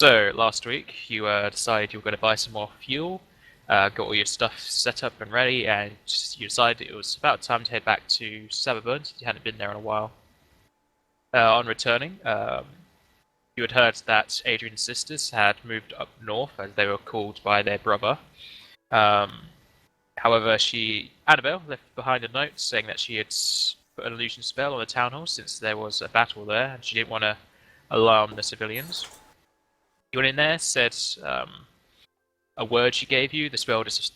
So last week you decided you were going to buy some more fuel, got all your stuff set up and ready, and you decided it was about time to head back to Saberburn. You hadn't been there in a while. On returning, you had heard that Adrian's sisters had moved up north, as they were called by their brother. Um, However, Annabelle, left behind a note saying that she had put an illusion spell on the town hall since there was a battle there, and she didn't want to alarm the civilians. You went in there, said a word she gave you. The spell just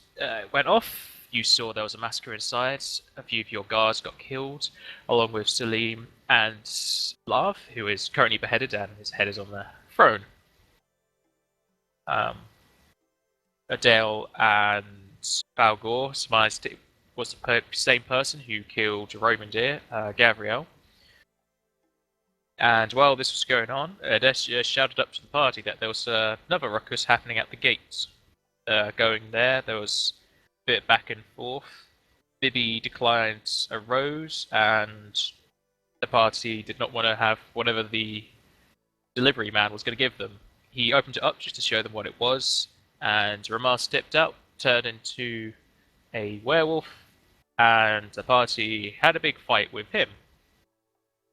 went off. You saw there was a massacre inside. A few of your guards got killed, along with Salim and Lav, who is currently beheaded and his head is on the throne. Um, Adele and Balgor surmised it was the same person who killed Romandir, Gavriel. And while this was going on, Adesia shouted up to the party that there was another ruckus happening at the gates. Going there was a bit back and forth. Bibby declined a rose, and the party did not want to have whatever the delivery man was going to give them. He opened it up just to show them what it was, and Ramar stepped out, turned into a werewolf, and the party had a big fight with him.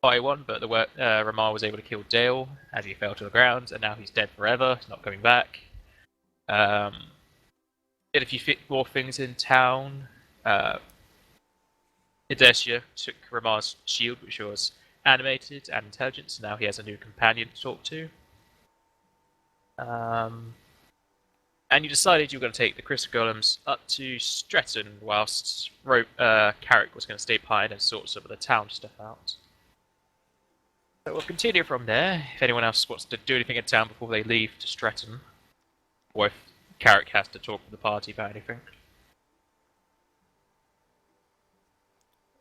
Party won, but Ramar was able to kill Dale as he fell to the ground, and now he's dead forever. He's not coming back. Did a few more things in town. Edesia took Ramar's shield, which was animated and intelligent, so now he has a new companion to talk to. And you decided you were going to take the Crystal Golems up to Stretton, whilst Carrick was going to stay behind and sort some of the town stuff out. So we'll continue from there. If anyone else wants to do anything in town before they leave to Stretton, or if Carrick has to talk with the party about anything.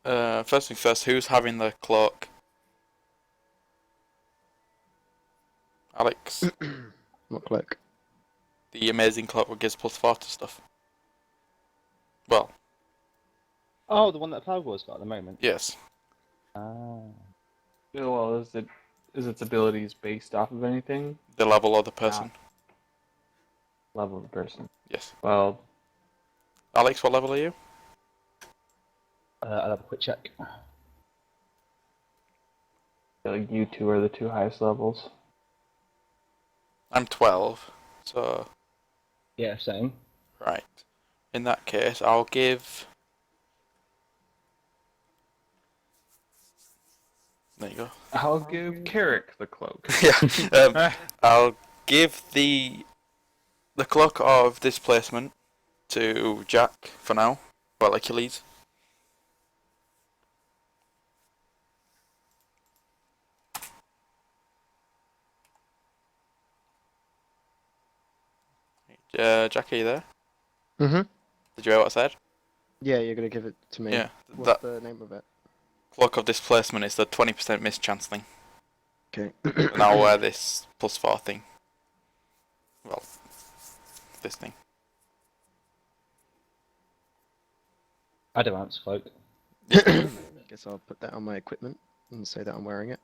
First thing first, who's having the cloak? Alex. What cloak? The amazing cloak with gives +4 to stuff. Well. Oh, the one that Falgor's got at the moment? Yes. Ah. Well, is its abilities based off of anything? The level of the person. Level of the person. Yes. Well, Alex, what level are you? I'll have a quick check. Like you two are the two highest levels. I'm 12, so... Yeah, same. Right. In that case, I'll give... There you go. I'll give Carrick the cloak. Yeah. I'll give the cloak of displacement to Jack for now. Well, Achilles. Jack, are you there? Mm-hmm. Did you hear what I said? Yeah, you're gonna give it to me. Yeah. What's the name of it? Cloak of displacement is the 20% mischanceling. Okay. And I'll wear this +4 thing. Well, this thing. Adamant's cloak. Guess I'll put that on my equipment and say that I'm wearing it.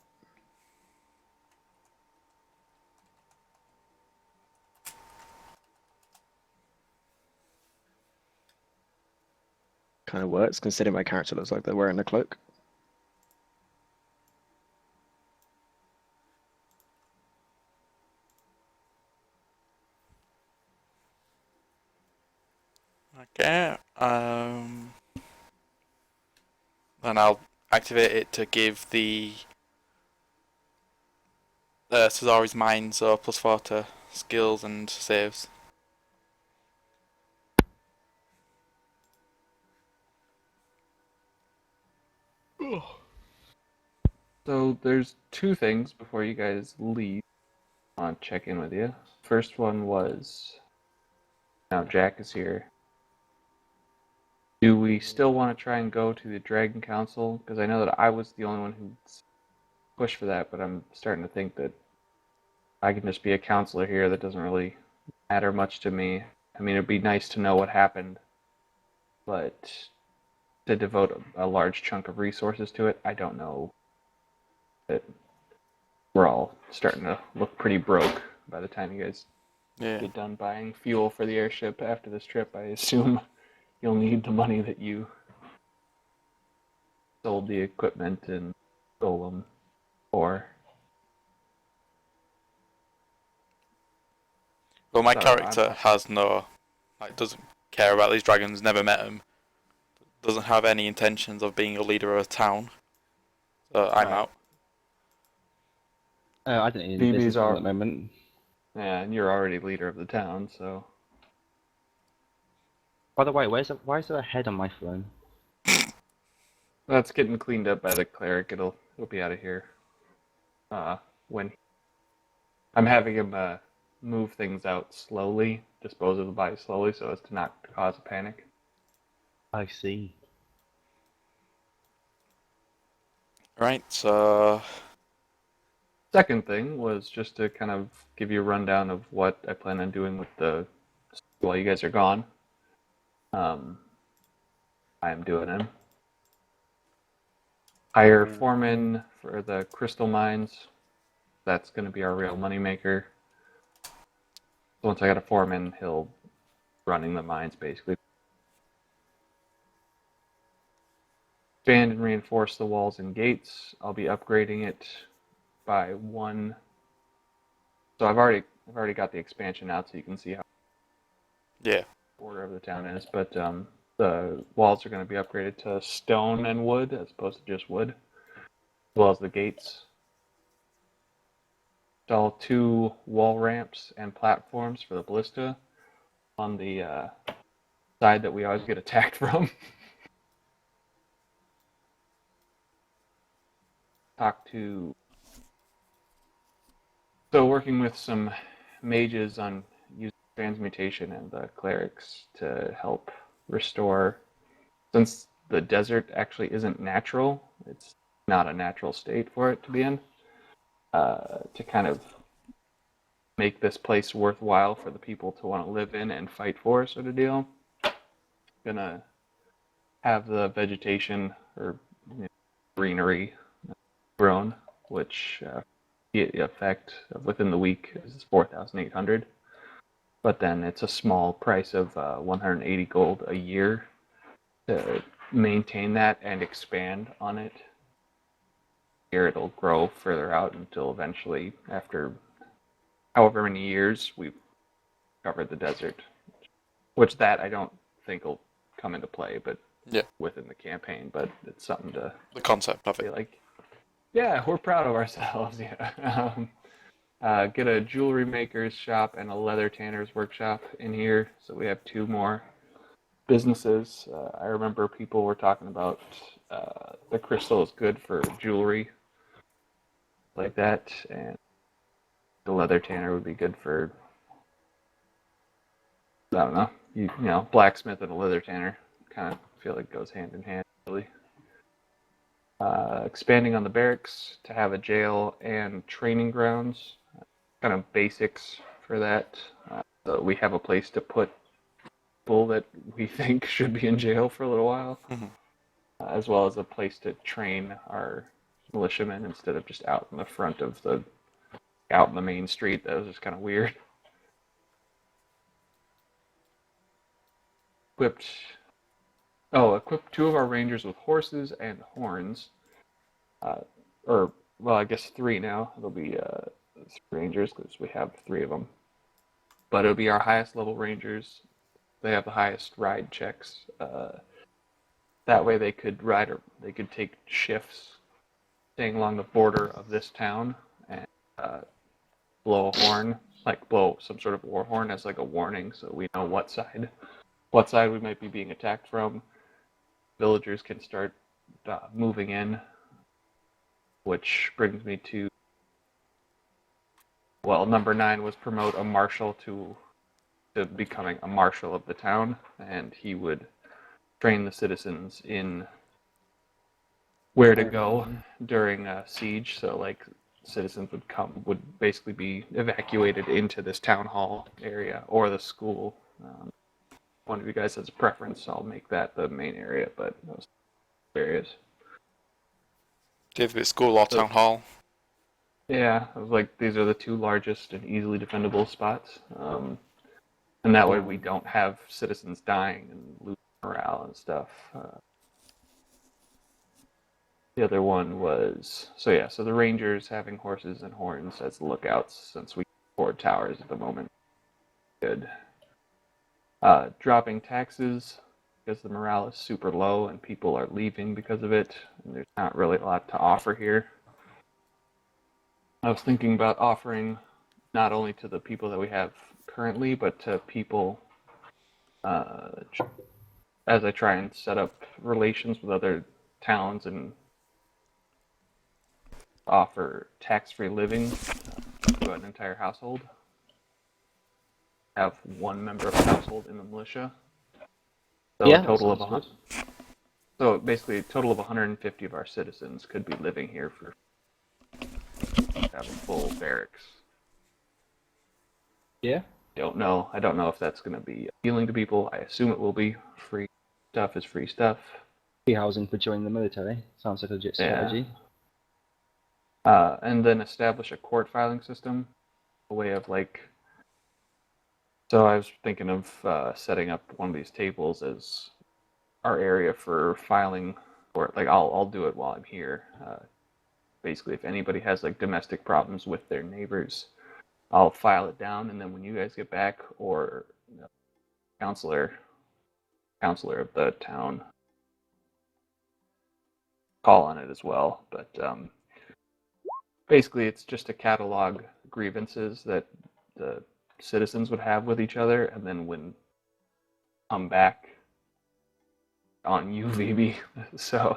Kind of works, considering my character looks like they're wearing a cloak. Okay. Then I'll activate it to give the Cesari's mind, so +4 to skills and saves. So there's two things before you guys leave. I want to check in with you. First one was, now Jack is here. Do we still want to try and go to the Dragon Council? Because I know that I was the only one who pushed for that, but I'm starting to think that I can just be a counselor here. That doesn't really matter much to me. I mean, it'd be nice to know what happened, but to devote a large chunk of resources to it, I don't know. That we're all starting to look pretty broke by the time you guys Yeah. get done buying fuel for the airship after this trip, I assume you'll need the money that you sold the equipment and stole them for. Well, my So, character has no, like, doesn't care about these dragons. Never met them. Doesn't have any intentions of being a leader of a town. So I'm Right. out. I don't need any BB's business at are- the moment. Yeah, and you're already leader of the town, so By the way, why is there a head on my throne? that's getting cleaned up by the cleric. It'll be out of here. When I'm having him move things out slowly, dispose of the body slowly, so as to not cause a panic. I see. Right. So Second thing was just to kind of give you a rundown of what I plan on doing with the while you guys are gone. I'm doing them. Hire foreman for the crystal mines. That's going to be our real moneymaker. Once I got a foreman, he'll running the mines basically. Expand and reinforce the walls and gates. I'll be upgrading it by 1. So I've already got the expansion out, so you can see how yeah. the border of the town is. But the walls are going to be upgraded to stone and wood as opposed to just wood, as well as the gates. Install 2 wall ramps and platforms for the ballista on the side that we always get attacked from. So working with some mages on using transmutation and the clerics to help restore, since the desert actually isn't natural, it's not a natural state for it to be in, to kind of make this place worthwhile for the people to want to live in and fight for, sort of deal. Gonna have the vegetation or greenery grown, which the effect within the week is 4,800. But then it's a small price of 180 gold a year to maintain that and expand on it. Here it'll grow further out until eventually, after however many years, we've covered the desert. Which that I don't think will come into play, but Yeah. within the campaign. But it's something to The concept of be it. like, yeah, we're proud of ourselves. Yeah. Get a jewelry maker's shop and a leather tanner's workshop in here, so we have 2 more businesses. I remember people were talking about the crystal is good for jewelry like that, and the leather tanner would be good for, I don't know, you know, blacksmith and a leather tanner kind of feel like goes hand in hand, really. Expanding on the barracks to have a jail and training grounds, kind of basics for that. So we have a place to put people that we think should be in jail for a little while, as well as a place to train our militiamen instead of just out in the front of out in the main street. That was just kind of weird. Equip 2 of our rangers with horses and horns. Or, well, I guess 3 now. It'll be 3 rangers because we have 3 of them. But it'll be our highest level rangers. They have the highest ride checks. That way they could they could take shifts staying along the border of this town and blow a horn, like blow some sort of war horn as like a warning, so we know what side we might be being attacked from. Villagers can start moving in, which brings me to, well, number 9 was promote a marshal to becoming a marshal of the town, and he would train the citizens in where to go during a siege. So like citizens would basically be evacuated into this town hall area or the school. One of you guys has a preference, I'll make that the main area, but those areas. Give it school or town hall. Yeah, I was like, these are the two largest and easily defendable spots. And that way we don't have citizens dying and losing morale and stuff. The other one was, so the Rangers having horses and horns as lookouts since we can afford towers at the moment. Good. Dropping taxes because the morale is super low and people are leaving because of it. And there's not really a lot to offer here. I was thinking about offering not only to the people that we have currently, but to people as I try and set up relations with other towns and offer tax-free living to an entire household. Have one member of the household in the militia. So Yeah, a total of that sounds so basically a total of 150 of our citizens could be living here for have a full barracks. Yeah. I don't know if that's going to be appealing to people. I assume it will be. Free stuff is free stuff. Free housing for joining the military. Sounds like a legit strategy. And then establish a court filing system, a way of like. So I was thinking of setting up one of these tables as our area for filing, or like I'll do it while I'm here. Basically, if anybody has like domestic problems with their neighbors, I'll file it down, and then when you guys get back, or counselor of the town, call on it as well. But basically, it's just to catalog grievances that the citizens would have with each other, and then when come back on you, VB. So,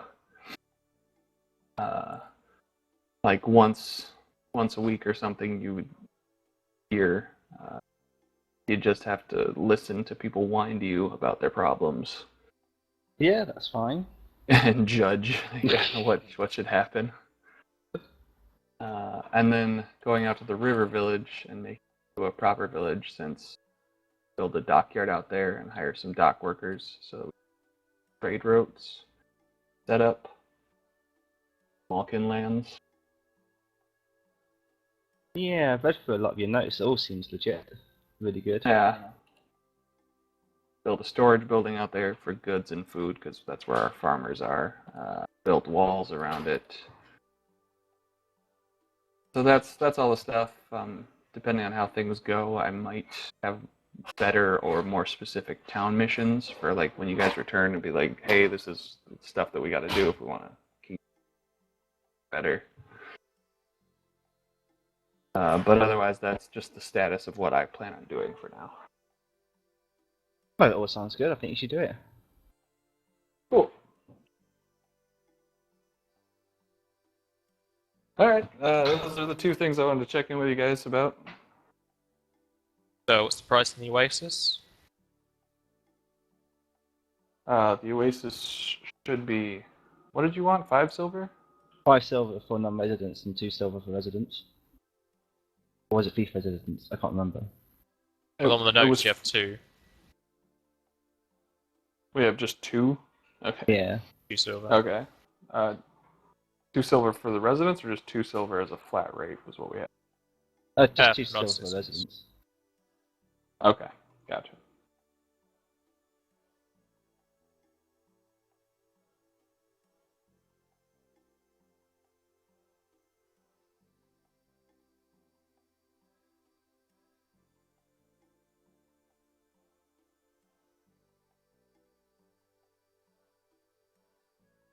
like once a week or something, you would hear. You just have to listen to people whine to you about their problems Yeah, that's fine. and judge what should happen. And then going out to the river village and making it a proper village, since build a dockyard out there and hire some dock workers. So trade routes set up, Malkin lands. Yeah, I've read through a lot of your notes. It all seems legit. Really good. Yeah. Build a storage building out there for goods and food because that's where our farmers are. Build walls around it. So that's all the stuff. Depending on how things go, I might have better or more specific town missions for like when you guys return and be like, hey, this is stuff that we got to do if we want to keep better. But otherwise, that's just the status of what I plan on doing for now. Well, it all sounds good. I think you should do it. Cool. All right. Those are the two things I wanted to check in with you guys about. So, what's the price in the Oasis? The Oasis should be. What did you want? 5 silver? 5 silver for non-residents and 2 silver for residents. Or was it 3 for residents? I can't remember. Well, on the It notes, was- you have 2. We have just 2. Okay. Yeah. 2 silver. Okay. 2 silver for the residents, or just 2 silver as a flat rate was what we had. Just 2 for silver for non-citizens. residents. Okay, gotcha.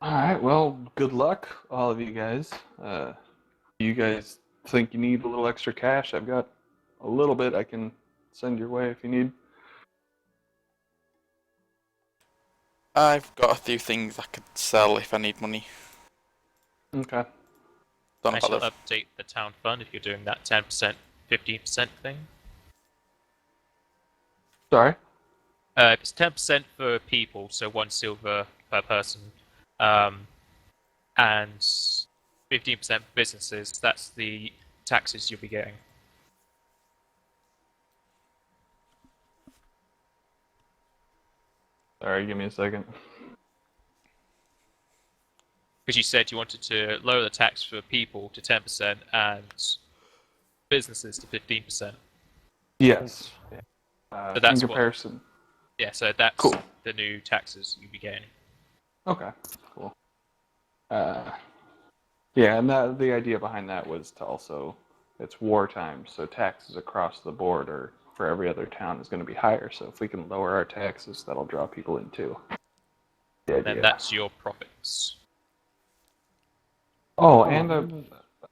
All right. Well, good luck, all of you guys. You guys think you need a little extra cash? I've got a little bit I can send your way if you need. I've got a few things I could sell if I need money. Okay. Don't I shall bother. update the town fund if you're doing that 10%, 15% thing. Sorry. If it's 10% for people, so 1 silver per person, and 15% for businesses, that's the taxes you'll be getting. Sorry. Give me a second. Because you said you wanted to lower the tax for people to 10% and businesses to 15%. Yes. So In that's what. comparison. Yeah, so that's Cool. the new taxes you'll be getting. Okay. Cool. Yeah, and the idea behind that was to also, it's wartime, so taxes across the board or for every other town is going to be higher. So if we can lower our taxes, that'll draw people in too. The Then idea. that's your profits. Oh, and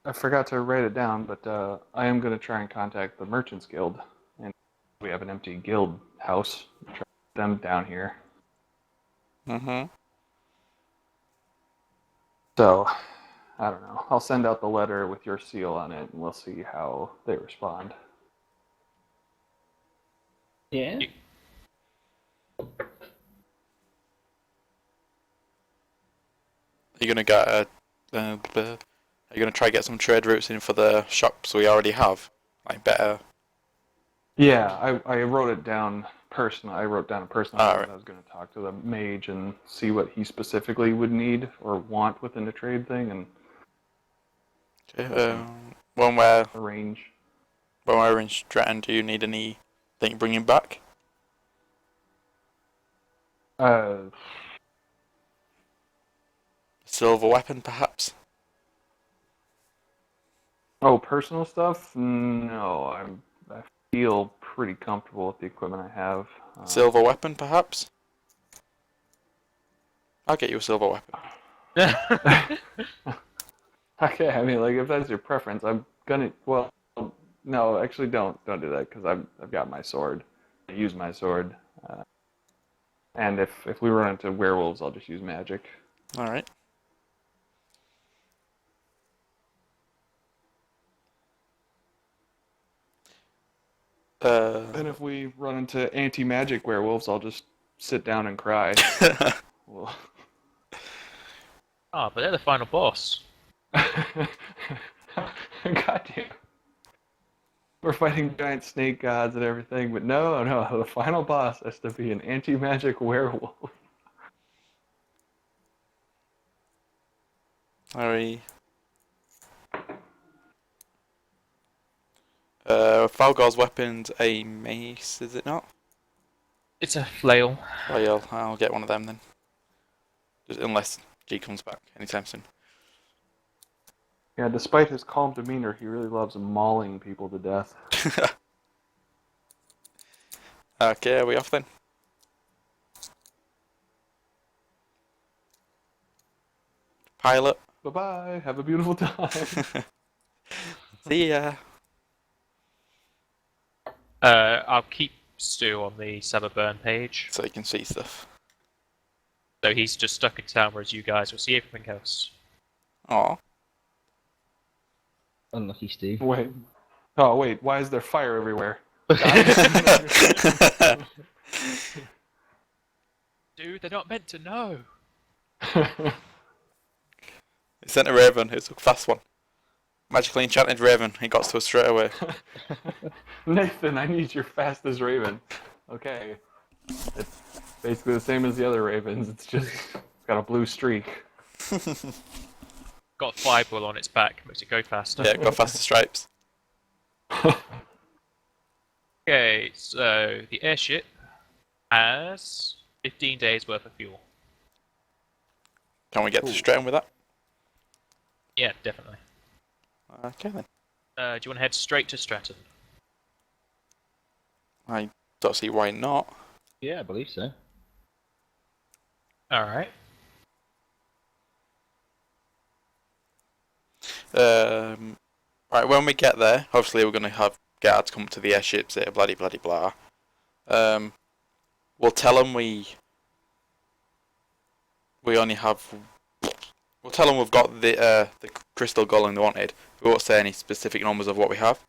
I forgot to write it down, but I am going to try and contact the Merchants Guild, and we have an empty guild house. Try to get them down here. Mm-hmm. So I don't know. I'll send out the letter with your seal on it, and we'll see how they respond. Yeah. Are you gonna get are you gonna try get some trade routes in for the shops we already have? Like better. Yeah, I wrote it down personally. I wrote down a personal note Alright. that I was going to talk to the mage and see what he specifically would need or want within the trade thing and Okay. When we're arrange. in Stratton, do you need anything bringing back? Uh, Silver weapon, perhaps. oh, personal stuff? No, I feel pretty comfortable with the equipment I have. Silver weapon, perhaps. I'll get you a silver weapon. Okay, I mean, like if that's your preference, I'm gonna. Well, no, actually, don't do that because I've got my sword. I use my sword, and if we run into werewolves, I'll just use magic. All right. And if we run into anti-magic werewolves, I'll just sit down and cry. Well, Ah, but they're the final boss. got you. We're fighting giant snake gods and everything, but no, the final boss has to be an anti-magic werewolf. Very. Falgar's weapon's a mace, is it not? It's a flail. Well, I'll get one of them then. Just unless G comes back anytime soon. Yeah, despite his calm demeanor, he really loves mauling people to death. Okay, are we off then? Pilot. Bye-bye, have a beautiful time. See ya. I'll keep Stu on the Saberburn page. So you can see stuff. So he's just stuck in town, whereas you guys will see everything else. Aw. Unlucky Steve. Wait. Oh, wait, why is there fire everywhere? Dude, they're not meant to know. He sent a raven, it was a fast one. Magically enchanted raven, he got to us straight away. Nathan, I need your fastest raven. Okay. It's basically the same as the other ravens, it's just got a blue streak. Got a fireball on its back, makes it go faster. Yeah, got faster stripes. Okay, so the airship has 15 days worth of fuel. Can we get to Stratton with that? Yeah, definitely. Okay then. Do you want to head straight to Stratton? I don't see why not. Yeah, I believe so. Alright. Right, when we get there, hopefully we're going to have guards come to the airship, say bloody bloody blah. We'll tell them we only have. We'll tell them we've got the crystal golem they wanted. We won't say any specific numbers of what we have,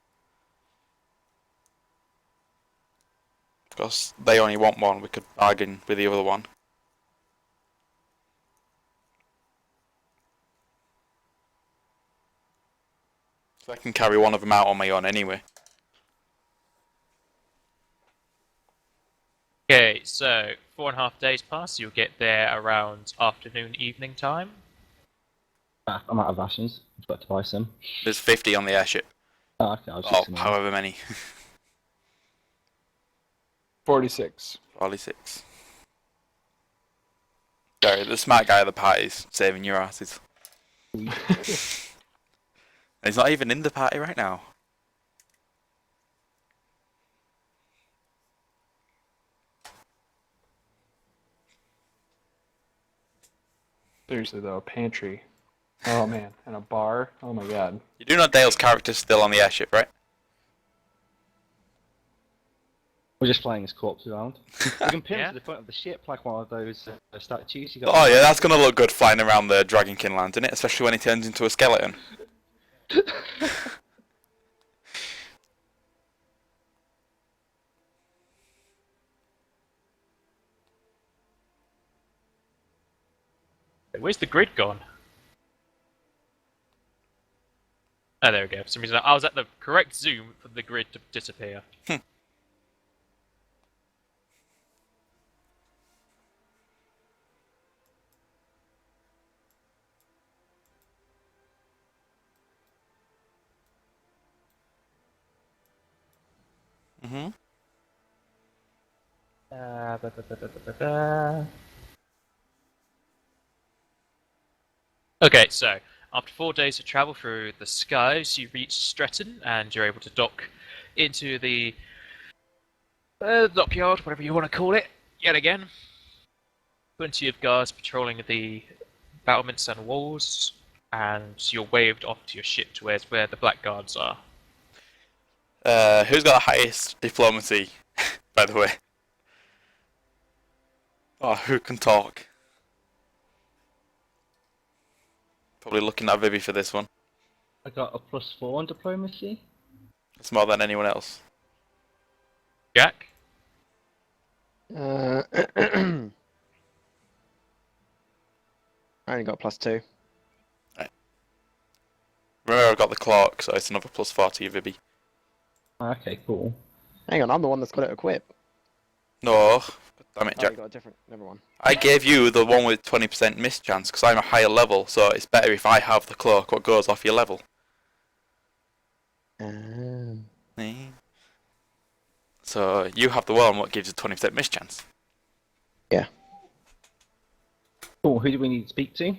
because they only want one. We could bargain with the other one. So I can carry one of them out on my own anyway. Okay, so 4.5 days pass, you'll get there around afternoon, evening time. I'm out of rations. I've got to buy some. There's 50 on the airship. Oh, okay, I'll Oh, take some. however many. 46. 46. Sorry, the smart guy of the party's saving your asses. He's not even in the party right now. Seriously though, a pantry. Oh man, and a bar. Oh my god. You do know Dale's character's still on the airship, right? We're just flying his corpse around. You can pin him Yeah. to the front of the ship like one of those statues. You Oh yeah, that's gonna look good flying around the Dragonkin land, isn't it? Especially when he turns into a skeleton. Where's the grid gone? Oh, there we go. For some reason, I was at the correct zoom for the grid to disappear. Mm-hmm. Ba, ba, ba, ba, ba, ba, ba. Okay, so after 4 days of travel through the skies, you reach Stretton and you're able to dock into the dockyard, whatever you want to call it, yet again. Plenty of guards patrolling the battlements and walls, and you're waved off to your ship to where the black guards are. Who's got the highest diplomacy, by the way? Oh, who can talk? Probably looking at Vivi for this one. I got a +4 on diplomacy. That's more than anyone else. Jack? I only got +2. Remember, I got the clock, so it's another +4 to you, Vivi. Okay, cool. Hang on, I'm the one that's got it equipped. No, damn it, Oh, Jack. you got a different. Never mind. I gave you the one with 20% miss chance because I'm a higher level, so it's better if I have the cloak what goes off your level. Eh. So you have the one what gives you 20% miss chance. Cool. Who do we need to speak to?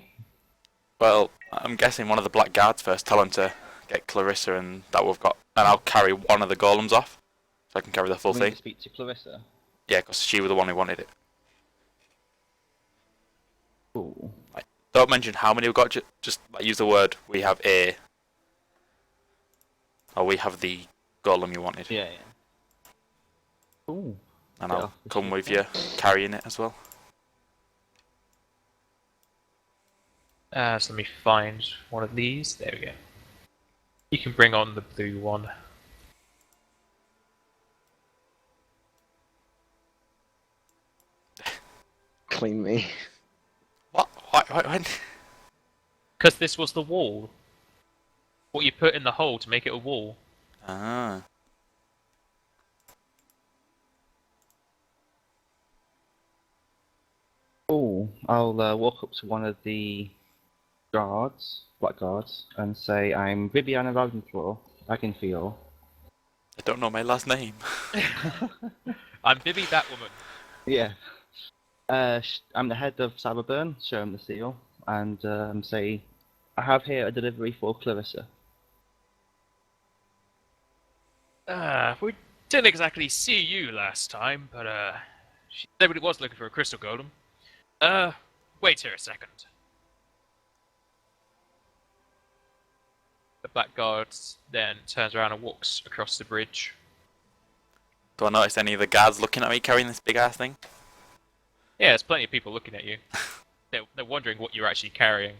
Well, I'm guessing one of the black guards first. Tell him to get Clarissa and that we've got, and I'll carry one of the golems off, so I can carry the full We need thing. to speak to Clarissa. Yeah, because she was the one who wanted it. Cool. Don't mention how many we've got. Just like, use the word we have a, or we have the golem you wanted, Yeah. Cool. and Get I'll off the come ship with then. you carrying it as well. So let me find one of these. There we go. You can bring on the blue one. Clean me. What? When? Because this was the wall. What you put in the hole to make it a wall. Ah. Cool. I'll walk up to one of the guards, black guards, and say, I'm Viviana Ravenflaw, Dragonfield. I don't know my last name. I'm Bibi Batwoman. Yeah. I'm the head of Cyberburn, show him the seal, and say, I have here a delivery for Clarissa. We didn't exactly see you last time, but she said was looking for a crystal golem. Wait here a second. The black guard then turns around and walks across the bridge. Do I notice any of the guards looking at me carrying this big ass thing? Yeah, there's plenty of people looking at you. They're wondering what you're actually carrying.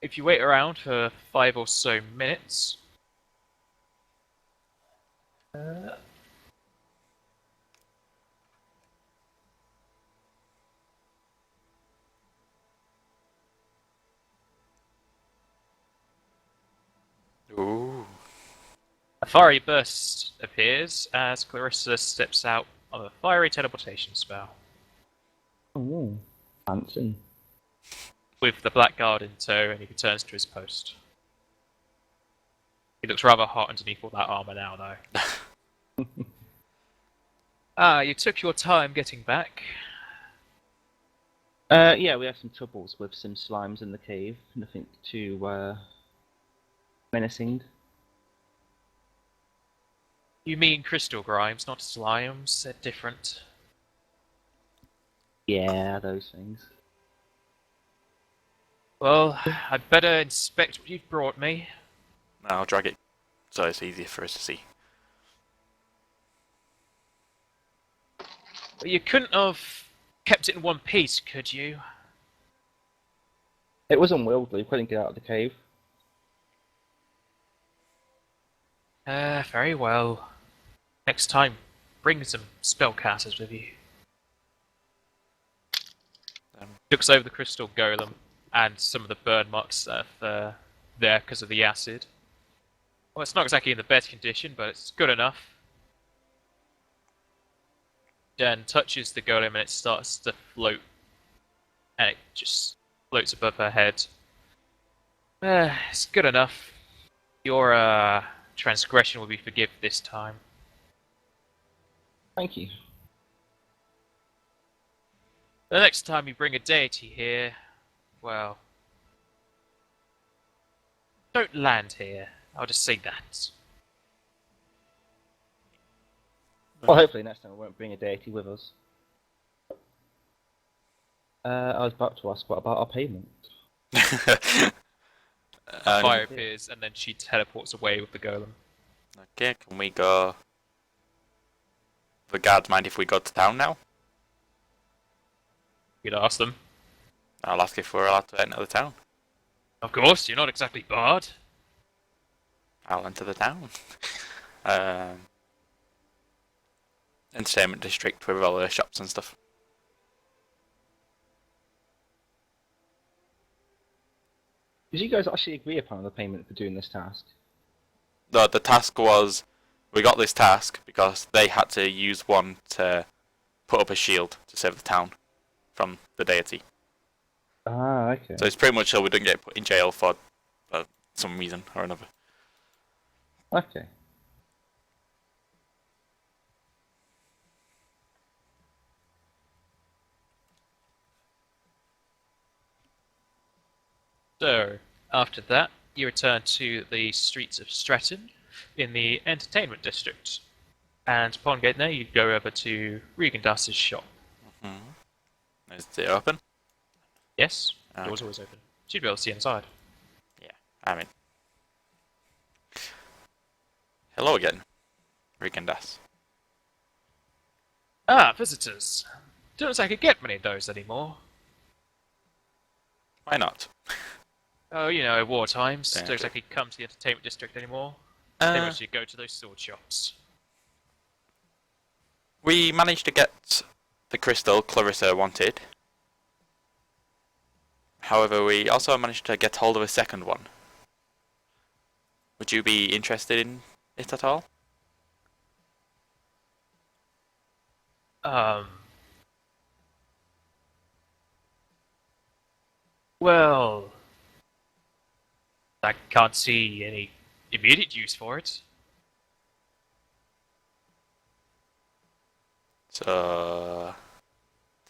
If you wait around for 5 or so minutes, Ooh. a fiery burst appears as Clarissa steps out of a fiery teleportation spell, Oh, fancy. with the Blackguard in tow, and he returns to his post. He looks rather hot underneath all that armor now, though. You took your time getting back. Yeah, we have some troubles with some slimes in the cave. Nothing too menacing. You mean crystal grimes, not slimes. They're different. Yeah, those things. Well, I'd better inspect what you've brought me. I'll drag it so it's easier for us to see. But you couldn't have kept it in one piece, could you? It was unwieldy. We couldn't get out of the cave. Very well. Next time, bring some spellcasters with you. Looks over the crystal golem and some of the burn marks that are there because of the acid. Well, it's not exactly in the best condition, but it's good enough. Then touches the golem and it starts to float. And it just floats above her head. It's good enough. Your transgression will be forgiven this time. Thank you. The next time you bring a deity here, well, don't land here. I'll just say that. Well, hopefully next time we won't bring a deity with us. I was about to ask, what about our payment? Fire appears and then she teleports away with the golem. Okay, can we go? The guards mind if we go to town now? You'd ask them. I'll ask if we're allowed to enter the town. Of course, you're not exactly barred. I'll enter the town. Entertainment district with all the shops and stuff. Did you guys actually agree upon the payment for doing this task? No, the task was, we got this task because they had to use one to put up a shield to save the town from the deity. Ah, okay. So it's pretty much so we didn't get put in jail for some reason or another. Okay. So, after that, you return to the streets of Stratton in the entertainment district. And upon getting there, you go over to Regan Dust's shop. Is it open? Yes, Okay. door's always open. You'd be able to see inside. I mean. Hello again, Regan Das. Ah, visitors. Don't exactly get many of those anymore. Why not? Oh, you know, war times. Yeah, Don't exactly come to the entertainment district anymore. They mostly go to those sword shops. We managed to get the crystal Clarissa wanted. However, we also managed to get hold of a second one. Would you be interested in it at all? Well, I can't see any immediate use for it. So,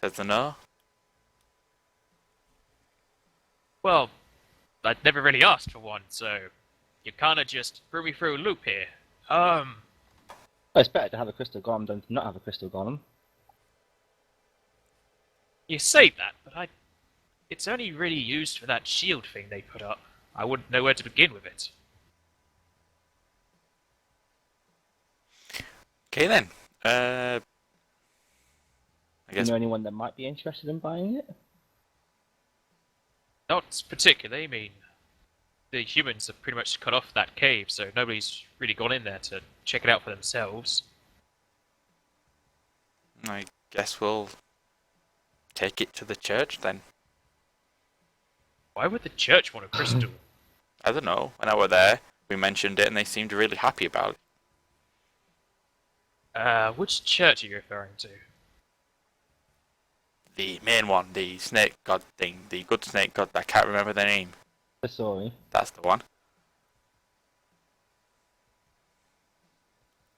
says the no. Well, I'd never really asked for one, so you kinda just threw me through a loop here. Well, it's better to have a crystal golem than to not have a crystal golem. You say that, but it's only really used for that shield thing they put up. I wouldn't know where to begin with it. Okay then. I Do you guess know anyone that might be interested in buying it? Not particularly, I mean, the humans have pretty much cut off that cave, so nobody's really gone in there to check it out for themselves. we'll take it to the church then. Why would the church want a crystal? I don't know. When I were there, we mentioned it and they seemed really happy about it. Which church are you referring to? The main one, the snake god thing, the good snake god. I can't remember the name. Sorry. That's the one.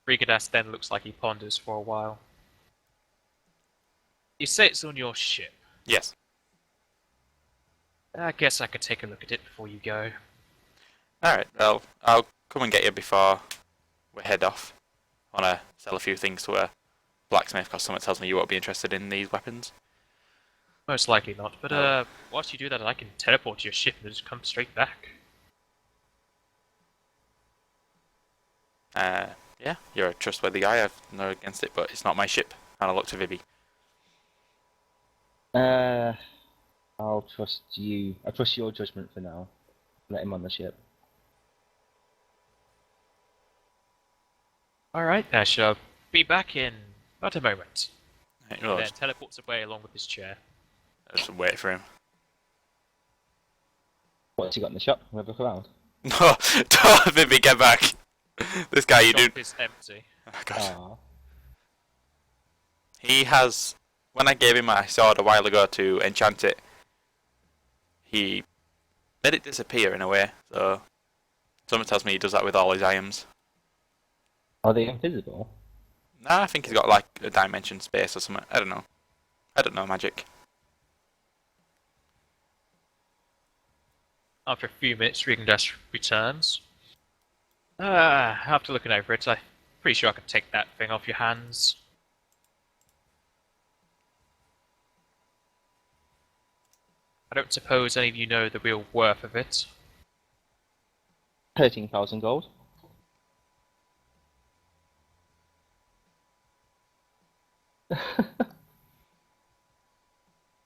Rigadas then looks like he ponders for a while. You say it's on your ship. Yes. I guess I could take a look at it before you go. Alright, well, I'll come and get you before we head off. I want to sell a few things to a blacksmith because someone tells me you won't be interested in these weapons. Most likely not, but No. whilst you do that, I can teleport to your ship and just come straight back. Yeah, you're a trustworthy guy. I've no against it, but it's not my ship. And I look to Vivi. I'll trust you. I trust your judgment for now. Let him on the ship. Alright, I shall be back in about a moment. Right, And well, then teleports away along with his chair. just wait for him. What's he got in the shop? We'll look around. No, don't, Vivi, get back. This guy, you do. Shop is empty. Oh, God. Ah. He has. When I gave him my sword a while ago to enchant it, he made it disappear in a way. So, someone tells me he does that with all his items. Are they invisible? Nah, I think he's got like a dimension space or something. I don't know. I don't know magic. After a few minutes, Rigendash returns. After looking over it, I'm pretty sure I could take that thing off your hands. I don't suppose any of you know the real worth of it. 13,000 gold.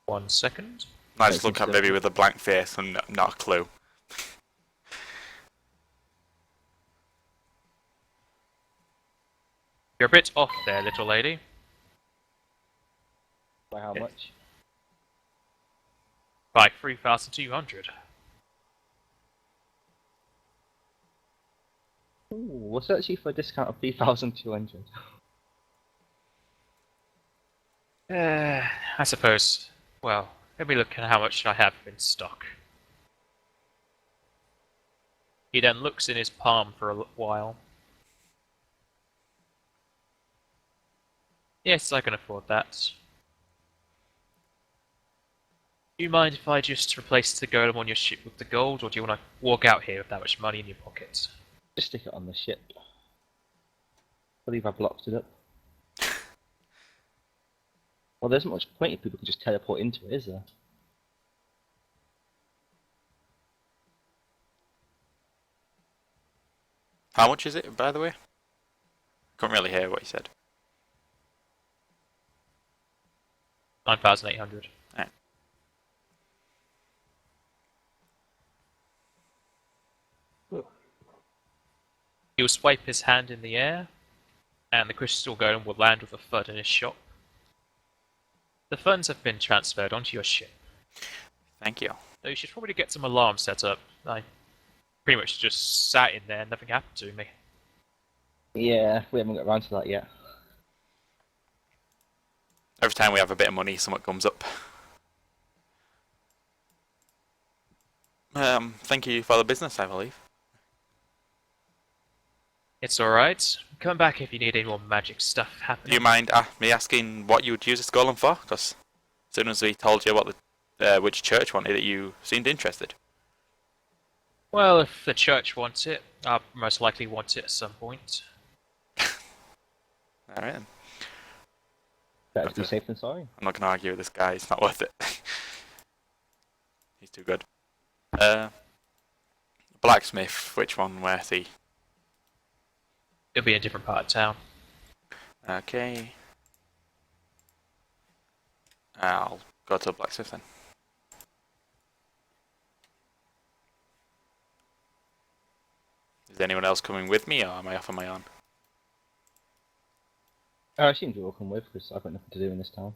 One second. I just Makes look at sense. Vivi with a blank face and not a clue. You're a bit off there, little lady. By how Yeah. much? By 3,200. Ooh, what's actually for a discount of 3,200? I suppose. Well, let me look at how much I have in stock. He then looks in his palm for a while. Yes, I can afford that. Do you mind if I just replace the golem on your ship with the gold, or do you want to walk out here with that much money in your pocket? Just stick it on the ship. I believe I blocked it up. Well, there's not much point if people can just teleport into it, is there? How much is it, by the way? Couldn't really hear what he said. 9,800. Right. He'll swipe his hand in the air, and the crystal golem will land with a thud in his shop. The funds have been transferred onto your ship. Thank you. Though you should probably get some alarms set up. I pretty much just sat in there and nothing happened to me. Yeah, we haven't got around to that yet. Every time we have a bit of money, something comes up. Thank you for the business, I believe. It's alright. Come back if you need any more magic stuff Do happening. you mind me asking what you would use this golem for? Because as soon as we told you what which church wanted it, you seemed interested. Well, if the church wants it, I'll most likely want it at some point. Alright then. Better to be Okay. safe than sorry. I'm not going to argue with this guy, it's not worth it. He's too good. Blacksmith, which one, where's he? It'll be in a different part of town. Okay. I'll go to the blacksmith then. Is anyone else coming with me, or am I off on my own? I assume you'll all come with, because I've got nothing to do in this town.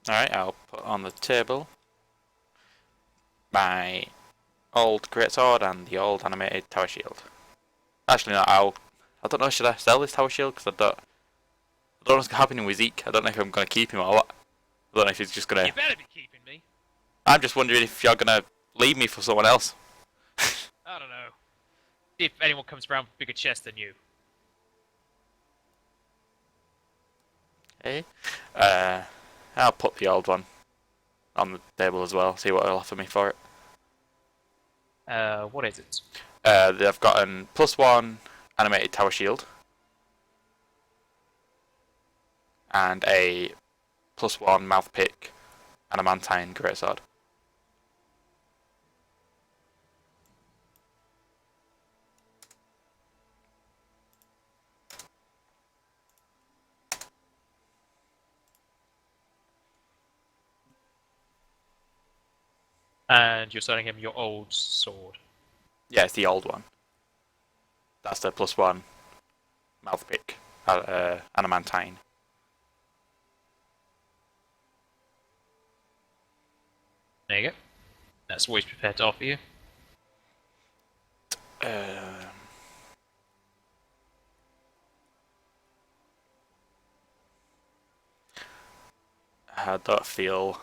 Alright, I'll put on the table my old greatsword and the old animated tower shield. Actually, no. I don't know. Should I sell this tower shield? Because I don't know what's happening with Zeke. I don't know if I'm gonna keep him or what. I don't know if he's just gonna. You better be keeping me. I'm just wondering if you're gonna leave me for someone else. I don't know. See if anyone comes around with a bigger chest than you. Hey. I'll put the old one on the table as well. See what they'll offer me for it. What is it? They've got an +1 animated tower shield and a +1 mouth pick and a Mantine greatsword. And you're selling him your old sword. Yeah, it's the old one. That's the +1 mouth pick and a Mantine. There you go. That's what he's prepared to offer you. I don't feel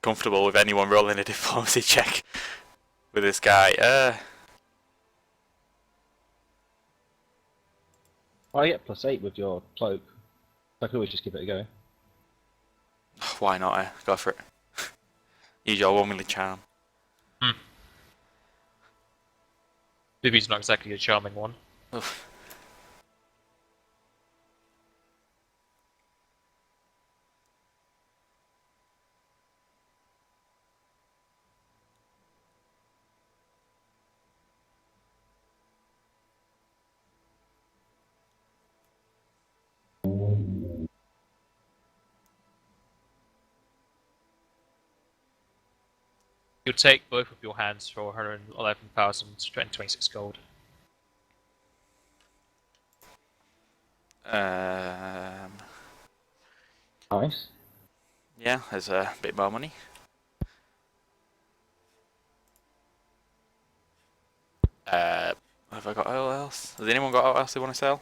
comfortable with anyone rolling a diplomacy check with this guy. I get +8 with your cloak. I could always just give it a go. Why not? Go for it. Use your womanly charm. Vivi's not exactly a charming one. Oof. You'll take both of your hands for 111,226 gold. Nice. Yeah, there's a bit more money. Have I got all else? Has anyone got all else they want to sell?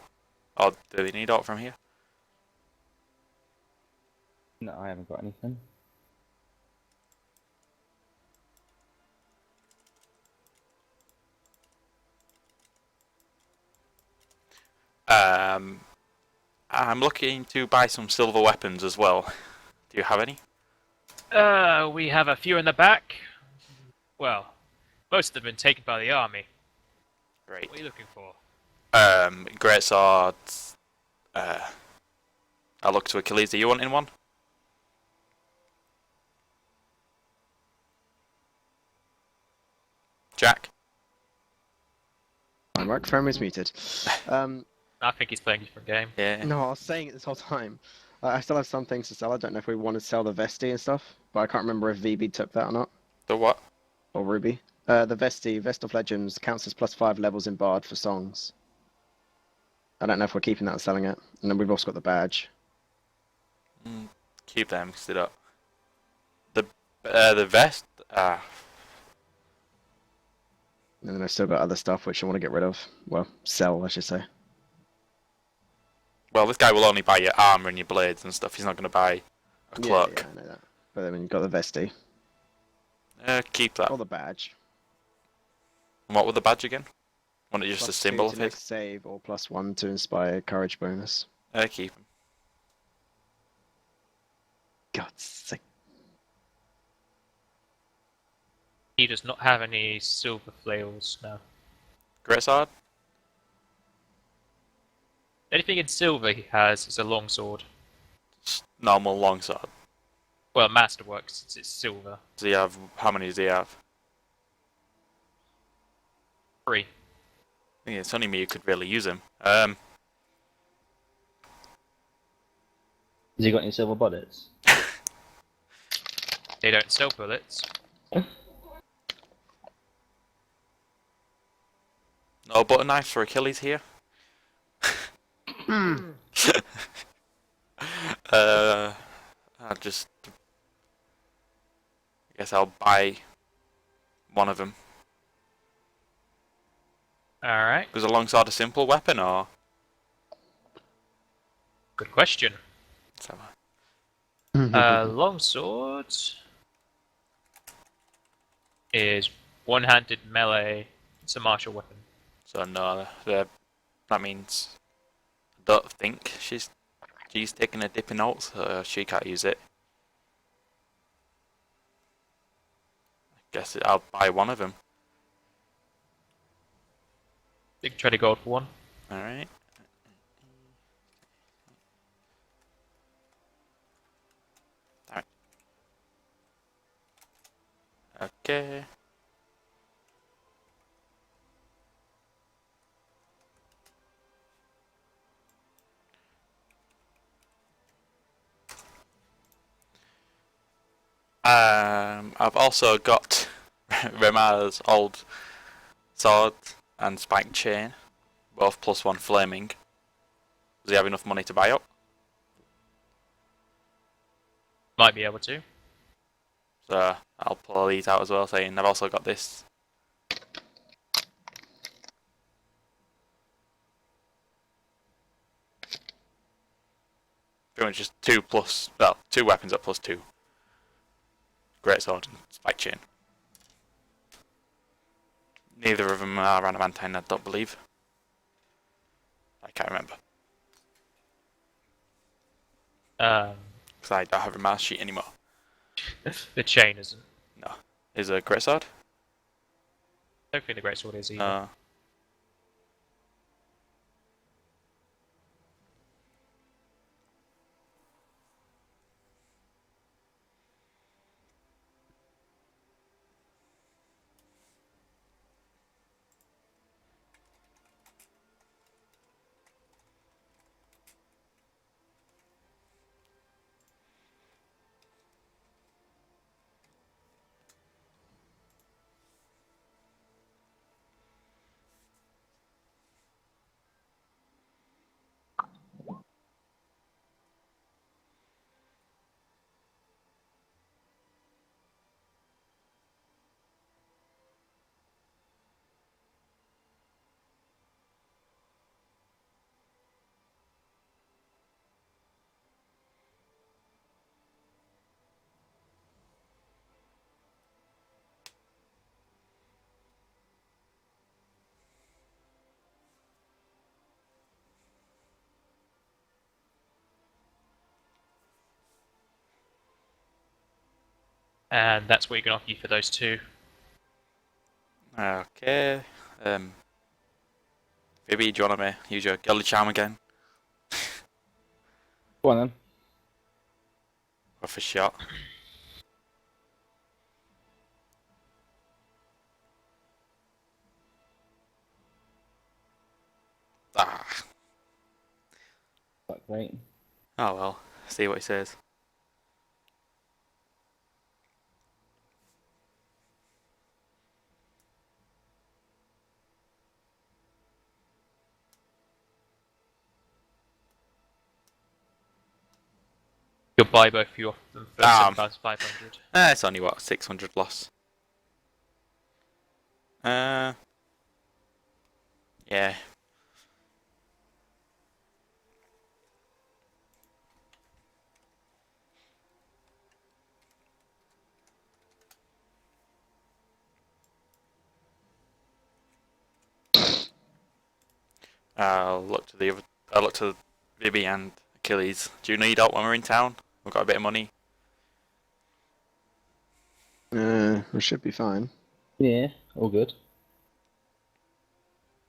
Or do they need out from here? No, I haven't got anything. I'm looking to buy some silver weapons as well. Do you have any? We have a few in the back. Well, most of them have been taken by the army. Great. What are you looking for? Great swords. I look to Achilles. Are you wanting one? Jack? My microphone is muted. I think he's playing a different game. Yeah. No, I was saying it this whole time. I still have some things to sell. I don't know if we want to sell the Vesti and stuff, but I can't remember if VB took that or not, The what? or Ruby. The Vesti, Vest of Legends, counts as +5 levels in Bard for songs. I don't know if we're keeping that and selling it. And then we've also got the badge. Keep them because they don't. The vest. And then I've still got other stuff which I want to get rid of. Well, sell, I should say. Well, this guy will only buy your armor and your blades and stuff. He's not going to buy a cloak. Yeah, I know that. But then you've got the Vesti. Keep that. Or the badge. And what was the badge again? Wasn't it just a +2 symbol to of next his? save, or +1 to inspire courage bonus. Keep him. God's sake. He does not have any silver flails now. Great sword. Anything in silver he has is a longsword. Normal longsword. Well, masterworks, since it's silver. Does he have? How many does he have? 3. I think it's only me who could really use him. Has he got any silver bullets? They don't sell bullets. No butter knife for Achilles here. I guess I'll buy one of them. Alright, Was a longsword a simple weapon or? good question. So, Longsword is one-handed melee. It's a martial weapon. so no, that means I don't think she's taking a dip in notes, so she can't use it. I guess I'll buy one of them. You can try to gold for one. Alright. Alright. Okay. I've also got Remar's old sword and spike chain, both +1 flaming. Does he have enough money to buy up? Might be able to. So I'll pull these out as well, saying I've also got this. Pretty much just 2 weapons at +2. Great sword and spike chain. Neither of them are adamantine, I don't believe. I can't remember. Because I don't have a master sheet anymore. The chain isn't. No. Is a great sword? I don't think the great sword is either. No. And that's what you can offer you for those two. Okay. Phoebe, do you want to use your Gilded Charm again? Go on then. Rough a shot. Ah. That's great. Oh well. See what he says. You'll buy both of you off them for 7,500. It's only what, 600 loss. Yeah. I'll look to Vivi and Achilles. Do you need help when we're in town? We've got a bit of money. We should be fine. Yeah, all good.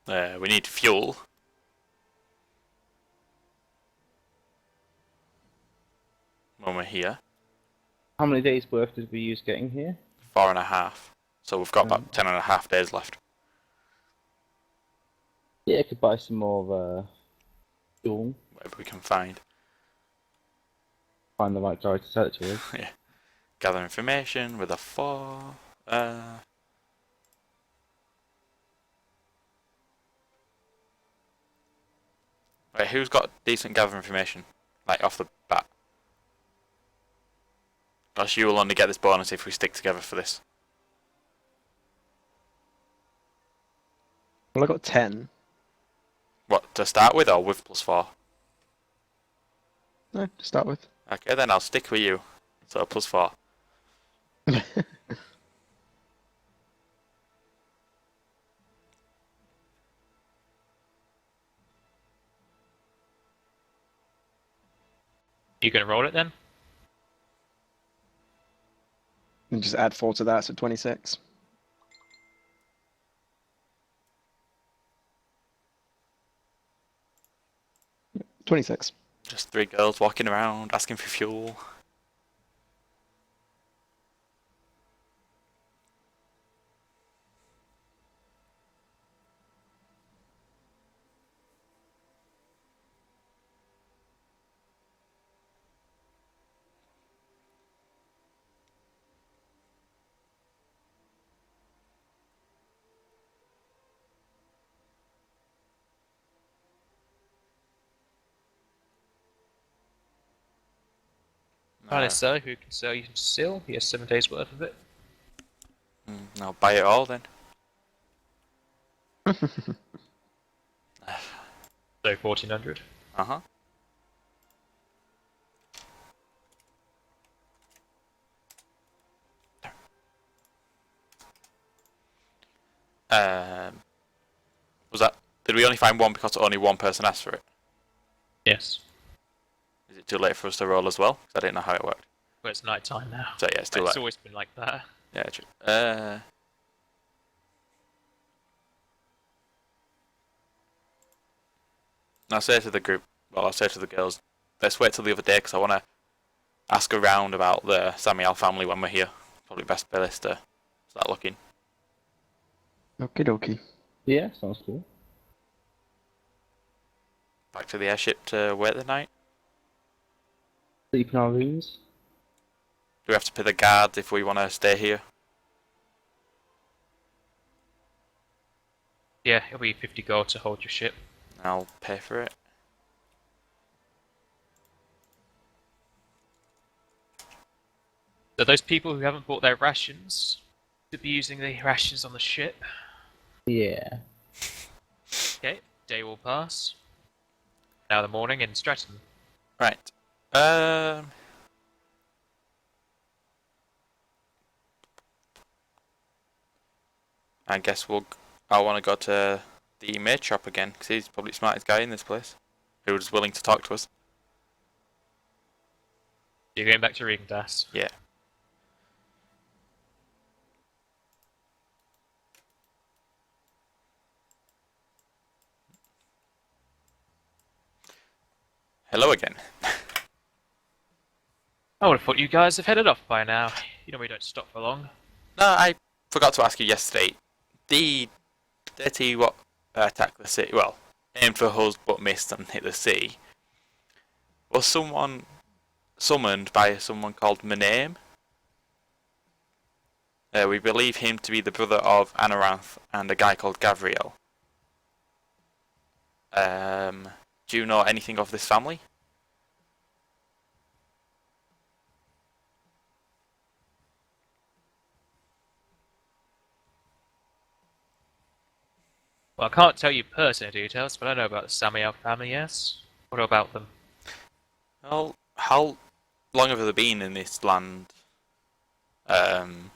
We need fuel. When we're here. How many days worth did we use getting here? 4.5. So we've got about 10.5 days left. Yeah, I could buy some more fuel. Whatever we can find. Find the right guy to sell it to us. Yeah. Gather information with a 4. Wait, who's got decent gather information? Like off the bat. Gosh, you will only get this bonus if we stick together for this. Well, I got 10. What, to start with or with +4? No, to start with. Okay, then I'll stick with you. So +4. You gonna roll it then? And just add 4 to that, so 26. Yep, 26. Just 3 girls walking around asking for fuel. Find a seller who can sell you some steel. He has 7 days worth of it. I'll buy it all then. So 1400. Uh-huh. Was that... Did we only find one because only one person asked for it? Yes. Is it too late for us to roll as well? 'Cause I didn't know how it worked. Well, it's night time now. So yeah, it's too It's late. always been like that. Yeah, true. I'll say to the group, well, I'll say to the girls, let's wait till the other day because I want to ask around about the Samuel family when we're here. Probably best place to start looking. Okie dokie. Yeah, sounds cool. Back to the airship to wait the night. Sleep in our rooms. Do we have to pay the guards if we want to stay here? Yeah, it'll be 50 gold to hold your ship. I'll pay for it. So those people who haven't bought their rations should be using the rations on the ship. Yeah. Okay, day will pass. Now the morning in Stratton. Right. I guess I want to go to the maid shop again because he's probably the smartest guy in this place, who was willing to talk to us. You're going back to Regendas. Yeah. Hello again. I would have thought you guys have headed off by now. You know we don't stop for long. No, I forgot to ask you yesterday. The 30 what attacked the city, well, aimed for Huz but missed and hit the sea, was someone summoned by someone called Menaim. We believe him to be the brother of Anaranth and a guy called Gavriel. Do you know anything of this family? Well, I can't tell you personal details, but I know about the Samuel family, yes. What about them? Well, how long have they been in this land? And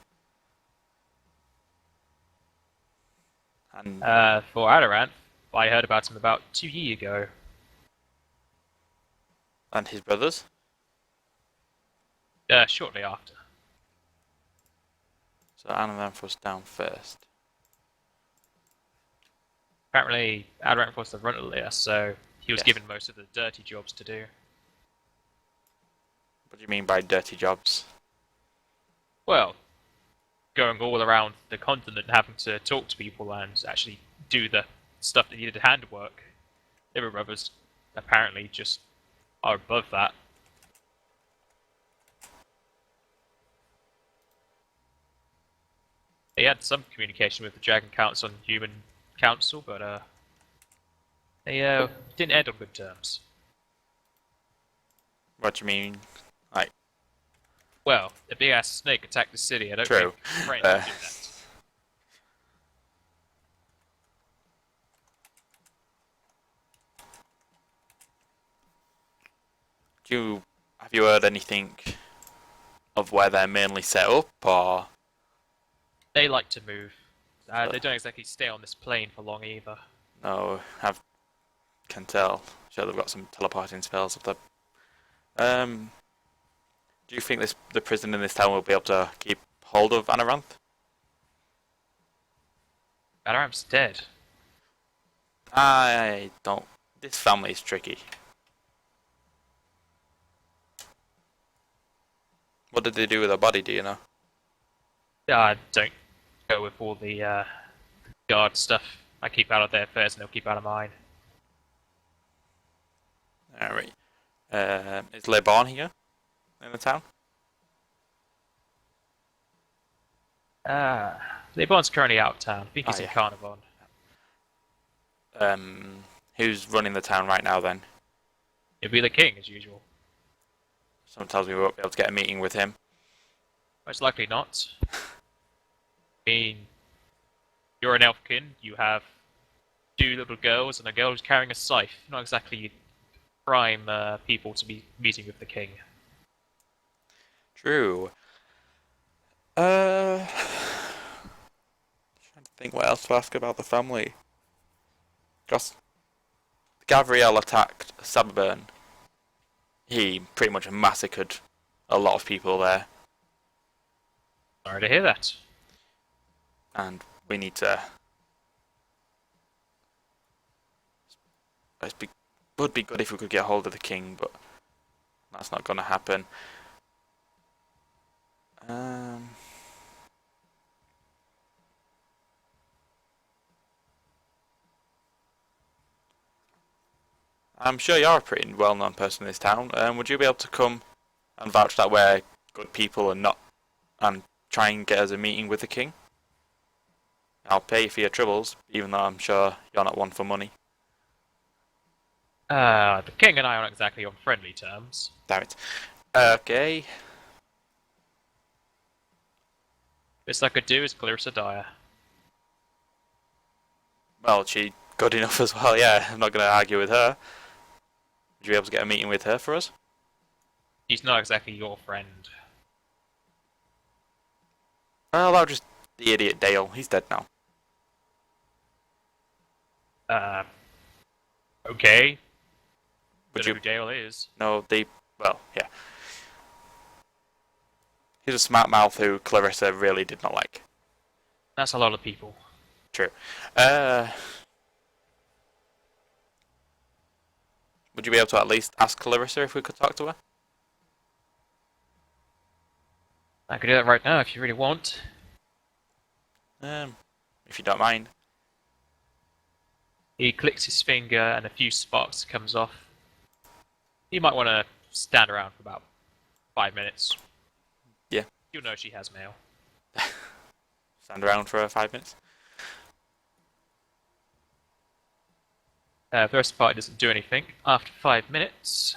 For Adarant, I heard about him about 2 years ago. and his brothers? Shortly after. So Anaranth was down first. Apparently, Adarant was the runner, so he was Yes. given most of the dirty jobs to do. What do you mean by dirty jobs? Well, going all around the continent, having to talk to people and actually do the stuff that needed handwork. The other brothers apparently just are above that. They had some communication with the Dragon Council and Human Council, but they didn't end on good terms. What do you mean? Well, a big ass snake attacked the city. I don't True. think friends would do that. Have you heard anything of where they're mainly set up, or They like to move. They don't exactly stay on this plane for long either. no? Can tell. Sure, they've got some teleporting spells. Of the do you think the prison in this town will be able to keep hold of Amaranth? Balaram's dead. I don't. This family is tricky. What did they do with her body? Do you know? Don't go with all the guard stuff. I keep out of their affairs and they'll keep out of mine. Alright. Is LeBon here in the town? Lebon's currently out of town. I think he's Oh, in yeah. Carnarvon. Who's running the town right now then? It'll be the king, as usual. Someone tells me we won't be able to get a meeting with him. Most likely not. I mean, you're an elfkin, you have 2 little girls and a girl who's carrying a scythe. Not exactly prime people to be meeting with the king. True. Trying to think what else to ask about the family. Because Gavriel attacked Sababurn. He pretty much massacred a lot of people there, Sorry to hear that. and we need to. Would be good if we could get hold of the king, but that's not going to happen. I'm sure you're a pretty well-known person in this town. Would you be able to come and vouch that we're good people and try and get us a meeting with the king? I'll pay you for your troubles, even though I'm sure you're not one for money. The king and I aren't exactly on friendly terms. Damn it. Okay. Best I could do is Clarissa Dyer. Well, she good enough as well, yeah. I'm not going to argue with her. Would you be able to get a meeting with her for us? He's not exactly your friend. Well, that was just the idiot Dale. He's dead now. Okay. Would Don't know you? who Dale is. No, well, yeah. He's a smart mouth who Clarissa really did not like. That's a lot of people. True. Would you be able to at least ask Clarissa if we could talk to her? I could do that right now if you really want. If you don't mind. He clicks his finger and a few sparks comes off. You might want to stand around for about 5 minutes. Yeah. You'll know she has mail. Stand around for 5 minutes. First party doesn't do anything. After 5 minutes,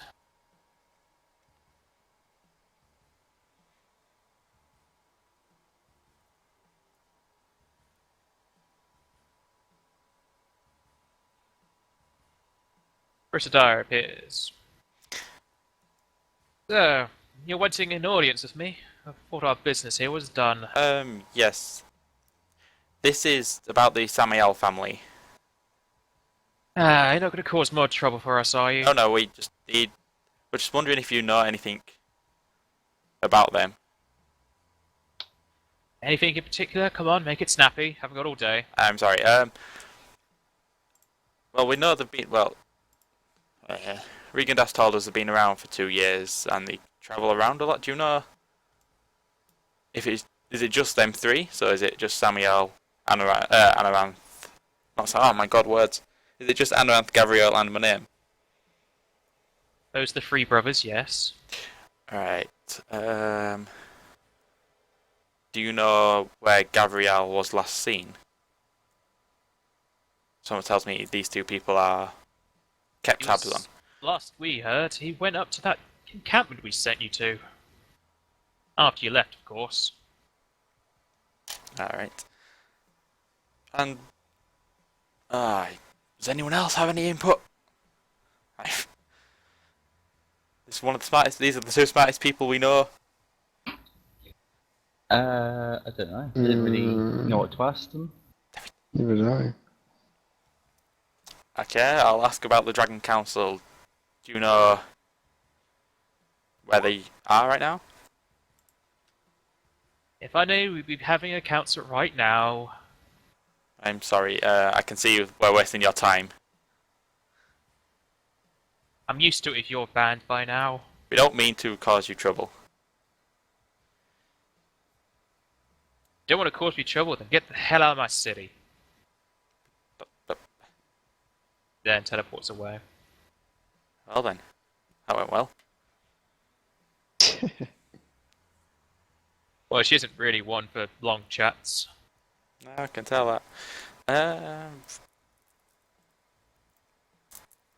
Clarissa Dyer appears. So, you're wanting an audience with me? I thought our business here was done. Yes. This is about the Samael family. You're not going to cause more trouble for us, are you? Oh no, we're just wondering if you know anything about them. Anything in particular? Come on, make it snappy. Haven't got all day. I'm sorry. Well, we know they've been. Well, Regandas told us they've been around for 2 years and they travel around a lot. Do you know if is it just them 3? So is it just Samael, Amaranth? Oh my God, words. Is it just Amaranth, Gavriel, and Monem? Those are the 3 brothers, yes. Alright. Do you know where Gavriel was last seen? Someone tells me these 2 people are kept tabs on. Last we heard, he went up to that encampment we sent you to. After you left, of course. Alright. And does anyone else have any input? It's one of the smartest. These are the two smartest people we know. I don't know. I didn't really know what to ask them. Neither did I. Okay, I'll ask about the Dragon Council. Do you know where they are right now? If I knew, we'd be having a council right now. I'm sorry. I can see we're wasting your time. I'm used to it if you're banned by now. We don't mean to cause you trouble. Don't want to cause me trouble, then get the hell out of my city. But Then teleports away. well then, that went well. Well, she isn't really one for long chats. I can tell that.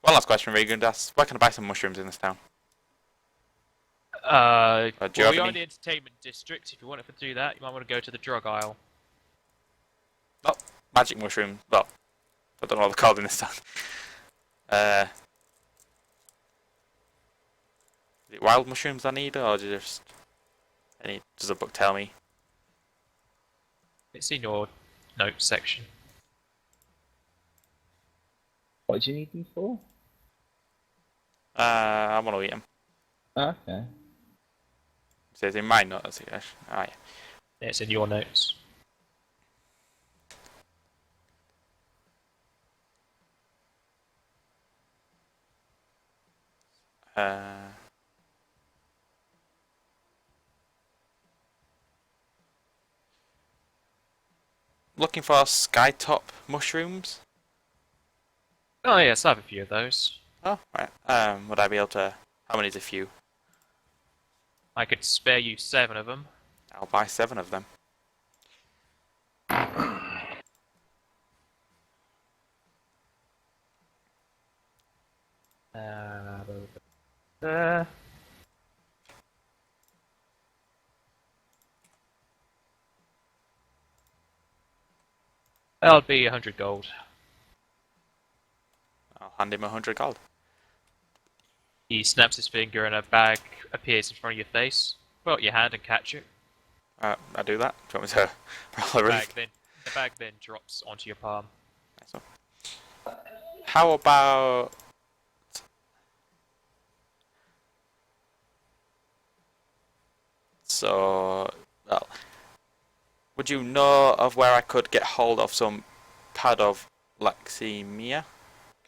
One last question, Regan. That's where can I buy some mushrooms in this town? Do you well, have we are any- in the entertainment district. If you want to do that, you might want to go to the drug aisle. Magic mushroom. Well, I don't know what they're called in this town. Is it wild mushrooms I need, or just any? Does the book tell me? It's in your notes section. What do you need them for? I want to eat them. Okay. It says in my notes. Oh yeah. It's in your notes. Looking for skytop mushrooms. Oh yes, I have a few of those. Oh, right. Would I be able to? How many's a few? I could spare you 7 of them. I'll buy 7 of them. Uh, That'll be 100 gold. I'll hand him 100 gold. He snaps his finger and a bag appears in front of your face. Put out your hand and catch it. I do that. Do you want me to roll a roof? The bag then drops onto your palm. Nice one. How about? So, well, would you know of where I could get hold of some pad of Laxemia?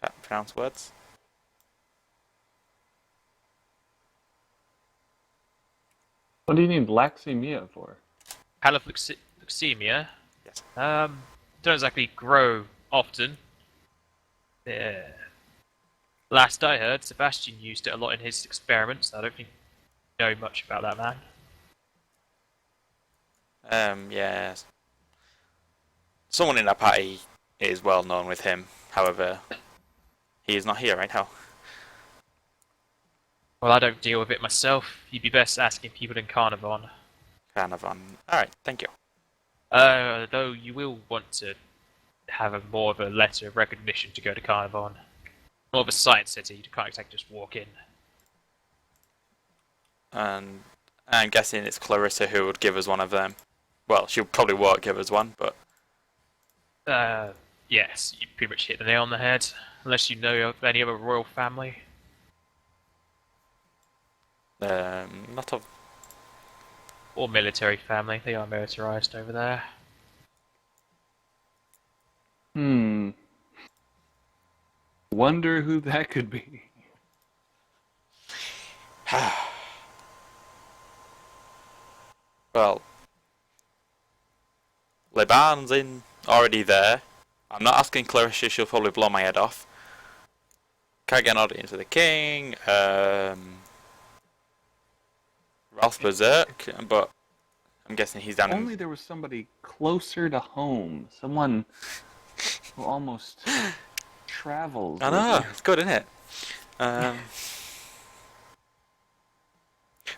Can't pronounce words. What do you need Laxemia for? Halofluxemia. Yes. Don't exactly grow often. Yeah. Last I heard, Sebastian used it a lot in his experiments. I don't think you know much about that man. Yes. Someone in our party is well known with him. However, he is not here right now. Well, I don't deal with it myself. You'd be best asking people in Carnarvon. Carnarvon. Alright, thank you. Though you will want to have more of a letter of recognition to go to Carnarvon. More of a science city, you can't exactly just walk in. And I'm guessing it's Clarissa who would give us one of them. Well, she probably won't give us one, but Yes, you pretty much hit the nail on the head. Unless you know of any other royal family. not of. Or military family. They are militarized over there. Wonder who that could be. Well, Leban's already there. I'm not asking Clarissa, she'll probably blow my head off. Can't get an audience with the king. Ralph Berserk, but I'm guessing he's down Only in. there was somebody closer to home. Someone who almost traveled. I know, it's good, isn't it?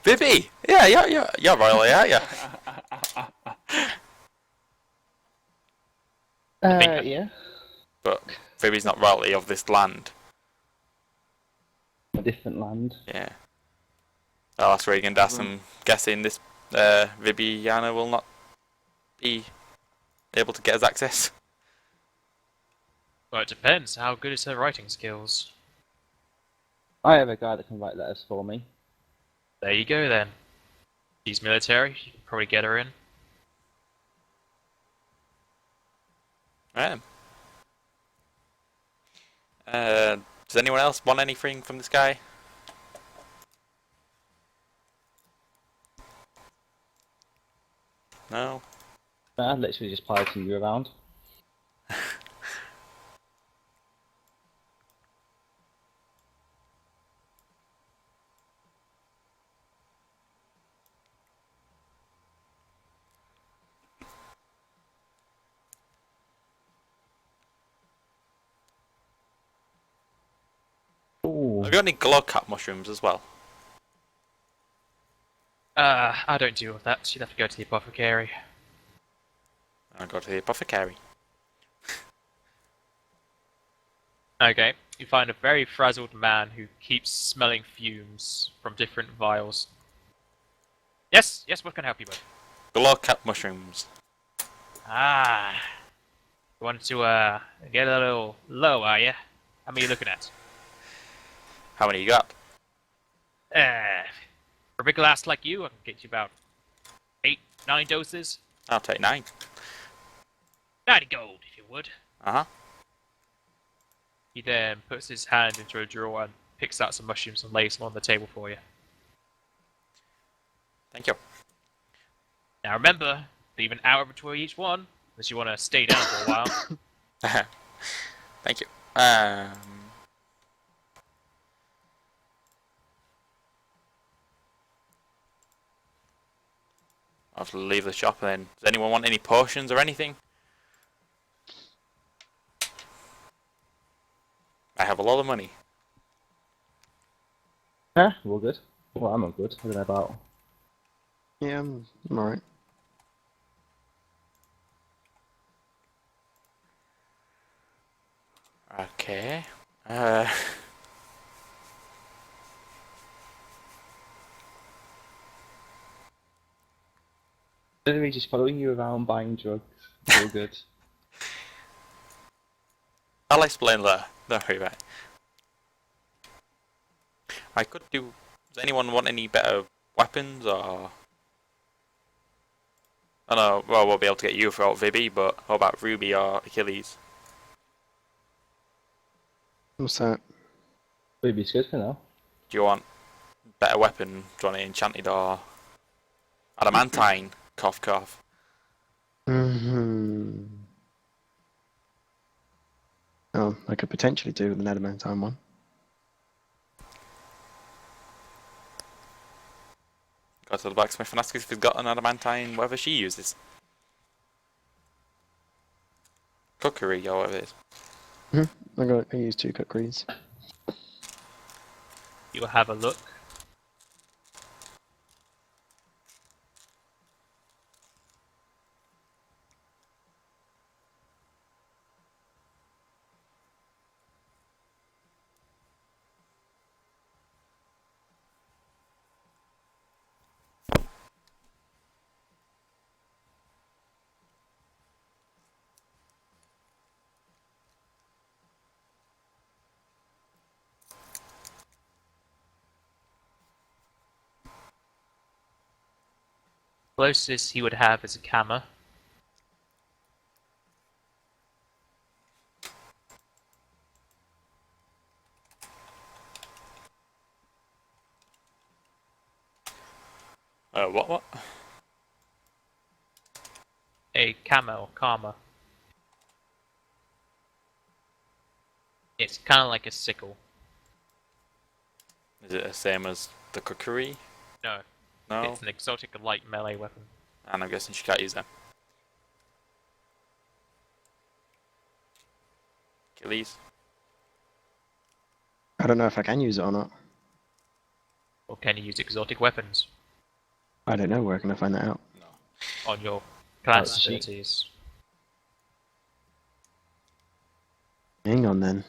Vivi! Yeah, you're royally, aren't you? Yeah. But Vivi's not royalty of this land. A different land. Yeah. I'll ask Regan Das. I'm guessing this Vibiana will not be able to get us access. Well, it depends. How good is her writing skills? I have a guy that can write letters for me. There you go then. She's military. You can probably get her in. Right. Does anyone else want anything from this guy? No? I'm literally just piloting you around. Ooh. Have you got any glowcap mushrooms as well? I don't deal with that. You'd have to go to the apothecary. I'll go to the apothecary. Okay. You find a very frazzled man who keeps smelling fumes from different vials. Yes, what can I help you with? Glowcap mushrooms. Ah. You want to, get a little low, are you? How many are you looking at? How many you got? For a big lass like you, I can get you about 8, 9 doses. I'll take 9. 90 gold, if you would. Uh-huh. He then puts his hand into a drawer and picks out some mushrooms and lays them on the table for you. Thank you. Now remember, leave an hour between each one, unless you want to stay down for a while. Thank you. I'll have to leave the shop then. Does anyone want any potions or anything? I have a lot of money. Huh? We're all good. Well, I'm all good. I don't know about. Yeah, I'm alright. Okay. Literally just following you around buying drugs. It's all good. I'll explain later. Don't worry about it. I could do... Does anyone want any better weapons or... I know, well, we'll be able to get you without Vibi, but how about Ruby or Achilles? What's that? Ruby's good for now. Do you want better weapon? Do you want it enchanted or adamantine? Cough, cough. Hmm. Oh, I could potentially do with an adamantine one. Go to the blacksmith and ask if he's got an adamantine, whatever she uses. Cookery or whatever it is. I use 2 cookeries. You'll have a look. Closest he would have is a Kama. What? A Kama or Karma. It's kind of like a sickle. Is it the same as the cookery? No, No? it's an exotic light melee weapon. And I'm guessing she can't use them. Achilles? I don't know if I can use it or not. Or can you use exotic weapons I don't know. Where can I find that out? No. on your class Oh, shit. abilities? Hang on then.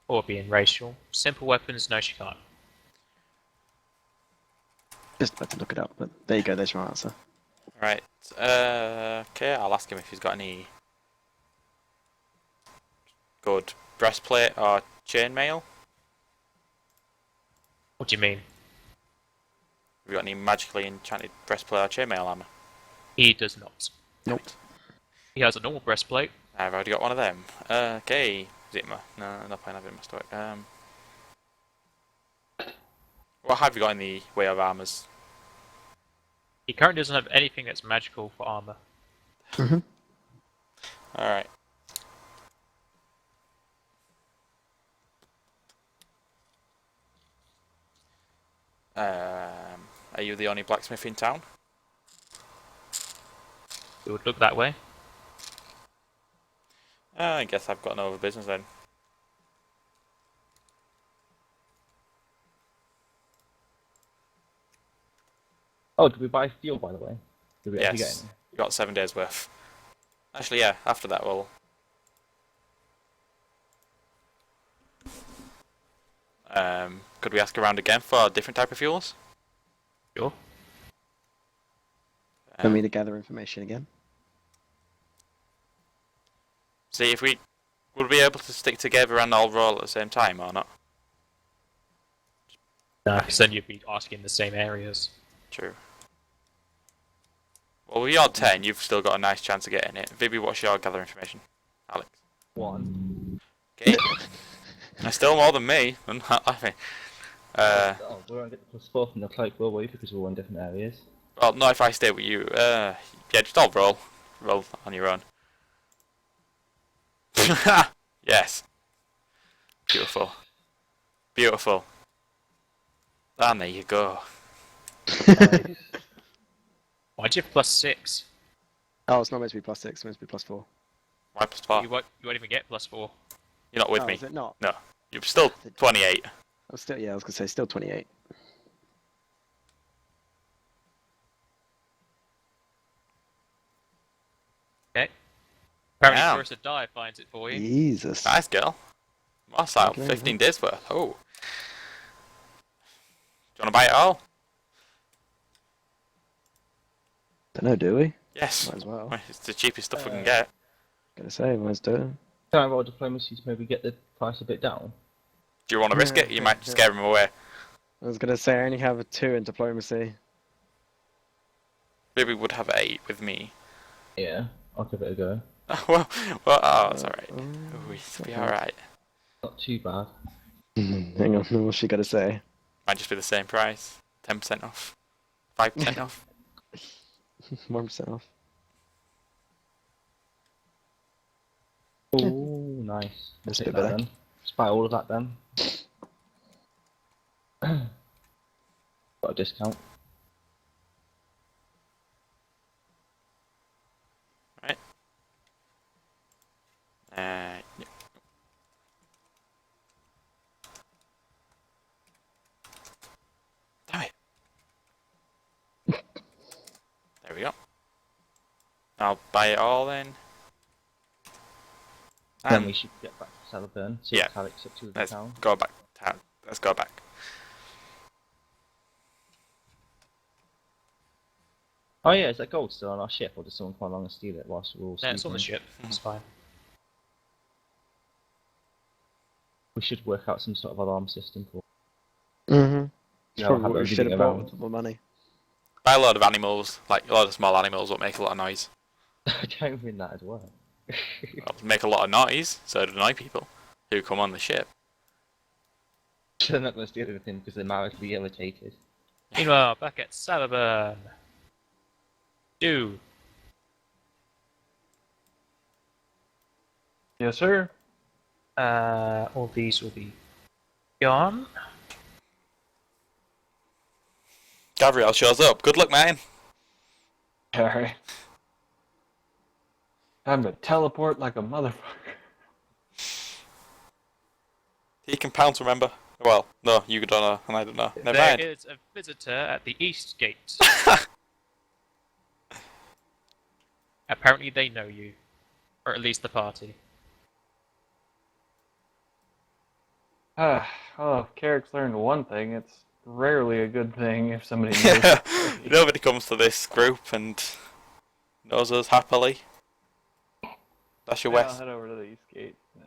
Or being racial. Simple weapons, no she can't. Just about to look it up, but there you go. There's your answer. Right. Okay, I'll ask him if he's got any good breastplate or chainmail. What do you mean? Have you got any magically enchanted breastplate or chainmail armor? He does not. Nope. He has a normal breastplate. I've already got one of them. Okay. Is it my... No, not playing in my story. What have you got in the way of armors? He currently doesn't have anything that's magical for armor. Mhm. Alright. Are you the only blacksmith in town? It would look that way. I guess I've got no other business then. Oh, did we buy fuel, by the way? Did we actually get Yes. any? You got 7 days worth. Actually, yeah, after that we'll... could we ask around again for a different type of fuels? Sure. For me to gather information again. See if we... Would we be able to stick together and all roll at the same time or not? No, because then you'd be asking the same areas. True. Well, with your 10, you've still got a nice chance of getting it. Vibi, what's your gather information? Alex. 1. Okay. That's still more than me. I'm not laughing. Oh, we won't get the +4 from the cloak, will we? Because we're in different areas. Well, not if I stay with you. Yeah, just all roll. Roll on your own. Yes. Beautiful. Beautiful. And there you go. Why'd you have +6? Oh, it's not meant to be +6. It's meant to be +4. Why +4? You won't even get +4. You're not with Oh, me. is it not? No. You're still 28. I'm still, yeah, I was gonna say still 28. Okay. Apparently, Damn. First to Die finds it for you. Jesus. Nice girl. What's that? Thank you very 15 much. days worth. Oh. Do you want to buy it all? Don't know, do we? Yes. Might as well. It's the cheapest stuff we can get. Gonna say, might as well do it. Can I roll diplomacy to maybe get the price a bit down? Do you want to risk it? You might scare him away. I was gonna say I only have a 2 in diplomacy. Maybe would have 8 with me. Yeah, I'll give it a go. well, oh, it's alright. Um, Oh, it'll be alright. Not too bad. Hang on, what's she gotta say? Might just be the same price. 10% off. 5% off. 1% off. Oh, nice. We'll That's a take bit that better. then. Let's buy all of that then. Got a discount. Yeah. Damn it. There we go. I'll buy it all then. Then And we should get back to Salaburn. See Yeah. what Alex up to with the let's town. go back. Let's go back. Oh yeah, is that gold still on our ship, or does someone come along and steal it whilst we're all No, it's on the sleeping? ship. It's fine. We should work out some sort of alarm system for. Mm-hmm. Yeah, Probably have what we everything should have bought around. with more money. Buy a load of animals, like a lot of small animals that make a lot of noise. I don't mean that as well. Well, make a lot of noise, so it annoy people who come on the ship. They're not going to steal anything because they're marriedly irritated. Meanwhile, back at Salaburn. Do. Yes, sir. All these will be gone. Gabriel shows up. Good luck, man. Alright. Time to teleport like a motherfucker. He can pounce, remember? Well, no, you don't know, and I don't know. Never There mind. is a visitor at the east gate. Apparently they know you. Or at least the party. If Carrick's learned one thing, it's rarely a good thing if somebody knows the way. Nobody comes to this group and knows us happily. That's your Yeah, I'll west. head over to the east gate. No.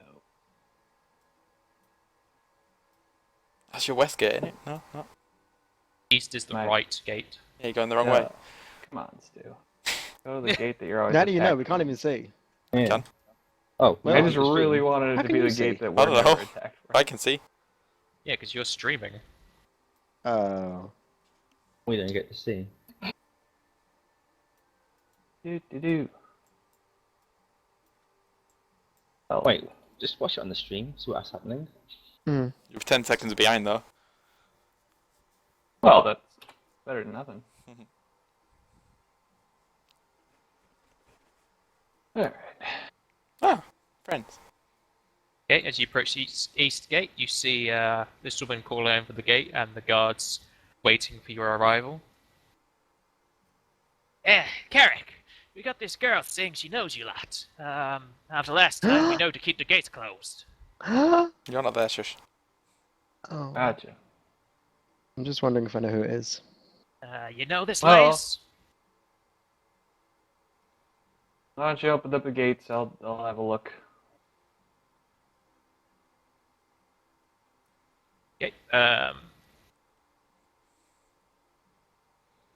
That's your west gate, isn't it? No, no. East is the Right. right gate. Yeah, you're going the wrong way. Come on, Stu. Go to the gate that you're always How do you know? attacked We can't from. even see. Yeah. Can. Oh, Well, I on just the really stream. wanted How it to can be you the see? gate that I we're don't never know. attacked from. I can see. Yeah, because you're streaming. Oh. we don't get to see. Do. Oh, Wait, just watch it on the stream, see what's happening. Hmm. You're 10 seconds behind though. well, that's better than nothing. Alright. Ah, friends. Okay, as you approach the east gate, you see this woman calling over the gate and the guards waiting for your arrival. Carrick, we got this girl saying she knows you lot. After last time, we know to keep the gates closed. oh. You're not there, shush. Gotcha. I'm just wondering if I know who it is. You know this Well- place? Why don't you open up the gates? I'll have a look. Okay,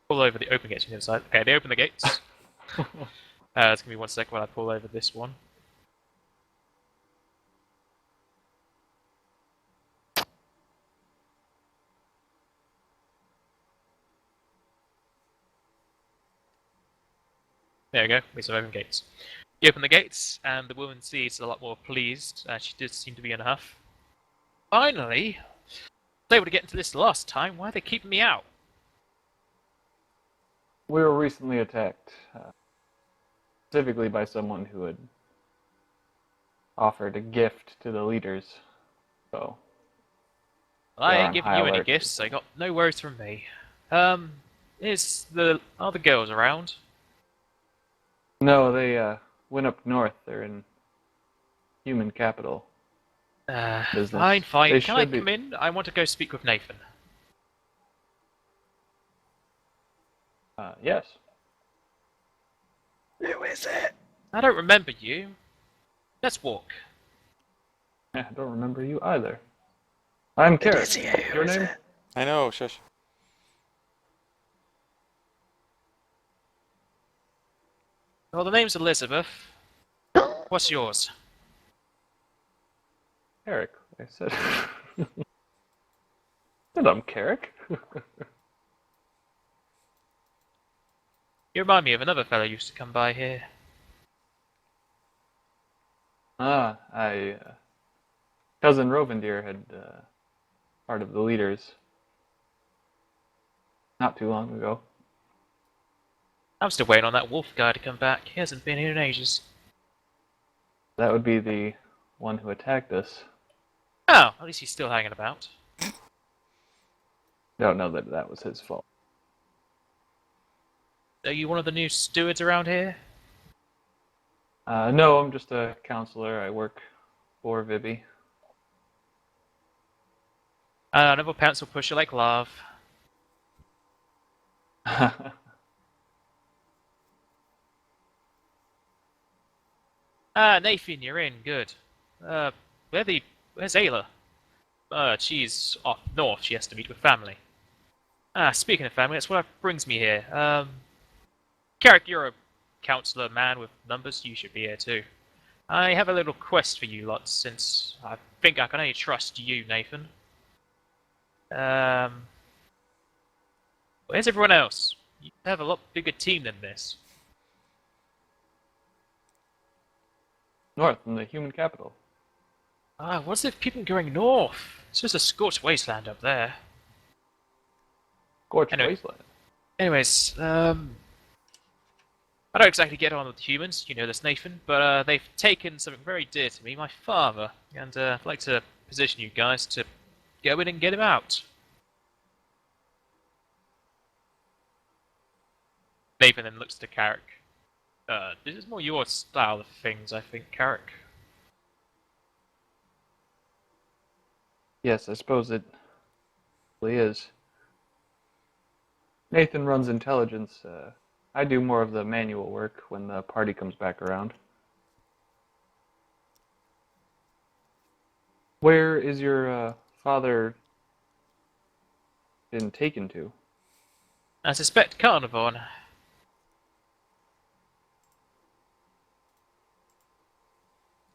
pull over the open gates from the other side. Okay, they open the gates. It's gonna be 1 second while I pull over this one. There we go, we have some open gates. You open the gates, and the woman sees a lot more pleased. She did seem to be in a huff. Finally! I was able to get into this last time. Why are they keeping me out? We were recently attacked, specifically by someone who had offered a gift to the leaders. So, Well, I They're ain't on giving high you any alert. gifts. So I got no words from me. Are the girls around? no, they went up north. They're in human capital. Business. Fine, fine. They Can I should be- come in? I want to go speak with Nathan. Yes. Who is it? I don't remember you. Let's walk. I don't remember you either. I'm Carrick. Who Your is name? it? I know, shush. Well, the name's Elizabeth. What's yours? Carrick. I said. And I'm Carrick. You remind me of another fellow who used to come by here. Cousin Rovendeer had part of the leaders not too long ago. I'm still waiting on that wolf guy to come back. He hasn't been here in ages. That would be the one who attacked us. Oh, at least he's still hanging about. Don't know that that was his fault. Are you one of the new stewards around here? No, I'm just a counselor. I work for Vibby. Another pencil pusher like love. Nathan, you're in. Good. Where's Ayla? She's off north. She has to meet with family. Speaking of family, that's what brings me here. Carrick, you're a counselor man with numbers. You should be here too. I have a little quest for you lot, since I think I can only trust you, Nathan. Where's everyone else? You have a lot bigger team than this. North from the human capital. What's if people going north? It's just a scorched wasteland up there. Scorched Anyway. Wasteland. Anyways, I don't exactly get on with humans, you know this, Nathan, but they've taken something very dear to me, my father, and I'd like to position you guys to go in and get him out. Nathan then looks to Carrick. This is more your style of things, I think, Carrick. Yes, I suppose it really is. Nathan runs intelligence. I do more of the manual work when the party comes back around. Where is your father been taken to? I suspect Carnarvon.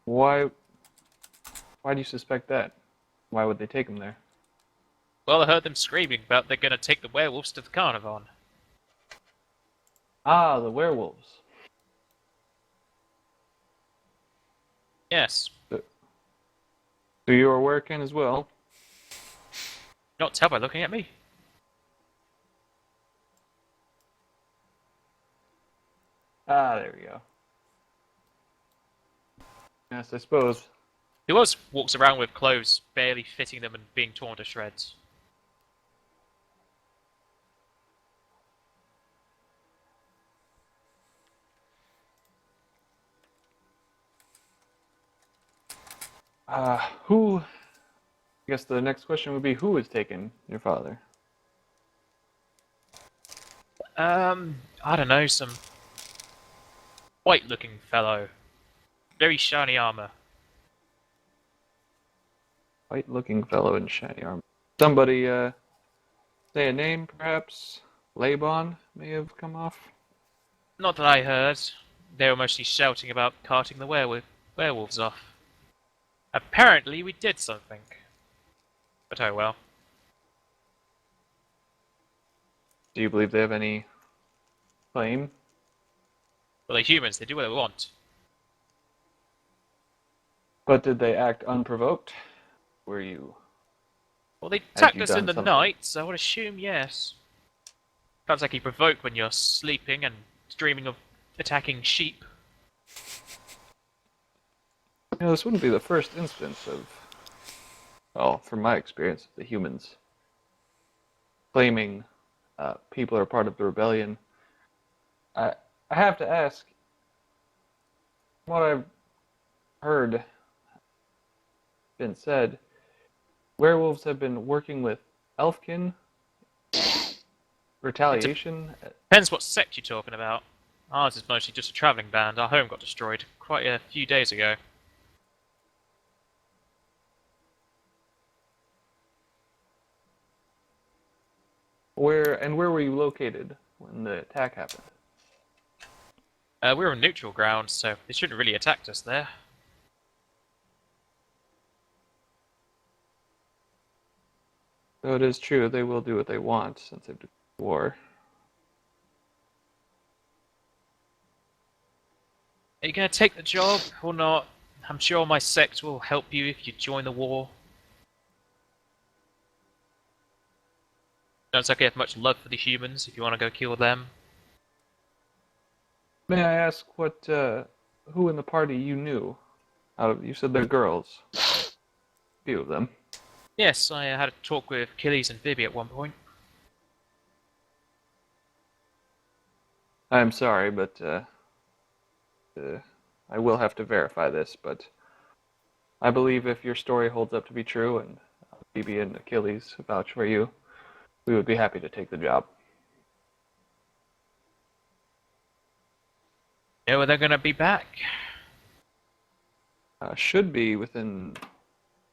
Why? Why do you suspect that? Why would they take him there? Well, I heard them screaming about they're gonna take the werewolves to the Carnarvon. Ah, the werewolves. Yes. So you are working as well. Not tell by looking at me. Ah, there we go. Yes, I suppose. Who else walks around with clothes barely fitting them and being torn to shreds? Who? I guess the next question would be who is taking your father? I don't know, some white-looking fellow. Very shiny armor. White-looking fellow in shiny armor. Somebody, say a name, perhaps? Laban may have come off. Not that I heard. They were mostly shouting about carting the werewolves off. Apparently we did something. But oh well. Do you believe they have any claim? Well, they're humans, they do what they want. But did they act unprovoked? Were you? Well, they Had attacked you us in done the something? night, so I would assume yes. Sounds like you provoke when you're sleeping and dreaming of attacking sheep. You know, this wouldn't be the first instance of, well, from my experience, the humans claiming people are part of the rebellion. I have to ask, what I've heard been said, werewolves have been working with Elfkin retaliation. Depends what sect you're talking about. Ours is mostly just a travelling band. Our home got destroyed quite a few days ago. Where were you located when the attack happened? We were on neutral ground, so they shouldn't really attacked us there. Though it is true, they will do what they want since they've declared war. Are you going to take the job or not? I'm sure my sect will help you if you join the war. Don't like you have much love for the humans if you want to go kill them. May I ask what who in the party you knew? You said they're girls. Few of them. Yes, I had a talk with Achilles and Vivi at one point. I'm sorry, but I will have to verify this. But I believe if your story holds up to be true, and Phoebe and Achilles vouch for you, we would be happy to take the job. You know when they're going to be back? Should be within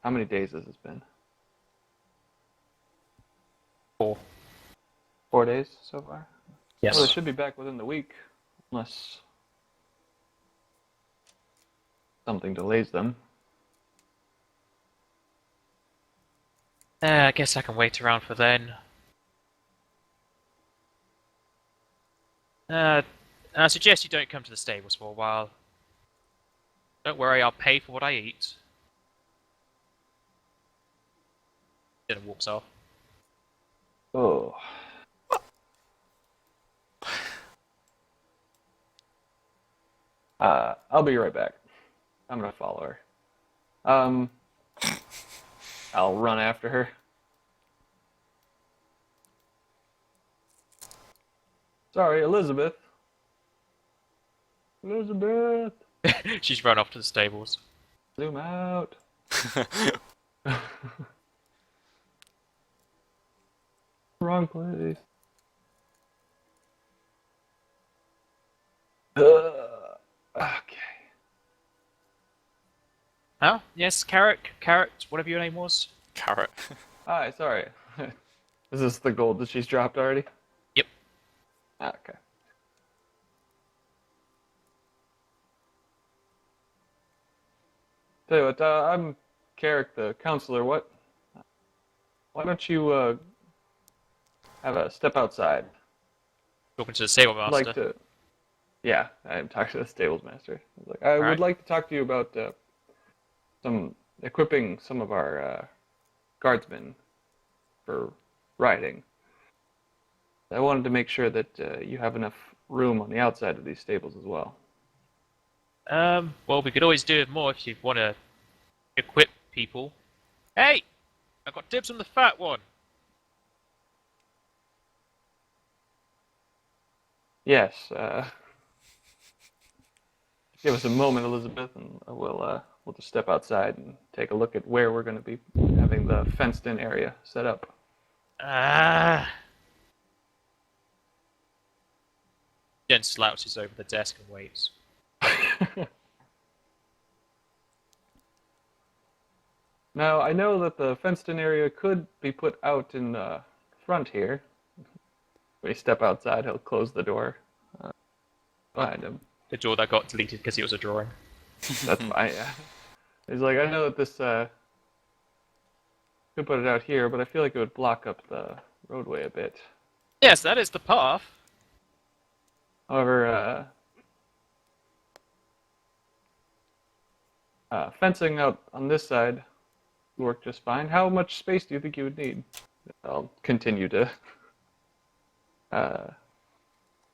how many days has this been? 4. 4 days so far. Yes. Well, they should be back within the week, unless something delays them. I guess I can wait around for then. I suggest you don't come to the stables for a while. Don't worry, I'll pay for what I eat. Then walks off. Oh. I'll be right back. I'm gonna follow her. I'll run after her. Sorry, Elizabeth. Elizabeth! She's run off to the stables. Zoom out. Wrong place. Okay. Oh, yes, Carrot, whatever your name was. Carrot. Hi, sorry. Is this the gold that she's dropped already? Yep. Okay. Tell you what, I'm Carrick, the counselor. Why don't you have a step outside? Talking to the stable I'd master. like to. Yeah, I'm talking to the stables master. I would Alright. like to talk to you about some equipping some of our guardsmen for riding. I wanted to make sure that you have enough room on the outside of these stables as well. Well, we could always do it more if you want to equip people. Hey! I got dibs on the fat one! Yes. Give us a moment, Elizabeth, and we'll just step outside and take a look at where we're going to be having the fenced-in area set up. Ah. Jen slouches over the desk and waits. Now, I know that the fenced-in area could be put out in the front here. When you step outside, he'll close the door behind him. The door that got deleted because it was a drawing. That's fine, yeah. He's like, I know that this could put it out here, but I feel like it would block up the roadway a bit. Yes, that is the path. However, fencing out on this side would work just fine. How much space do you think you would need? I'll continue to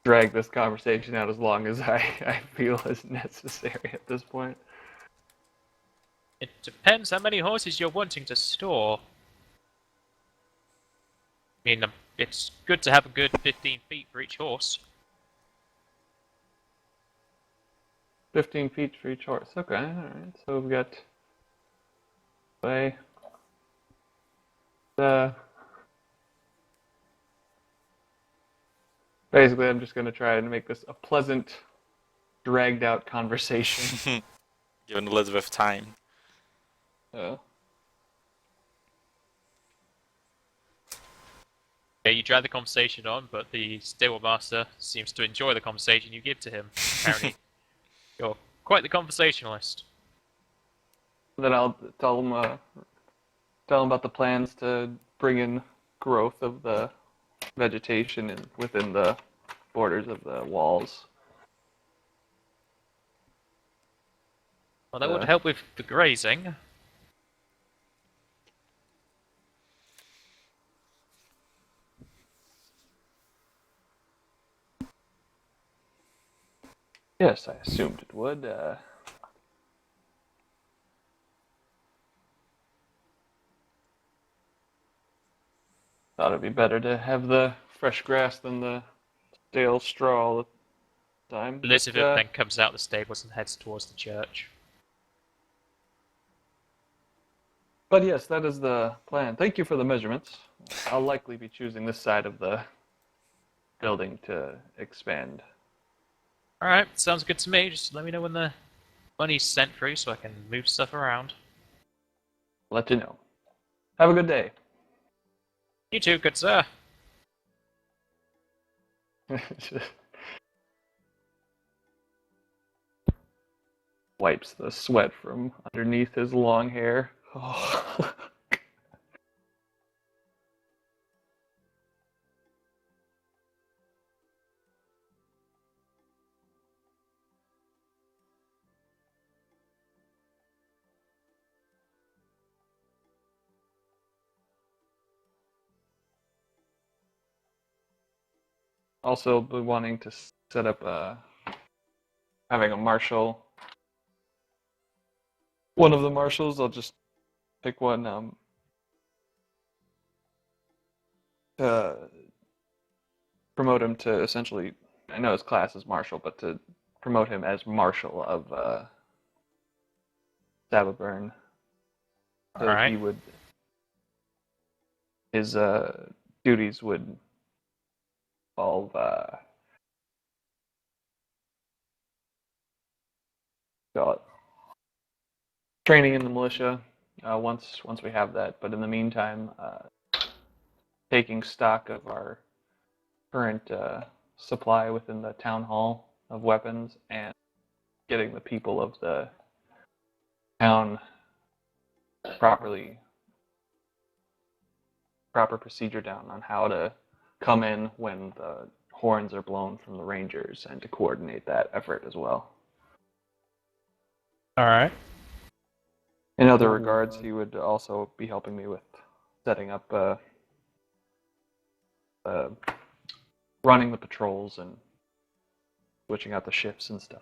drag this conversation out as long as I feel is necessary at this point. It depends how many horses you're wanting to store. I mean, it's good to have a good 15 feet for each horse. 15 feet for each horse. Okay, alright. So we've got basically I'm just gonna try and make this a pleasant, dragged out conversation. Giving Elizabeth time. Yeah, you drag the conversation on, but the stable master seems to enjoy the conversation you give to him. Apparently, you're quite the conversationalist. Then I'll tell him about the plans to bring in growth of the vegetation and within the borders of the walls. Well, that would help with the grazing. Yes, I assumed it would. Thought it'd be better to have the fresh grass than the stale straw all the time. Elizabeth then comes out the stables and heads towards the church. But yes, that is the plan. Thank you for the measurements. I'll likely be choosing this side of the building to expand. Alright, sounds good to me. Just let me know when the money's sent through so I can move stuff around. Let you know. Have a good day. You too, good sir. Wipes the sweat from underneath his long hair. Oh. Also, be wanting to set up having a marshal. One of the marshals, I'll just pick one. Promote him to essentially, I know his class is marshal, but to promote him as marshal of Sababurn. So Alright. he would, his duties would involve call it training in the militia. Once we have that, but in the meantime, taking stock of our current supply within the town hall of weapons and getting the people of the town proper procedure down on how to come in when the horns are blown from the rangers and to coordinate that effort as well. All right. In other regards, he would also be helping me with setting up running the patrols and switching out the shifts and stuff.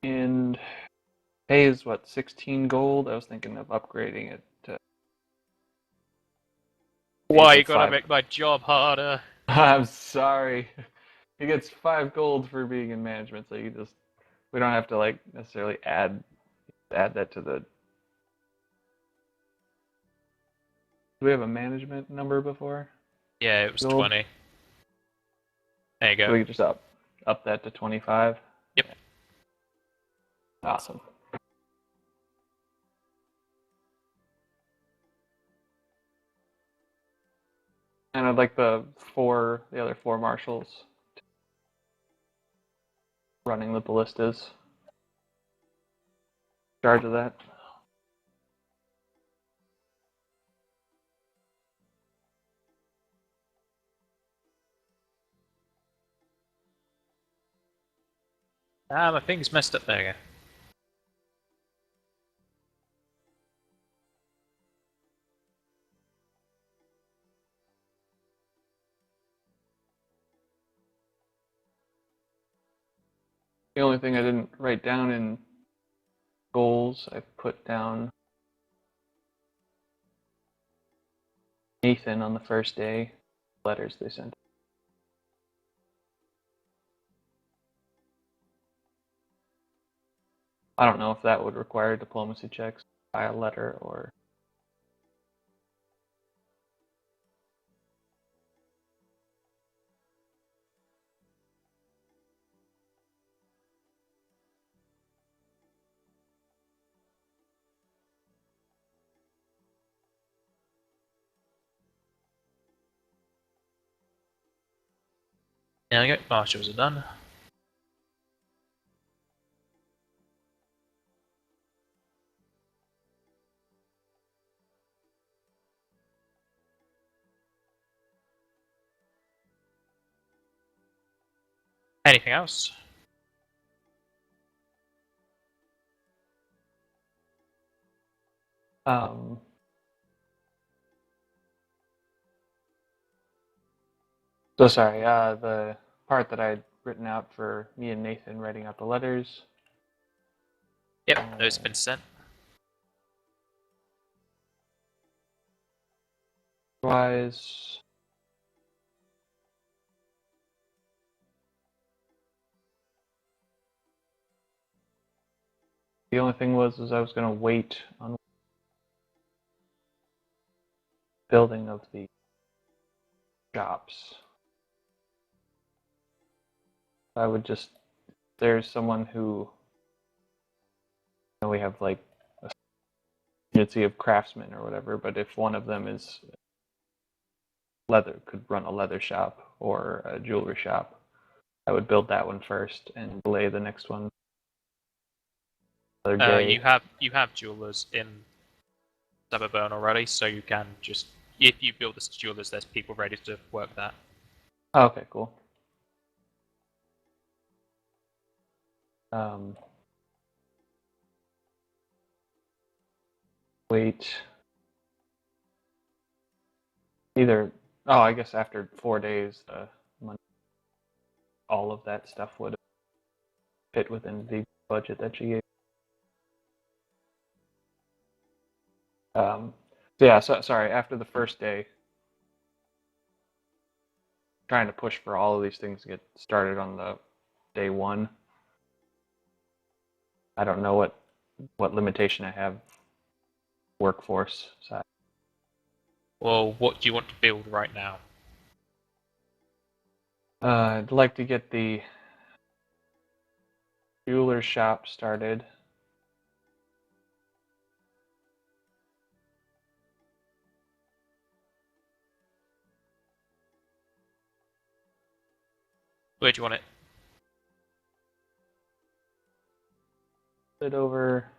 And pay is what, 16 gold? I was thinking of upgrading it to. Why to you gotta 5. make my job harder? I'm sorry. He gets 5 gold for being in management, so we don't have to like necessarily add that to the. Do we have a management number before? Yeah, it was Gold? 20. There you So go. we could just up that to 25. Yep. Awesome. And I'd like the other 4 marshals running the ballistas. In charge of that. Ah, my thing's messed up. There you go. The only thing I didn't write down in goals, I put down Nathan on the first day, letters they sent. I don't know if that would require diplomacy checks by a letter or. There you go. Marshals are done. Anything else? So sorry, the part that I'd written out for me and Nathan writing out the letters. Yep, those have been sent. Otherwise, the only thing was I was going to wait on building of the shops. I would just, there's someone who, we have like a community of craftsmen or whatever, but if one of them is could run a leather shop or a jewelry shop, I would build that one first and delay the next one another day. You have jewelers in Suburban already, so you can just, if you build this jewelers, there's people ready to work that. Oh, okay, cool. Wait. I guess after 4 days, all of that stuff would fit within the budget that you gave. Sorry, after the first day, trying to push for all of these things to get started on the day 1. I don't know what limitation I have workforce side. Well, what do you want to build right now? I'd like to get the jeweler shop started. Where do you want it? It over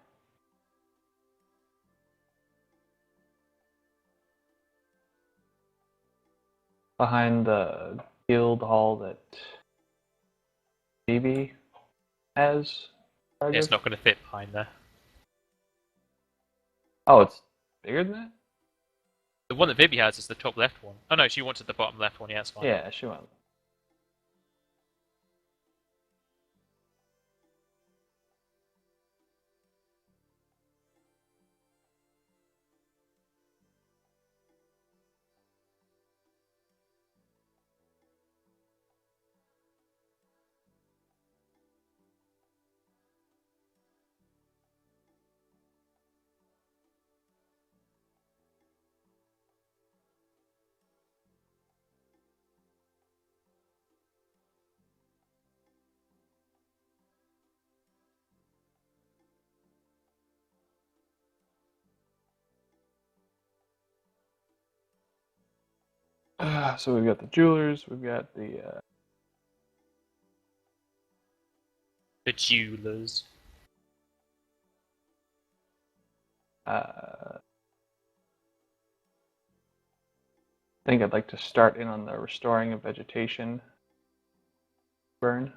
behind the guild hall that Phoebe has. It's not going to fit behind there. Oh, it's bigger than that? The one that Vivi has is the top left one. Oh no, she wanted the bottom left one. Yeah, that's fine. Yeah, she went. So we've got the jewelers, we've got the The jewelers. I think I'd like to start in on the restoring of vegetation burn.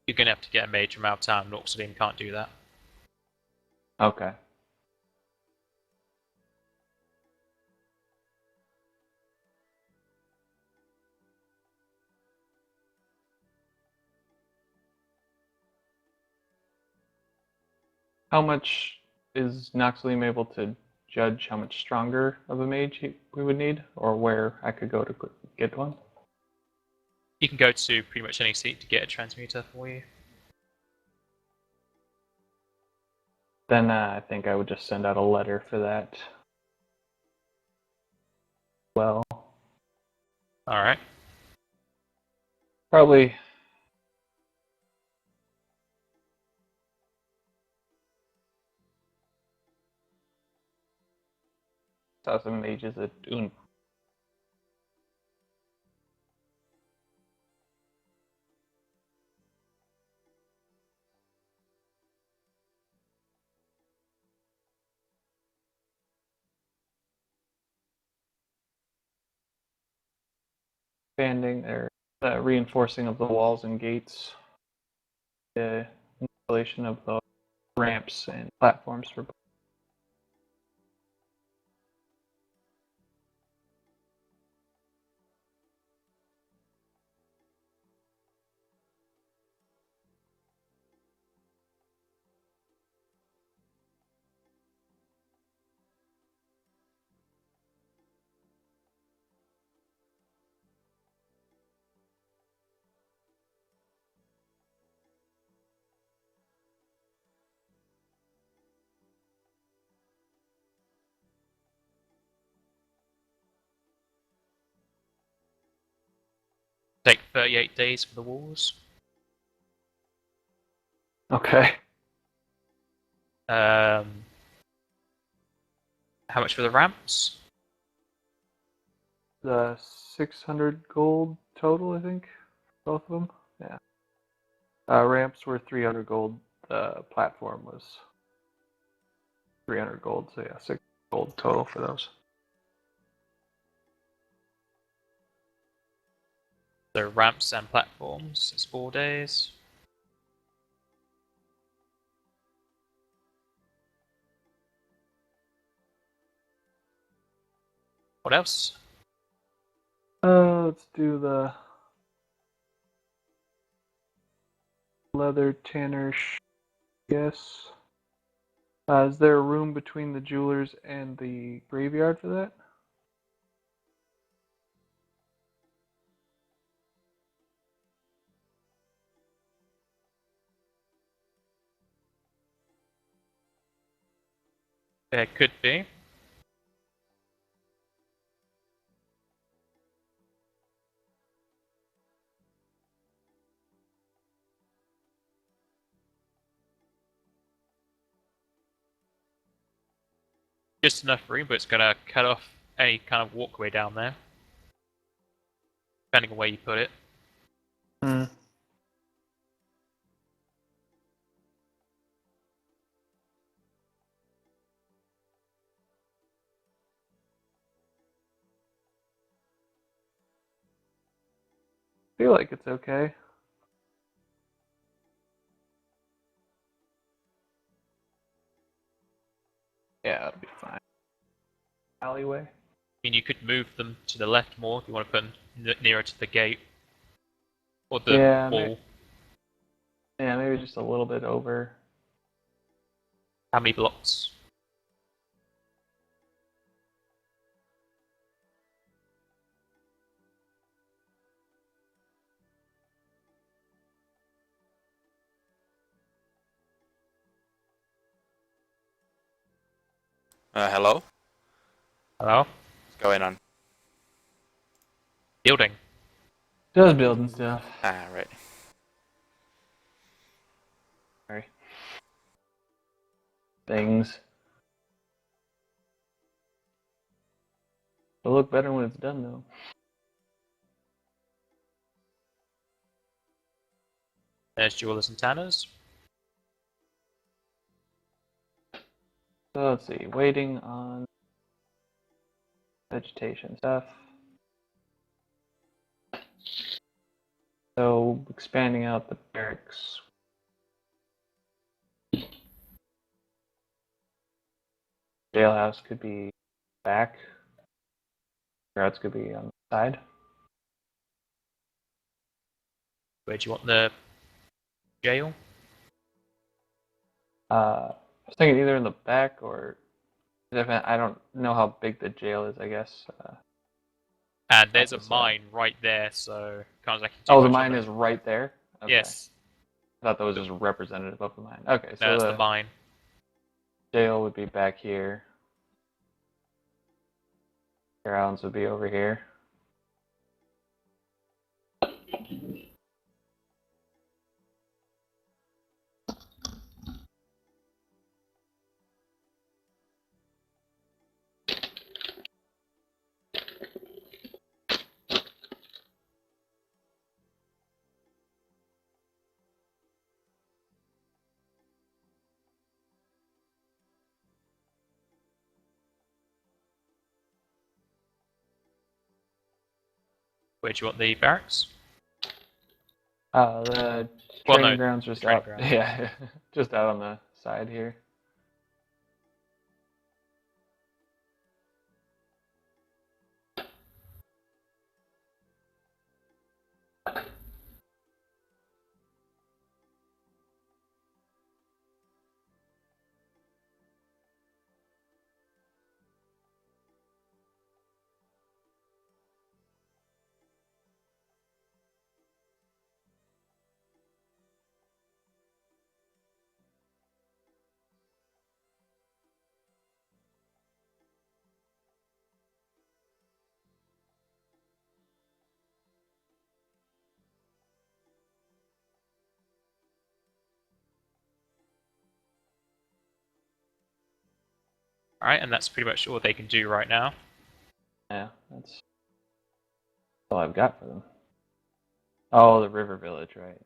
You're going to have to get a major amount of time. Noxodine can't do that. Okay. How much is Noxalim able to judge how much stronger of a mage we would need, or where I could go to get one? You can go to pretty much any seat to get a transmuter for you. Then I think I would just send out a letter for that. Well, Alright. probably. Saw some mages at Un. Expanding or reinforcing of the walls and gates, the installation of the ramps and platforms for. Take 38 days for the walls. Okay. How much for the ramps? The 600 gold total, I think, both of them. Yeah. Ramps were 300 gold. The platform was 300 gold. So yeah, 6 gold total for those. So ramps and platforms, it's 4 days. What else? Let's do the leather tanner. Yes. Is there a room between the jewelers and the graveyard for that? There could be. just enough room, but it's gonna cut off any kind of walkway down there, depending on where you put it. Hmm. Feel like it's okay. Yeah, it'll be fine. Alleyway. I mean, you could move them to the left more if you want to put them nearer to the gate or the Yeah, wall. maybe just a little bit over. How many blocks? Hello? Hello? What's going on? Building. Just building stuff. Ah, right. Sorry. Things. It'll look better when it's done, though. There's Jewelers and Tanners. So let's see. Waiting on vegetation stuff. So expanding out the barracks. Jailhouse could be back. Guards could be on the side. Where do you want the jail? I was thinking either in the back or I don't know how big the jail is. I guess. And there's a Opposite. mine right there, so can't exactly do Oh, the much on mine it. is right there. Okay. Yes. I thought that was just representative of the mine. Okay, No, so that's the the mine. jail would be back here. Grounds would be over here. Where do you want the barracks? The Well, training no, grounds just training out. ground. Yeah, just out on the side here. Alright, and that's pretty much all they can do right now. Yeah, that's all I've got for them. Oh, the River Village, right?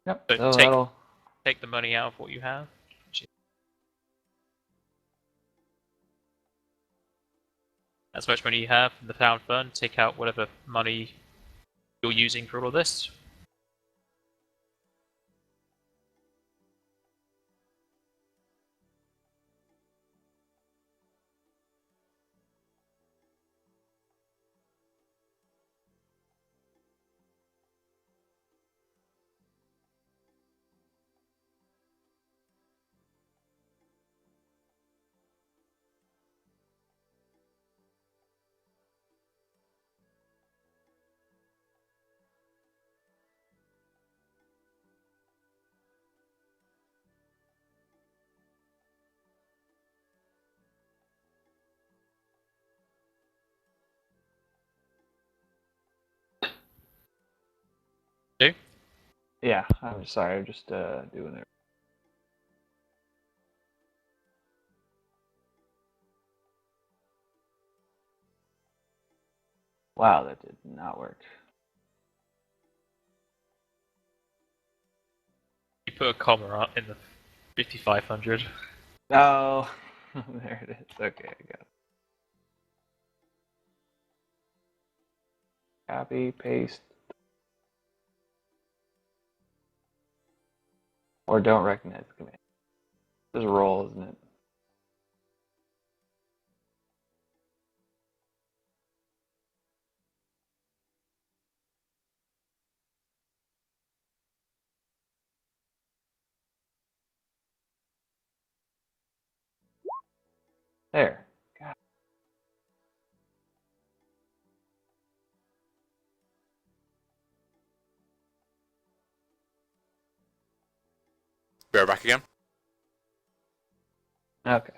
Yep. So So take that'll. take the money out of what you have. As much money you have in the pound fund, take out whatever money you're using for all of this. Yeah, I'm sorry. I'm just doing it. Wow, that did not work. You put a comma up in the 5500. Oh, there it is. Okay, I got it. Copy, paste, or don't recognize the command. This is roll, isn't it? There. God. Be right back again. Okay.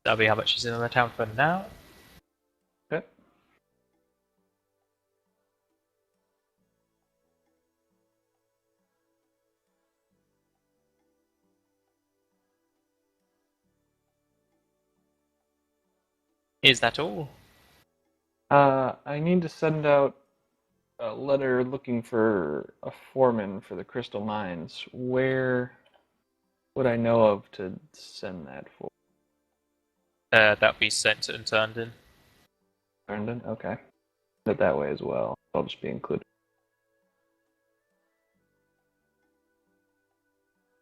That'll be how much is in the town fund now. Good. Is that all? I need to send out a letter looking for a foreman for the crystal mines. Where would I know of to send that for? That'll be sent and turned in. Herndon? Okay. Put it that way as well. I'll just be included.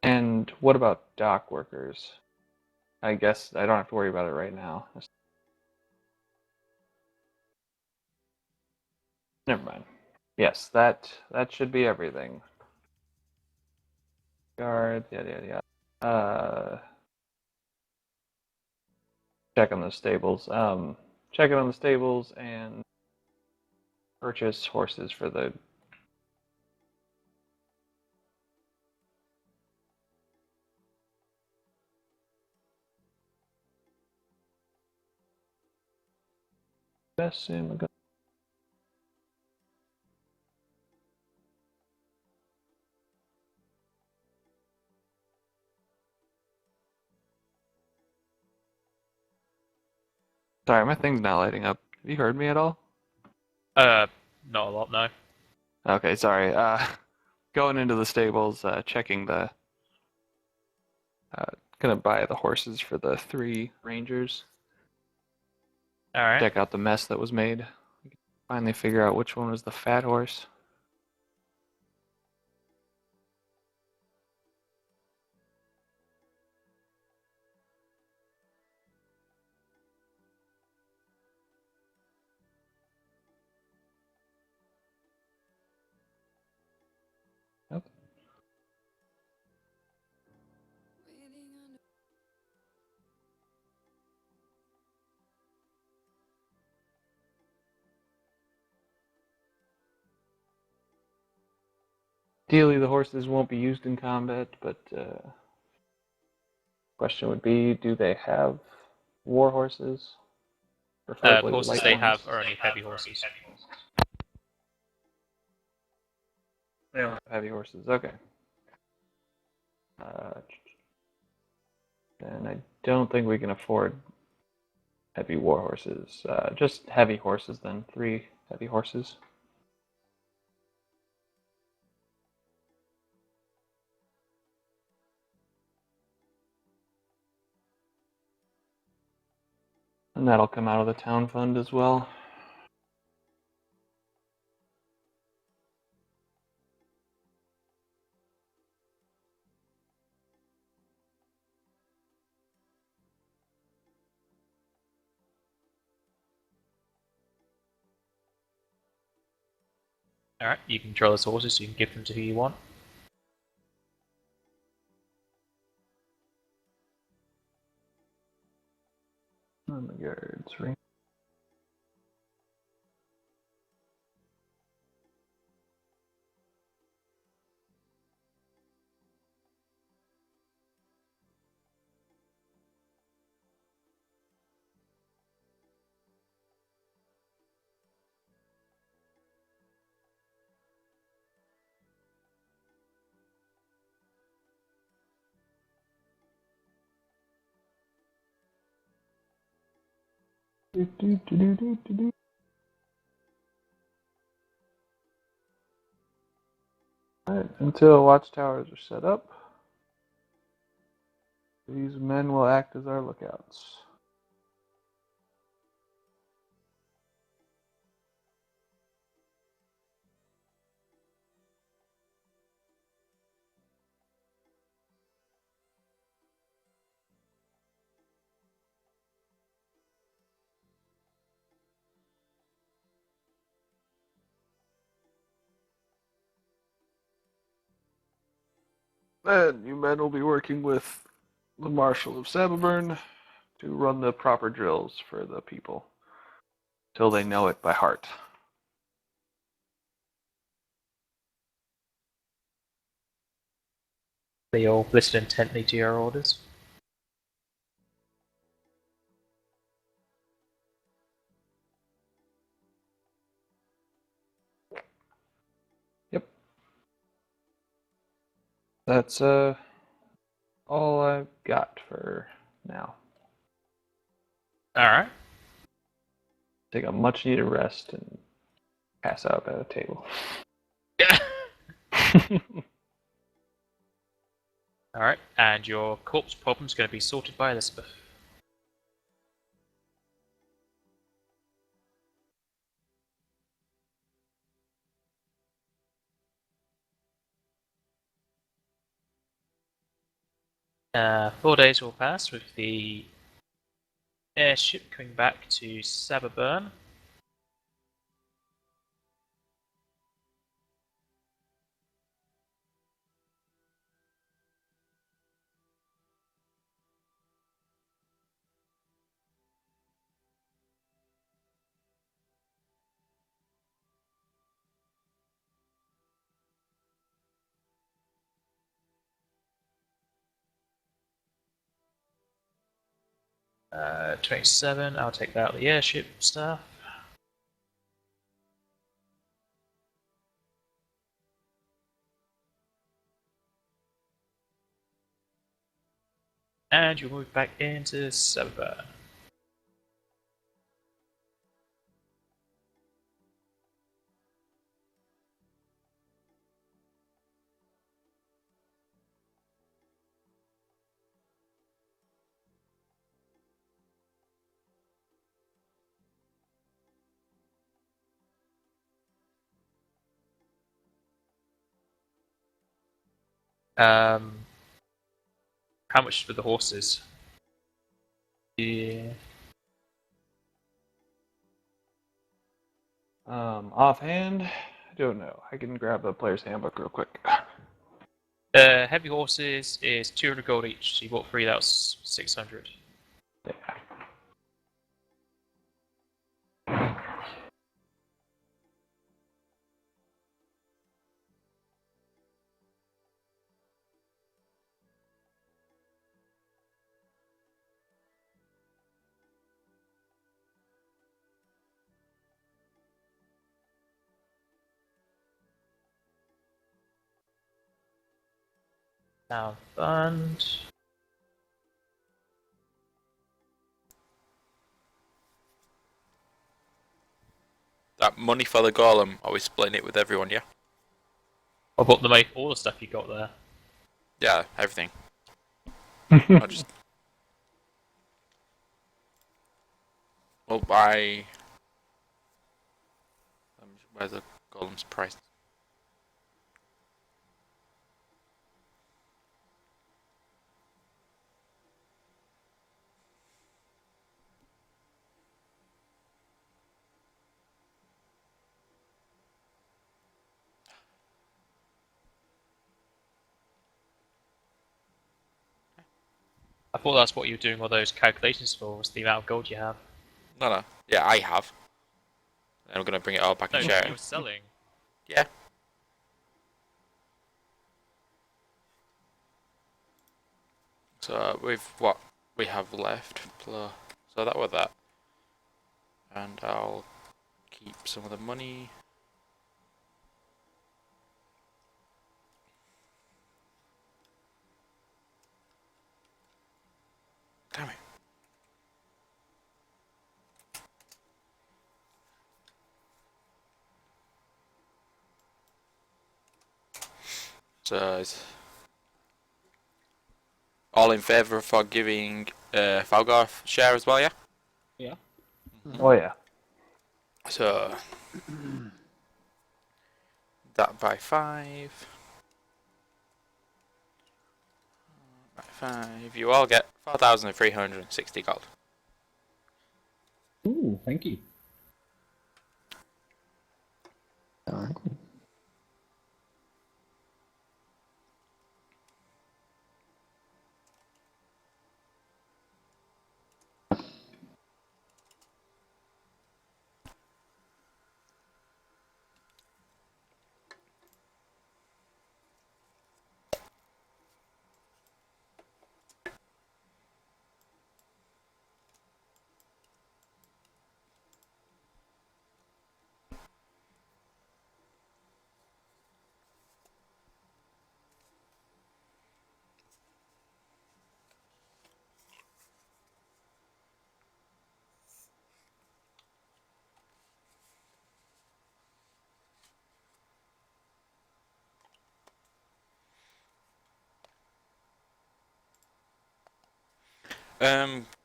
And what about dock workers? I guess I don't have to worry about it right now. Never mind. Yes, that should be everything. Guards, yada yada yada. Check on the stables. Check on the stables and purchase horses for the. Best sim. Sorry, my thing's not lighting up. Have you heard me at all? Not a lot, no. Okay, sorry. Going into the stables, checking the. Uh, gonna buy the horses for the 3 rangers. Alright. Check out the mess that was made. Finally figure out which one was the fat horse. Yep. Ideally, the horses won't be used in combat, but question would be, do they have war horses? Preferably Horses light they ones. have are only heavy horses. They don't have heavy horses. Okay. And I don't think we can afford heavy war horses. Just heavy horses then. 3 heavy horses. And that'll come out of the town fund as well. Alright, you can control those horses, so you can give them to who you want. On the guards, right? Alright, until watchtowers are set up, these men will act as our lookouts. And you men will be working with the Marshal of Sababurn to run the proper drills for the people till they know it by heart. They all listen intently to your orders. Yep. That's all I've got for now. Alright. Take a much needed rest and pass out at a table. Yeah. Alright, and your corpse problem's going to be sorted by Elizabeth. Four days will pass with the airship coming back to Sababurn. Uh, 27, I'll take that out of the airship stuff. And you'll move back into Sababurn. Um, how much for the horses? Yeah. Offhand, I don't know. I can grab a player's handbook real quick. Heavy horses is 200 gold each, so you bought 3, that was 600. Yeah. Now fund. That money for the golem, are we splitting it with everyone, yeah? I bought all the stuff you got there. Yeah, everything. Not just... We'll buy... Where's the golem's price? I thought that's what you were doing all those calculations for, was the amount of gold you have. No. Yeah, I have. And I'm gonna bring it all back No, and share you were it. selling. Yeah. So with what we have left, so that was that. And I'll keep some of the money. Damn it. So, is all in favour for giving Falgar a share as well, yeah? Yeah. Oh yeah. So, that by 5. By 5. You all get 4,360 gold. Ooh, thank you. Alright.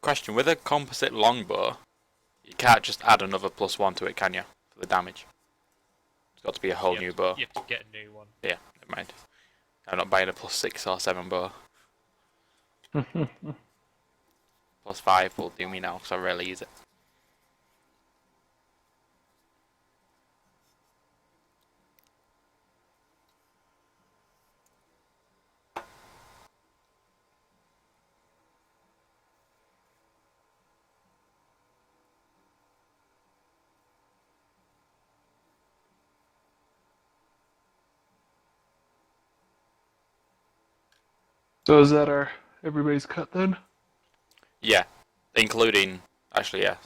Question: with a composite longbow, you can't just add another +1 to it, can you? For the damage. It's got to be a whole new bow. You have to get a new one. Yeah, never mind. I'm not buying a +6 or 7 bow. +5 will do me now, because I rarely use it. So is that our everybody's cut then? Yeah, including actually, yeah.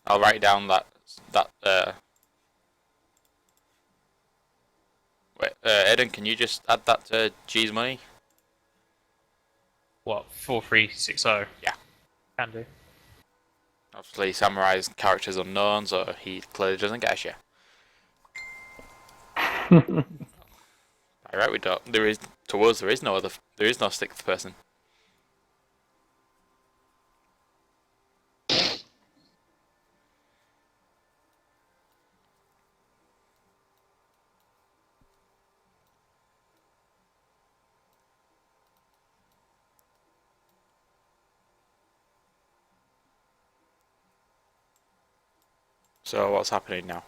I'll write down that Wait, Eden, can you just add that to G's money? What, 4360? Yeah. Can do. Obviously, Samurai's character's unknown, so he clearly doesn't get a share. Alright, we don't. There is to us. There is no other. There is no 6th person. So what's happening now?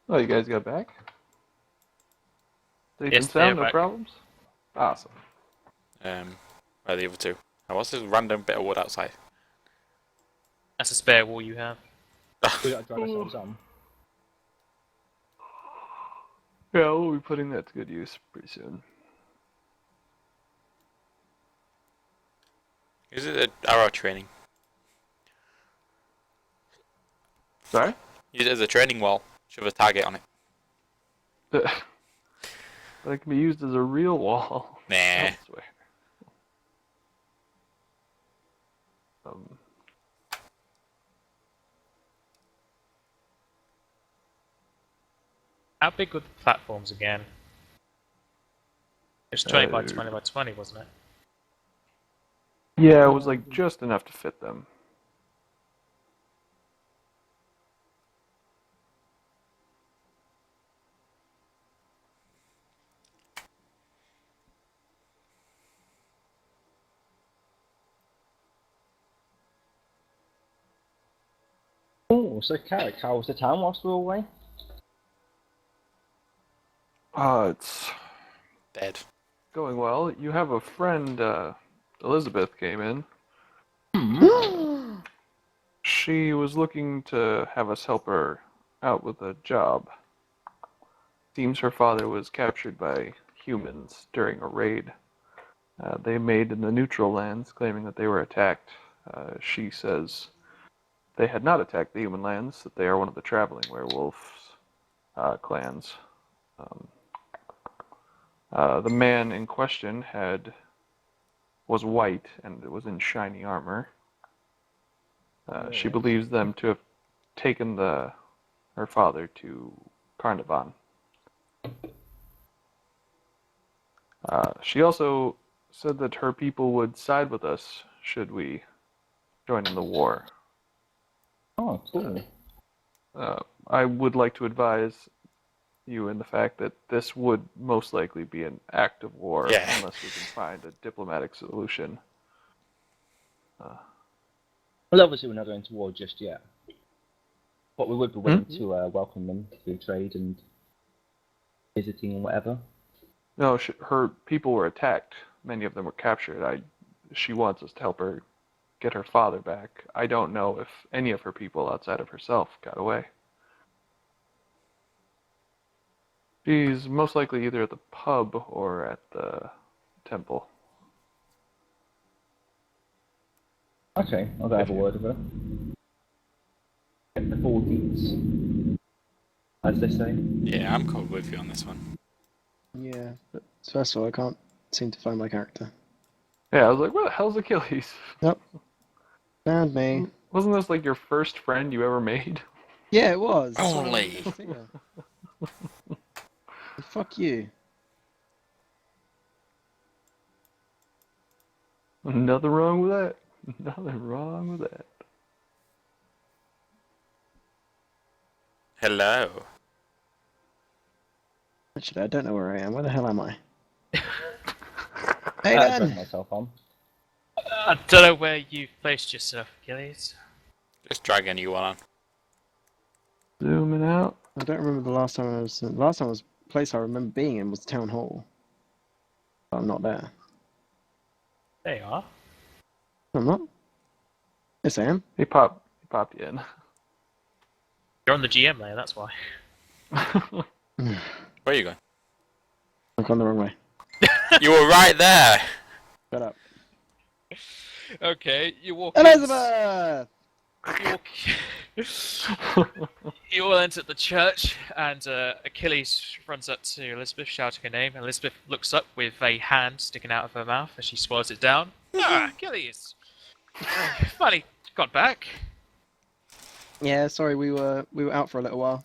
Oh, you guys got back? Safe Yes, and they're sound, no back. problems? Awesome. Where are the other two? Now, what's this random bit of wood outside? That's a spare wall you have. We gotta drag ourselves on. Yeah, we'll be putting that to good use pretty soon. Is it an arrow training? Sorry? Use it as a training wall. Shove a target on it. That can be used as a real wall. Nah. Elsewhere. How big were the platforms again? It was 20 by 20 by 20, wasn't it? Yeah, it was like just enough to fit them. Oh, so Carrick, how was the town whilst we were away? It's Dead. going well. You have a friend, Elizabeth came in. She was looking to have us help her out with a job. Seems her father was captured by humans during a raid they made in the neutral lands, claiming that they were attacked. She says they had not attacked the human lands, that they are one of the traveling werewolf clans. The man in question was white and was in shiny armor. She believes them to have taken the her father to Carnarvon. She also said that her people would side with us should we join in the war. Oh, cool. I would like to advise you in the fact that this would most likely be an act of war Yeah. unless we can find a diplomatic solution. Well, obviously we're not going to war just yet. But we would be willing to welcome them through trade and visiting and whatever. No, her people were attacked. Many of them were captured. She wants us to help her get her father back. I don't know if any of her people outside of herself got away. She's most likely either at the pub or at the temple. Okay, I'll go have a word with her. Get the full deets, as they say. Yeah, I'm cool with you on this one. Yeah, but first of all, I can't seem to find my character. Yeah, I was like, where the hell's Achilles? Found me. Wasn't this like your first friend you ever made? Yeah, it was. Only. Fuck you. Nothing wrong with that. Nothing wrong with that. Hello. Actually, I don't know where I am. Where the hell am I? Hey, I Dan! myself on. I don't know where you've placed yourself, Achilles. Just dragging you on. Zooming out. I don't remember the last time I was. The last time I was place I remember being in was Town Hall. But I'm not there. There you are. I'm not. Yes, I am. He popped you in. You're on the GM layer, that's why. Where are you going? I've gone the wrong way. You were right there. Shut up. Okay, you walk. Elizabeth! You all enter the church, and Achilles runs up to Elizabeth, shouting her name. Elizabeth looks up with a hand sticking out of her mouth as she swallows it down. Achilles! Finally got back. Yeah, sorry, we were out for a little while.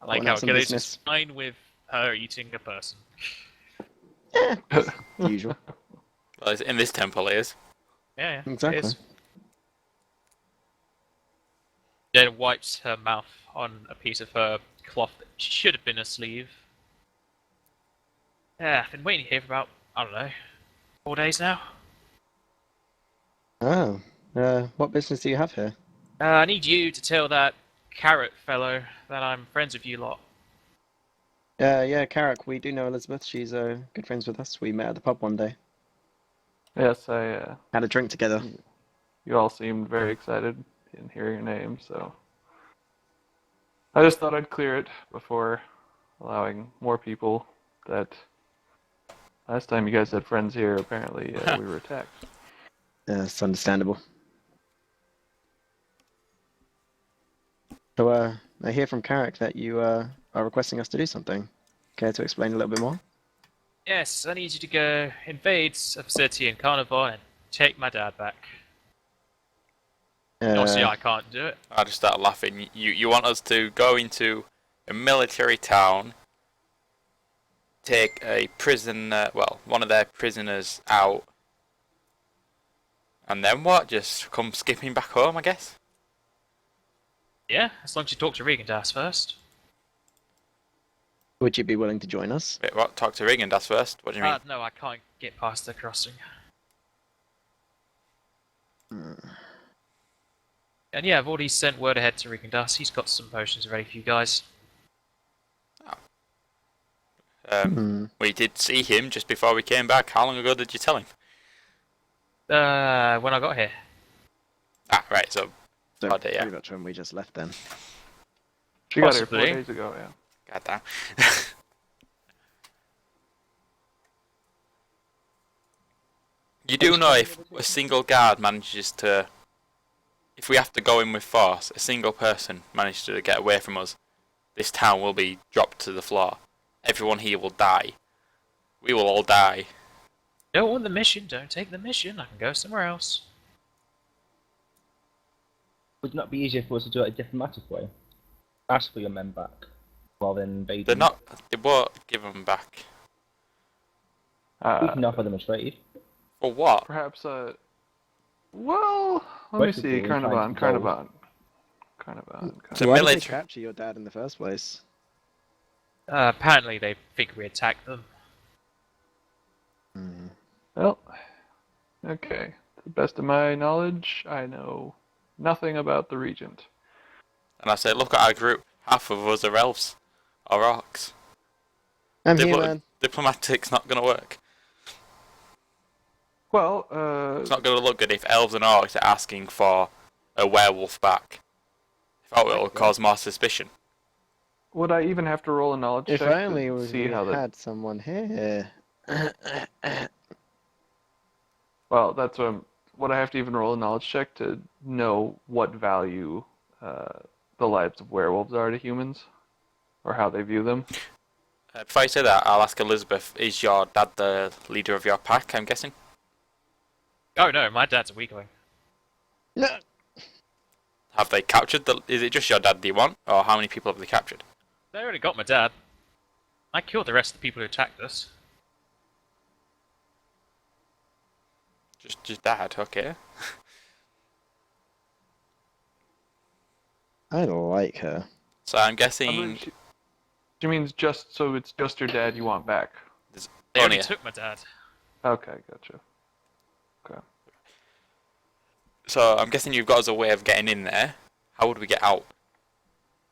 I like Going how out some Achilles is business. fine with her eating a person. Usual. Well, in this temple it is. Yeah, it Exactly. is. Then wipes her mouth on a piece of her cloth that should have been a sleeve. Yeah, I've been waiting here for about, I don't know, 4 days now. Oh. What business do you have here? I need you to tell that carrot fellow that I'm friends with you lot. Yeah, Carrick, we do know Elizabeth. She's good friends with us. We met at the pub one day. Yes, I. Had a drink together. You all seemed very excited in hearing your name, so I just thought I'd clear it before allowing more people. That last time you guys had friends here, apparently we were attacked. Yeah, it's understandable. So, I hear from Carrick that you are requesting us to do something. Care to explain a little bit more? Yes, I need you to go invade a facility in Carnivore and take my dad back. Obviously, I can't do it. I just started laughing. You want us to go into a military town, take a prisoner, well, one of their prisoners out, and then what? Just come skipping back home, I guess? Yeah, as long as you talk to Regandas first. Would you be willing to join us? Wait, what? Talk to Regandas first? What do you mean? No, I can't get past the crossing. And yeah, I've already sent word ahead to Regandas. He's got some potions ready for you guys. We did see him just before we came back. How long ago did you tell him? When I got here. Ah, right, so So Oh, dear. pretty much when we just left then. She got here 4 Possibly. days ago, yeah. goddamn. You do know if a single guard manages to, if we have to go in with force, a single person manages to get away from us, this town will be dropped to the floor. Everyone here will die. We will all die. Don't want the mission, don't take the mission. I can go somewhere else. Would it not be easier for us to do it a diplomatic way? ask for your men back rather than invade They're them. not. They won't give them back. We can offer them a trade. For what? Perhaps, well, let me Both of see. you inclined Carnivon. to So Why did they military. capture your dad in the first place? Apparently they think we attacked them. Well, okay. To the best of my knowledge, I know nothing about the Regent. And I say, look at our group. Half of us are elves or orcs. I'm here, Diplo- man. Diplomatic's not going to work. Well, It's not going to look good if elves and orcs are asking for a werewolf back. If it will cause more suspicion. would I even have to roll a knowledge If check only to we see how that? had someone here. Well, that's what would I have to even roll a knowledge check to know what value the lives of werewolves are to humans, or how they view them? Before I say that, I'll ask Elizabeth, is your dad the leader of your pack, I'm guessing? Oh no, my dad's a weakling. No. Have they captured the... Is it just your dad do you want? Or how many people have they captured? They already got my dad. I killed the rest of the people who attacked us. Just dad, okay. I like her. So I'm I guessing... believe she means just so it's just your dad you want back. They Only already a- took my dad. Okay, gotcha. So I'm guessing you've got us a way of getting in there. How would we get out?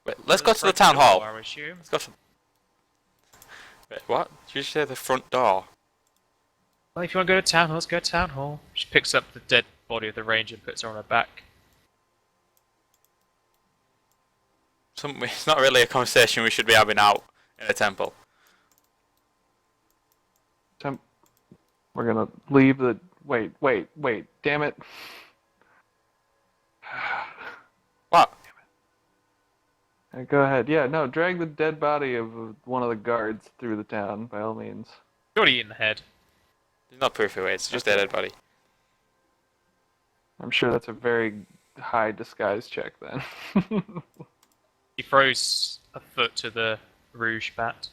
Wait, let's go to the front town door, hall. I assume. Let's go to... Wait, what? Did you say the front door? Well, if you want to go to town hall, let's go to town hall. She picks up the dead body of the ranger and puts her on her back. It's not really a conversation we should be having out in a temple. We're gonna leave the. Wait, damn it. What? Go ahead. Yeah, no, drag the dead body of one of the guards through the town, by all means. You're already in the head. There's not proof of it, it's just a dead body. I'm sure that's a very high disguise check then. He throws a foot to the rouge bat.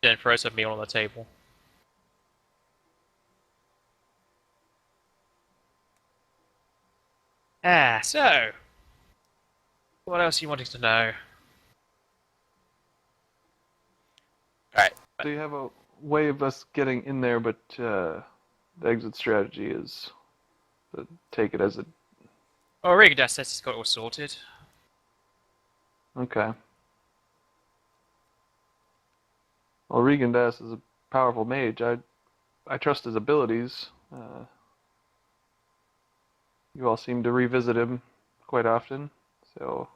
Then throws a meal on the table. So... What else are you wanting to know? Right. Do you have a way of us getting in there, but the exit strategy is to take it as a... Oh, Rigadas says he's got it all sorted. Okay. Well, Regan Das is a powerful mage. I trust his abilities. You all seem to revisit him quite often, so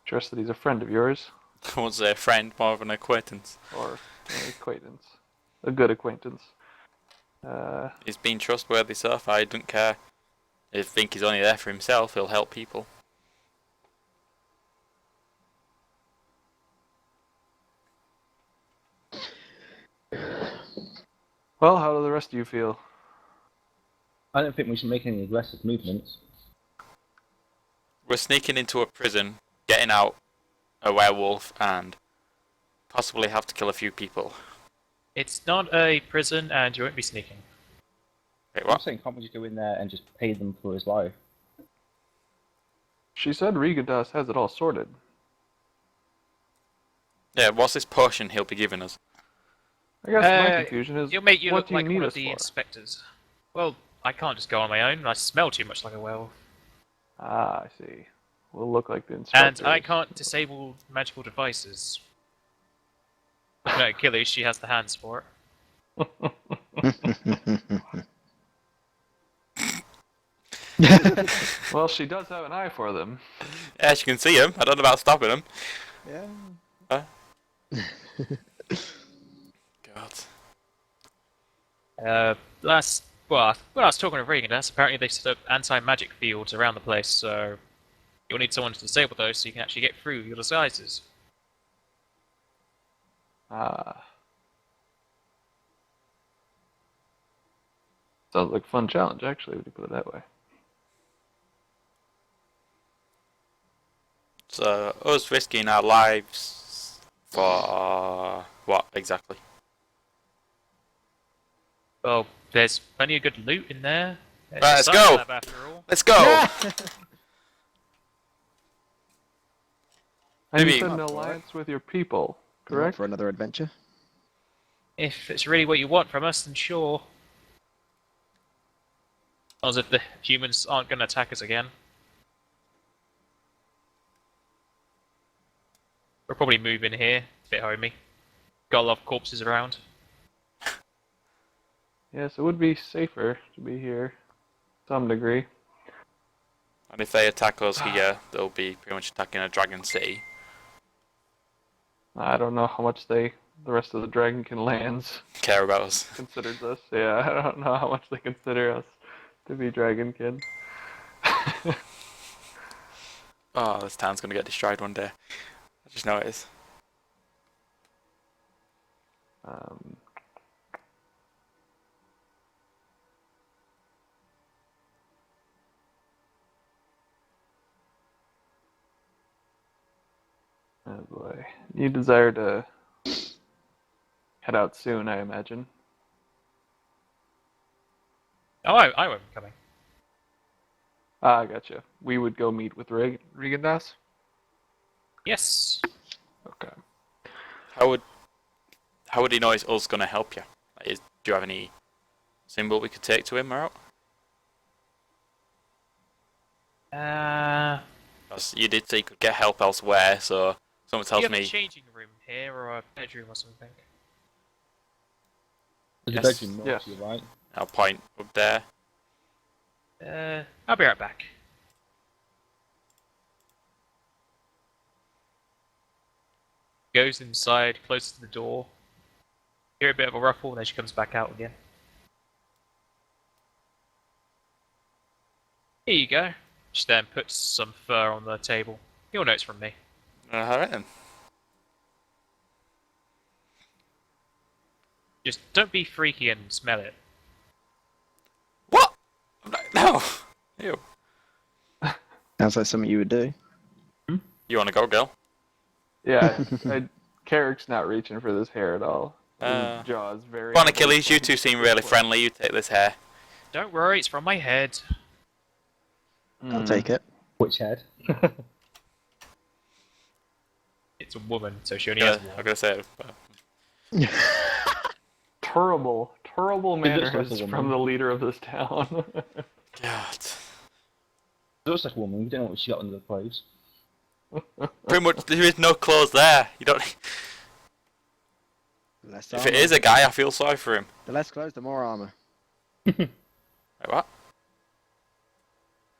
trust that he's a friend of yours, I won't say a friend, more of an acquaintance. or an acquaintance, a good acquaintance. He's been trustworthy so far, I don't care. I think he's only there for himself, he'll help people. Well, how do the rest of you feel? I don't think we should make any aggressive movements. We're sneaking into a prison, getting out a werewolf, and possibly have to kill a few people. It's not a prison and you won't be sneaking. Wait, I'm what? saying, can't we just go in there and just pay them for his life? She said Regan Das has it all sorted. Yeah, what's this potion he'll be giving us? I guess my confusion is, You'll make you what look do you like need one us of the for? inspectors. Well, I can't just go on my own. I smell too much like a werewolf. Ah, I see. We'll look like the And inspectors. I can't disable magical devices. No, Achilles, she has the hands for it. Well, she does have an eye for them. Yeah, you can see him. I don't know about stopping him. Yeah. God. When I was talking to Regan, apparently they set up anti-magic fields around the place, so you'll need someone to disable those so you can actually get through your disguises. Ah. Sounds like a fun challenge, actually, when you put it that way. So, us risking our lives for what exactly? Well, there's plenty of good loot in there. There's Right, a let's science go. lab after all. Let's go! And you Maybe- said an I'm up for it. alliance with your people, I'm up correct? for another adventure. If it's really what you want from us, then sure. As if the humans aren't going to attack us again. We'll probably move in here. It's a bit homey. Got a lot of corpses around. Yes, it would be safer to be here, to some degree. And if they attack us here, they'll be pretty much attacking a dragon city. I don't know how much the rest of the Dragonkin lands Care about us. considers us. Yeah, I don't know how much they consider us to be Dragonkin. Oh, this town's gonna get destroyed one day. I just know it is. um, oh boy. You desire to head out soon, I imagine. Oh, I won't be coming. Ah, I gotcha. We would go meet with Regandas? Yes. Okay. How would he know it's us gonna help you? Like, do you have any symbol we could take to him or out? 'Cause you did say you could get help elsewhere, so someone Do you tells have me. a changing room here or a bedroom or something? There's Yes. a bedroom north Yes. to your right. I'll point up there. I'll be right back. Goes inside, closes the door. Hear a bit of a ruffle, and then she comes back out again. Here you go. She then puts some fur on the table. You'll notice from me. Alright then. Just don't be freaky and smell it. What? I'm like, no. Ew. Sounds like something you would do. You wanna go, girl? Yeah, Carrick's not reaching for this hair at all. His Uh, jaw is very. Come on, Achilles, you two seem really friendly. You take this hair. Don't worry, it's from my head. I'll take it. Which head? It's a woman, so she only has I'm one. gonna say it. But Terrible It looks like a manners woman. from the leader of this town. God. It looks like a woman. We don't know what she got under the clothes. Pretty much, there is no clothes there. You don't. Less If it armor. is a guy, I feel sorry for him. The less clothes, the more armor. Wait, what?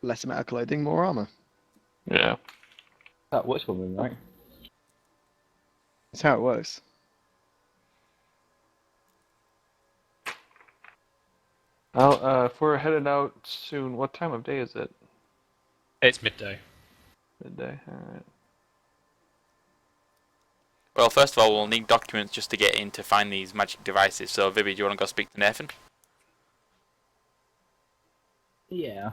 Less amount of clothing, more armor. Yeah. That works woman, right? That's how it works. Well, if we're headed out soon, what time of day is it? It's midday. Midday. Alright. Well, first of all, we'll need documents just to get in to find these magic devices. So, Vivi, do you want to go speak to Nathan? Yeah.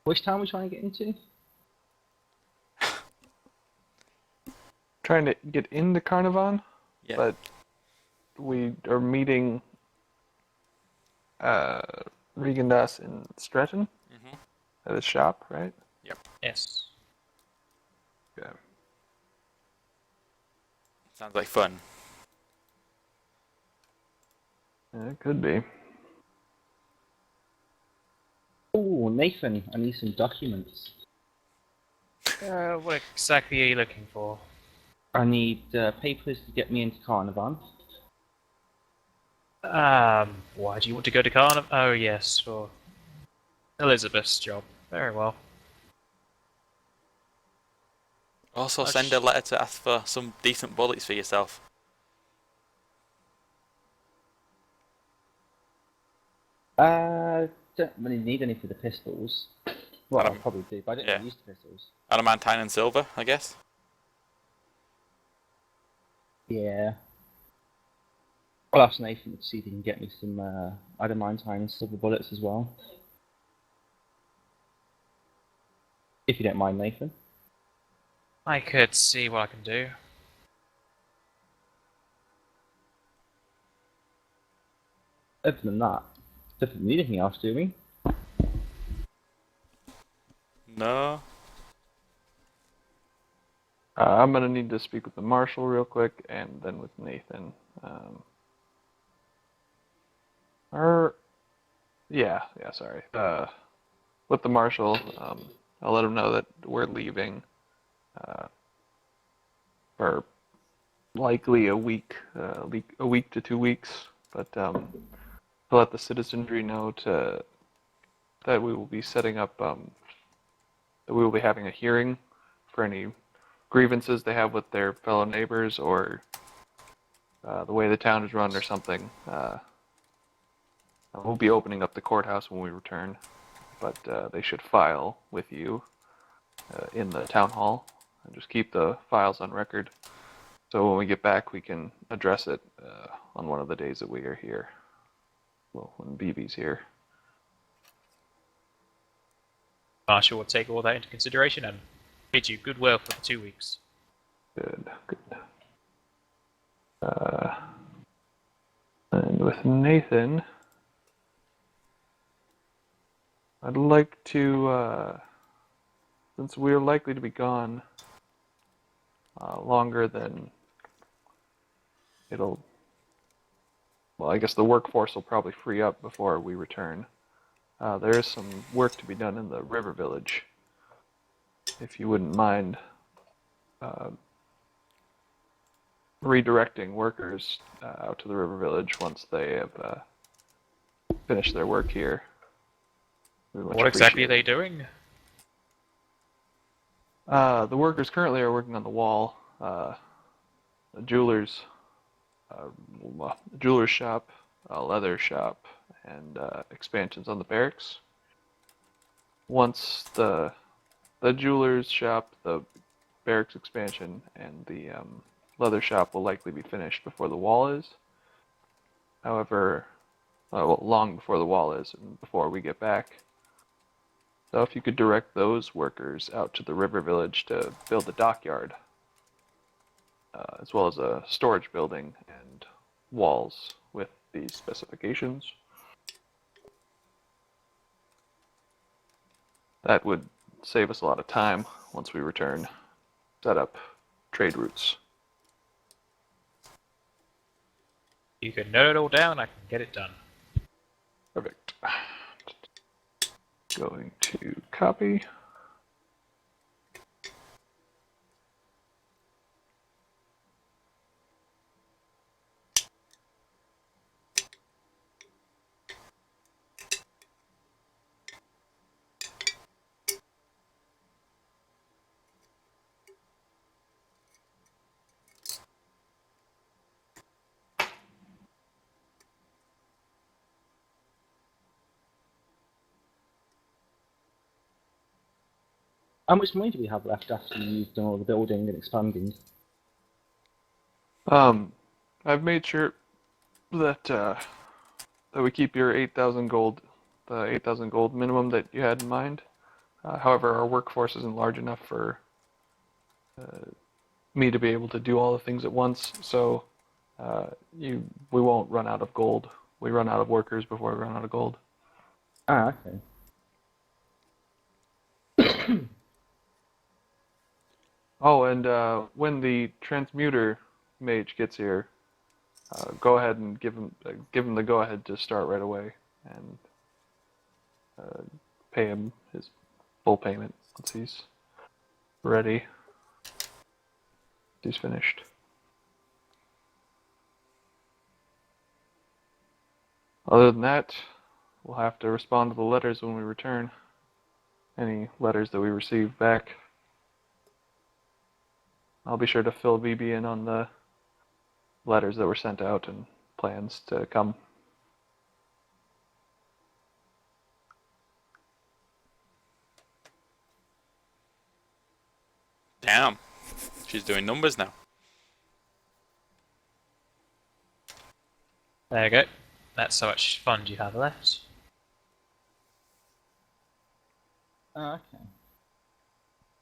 Which town are we trying to get into? Trying to get into Carnarvon, Yeah. but we are meeting Regandas in Stretton Mhm. at his shop, right? Yes. Okay. Sounds like fun. Yeah, it could be. Oh, Nathan, I need some documents. What exactly are you looking for? I need papers to get me into Carnarvon. Why do you want to go to Carnival? Oh, yes, for Elizabeth's job. Very well. Also, Oh, send a letter to ask for some decent bullets for yourself. Don't really need any for the pistols. Well, I Um, probably do, but I don't yeah. really use the pistols. Adamantine and silver, I guess. Yeah. I'll ask Nathan to see if he can get me some adamantine and silver bullets as well. If you don't mind, Nathan. I could see what I can do. Other than that, doesn't need anything else, do we? No. I'm gonna need to speak with the marshal real quick, and then with Nathan. Sorry. With the marshal, I'll let him know that we're leaving for likely a week to 2 weeks, but to let the citizenry know that we will be setting up that we will be having a hearing for any grievances they have with their fellow neighbors or the way the town is run or something. We'll be opening up the courthouse when we return, but they should file with you in the town hall and just keep the files on record. So when we get back, we can address it on one of the days that we are here. Well, when BB's here. Marshall will take all that into consideration and bid you goodwill for the 2 weeks. Good. And with Nathan, I'd like to, since we're likely to be gone longer than I guess the workforce will probably free up before we return. There is some work to be done in the river village. If you wouldn't mind redirecting workers out to the river village once they have finished their work here. What exactly are they doing? The workers currently are working on the wall. The jeweler's shop, a leather shop, and expansions on the barracks. Once the jeweler's shop, the barracks expansion, and the leather shop will likely be finished before the wall is. However, long before the wall is and before we get back. So if you could direct those workers out to the river village to build the dockyard, as well as a storage building and walls with these specifications. That would save us a lot of time once we return. Set up trade routes. You can note it all down, I can get it done. Perfect. Going to copy. How much money do we have left after you've done all the building and expanding? I've made sure that that we keep your 8,000 gold, the 8,000 gold minimum that you had in mind. However, our workforce isn't large enough for me to be able to do all the things at once, so we won't run out of gold. We run out of workers before we run out of gold. Ah, okay. Oh, and when the transmuter mage gets here, go ahead and give him the go-ahead to start right away, and pay him his full payment once he's ready. He's finished. Other than that, we'll have to respond to the letters when we return. Any letters that we receive back. I'll be sure to fill VB in on the letters that were sent out and plans to come. Damn. She's doing numbers now. There you go. That's how much fund you have left. Okay.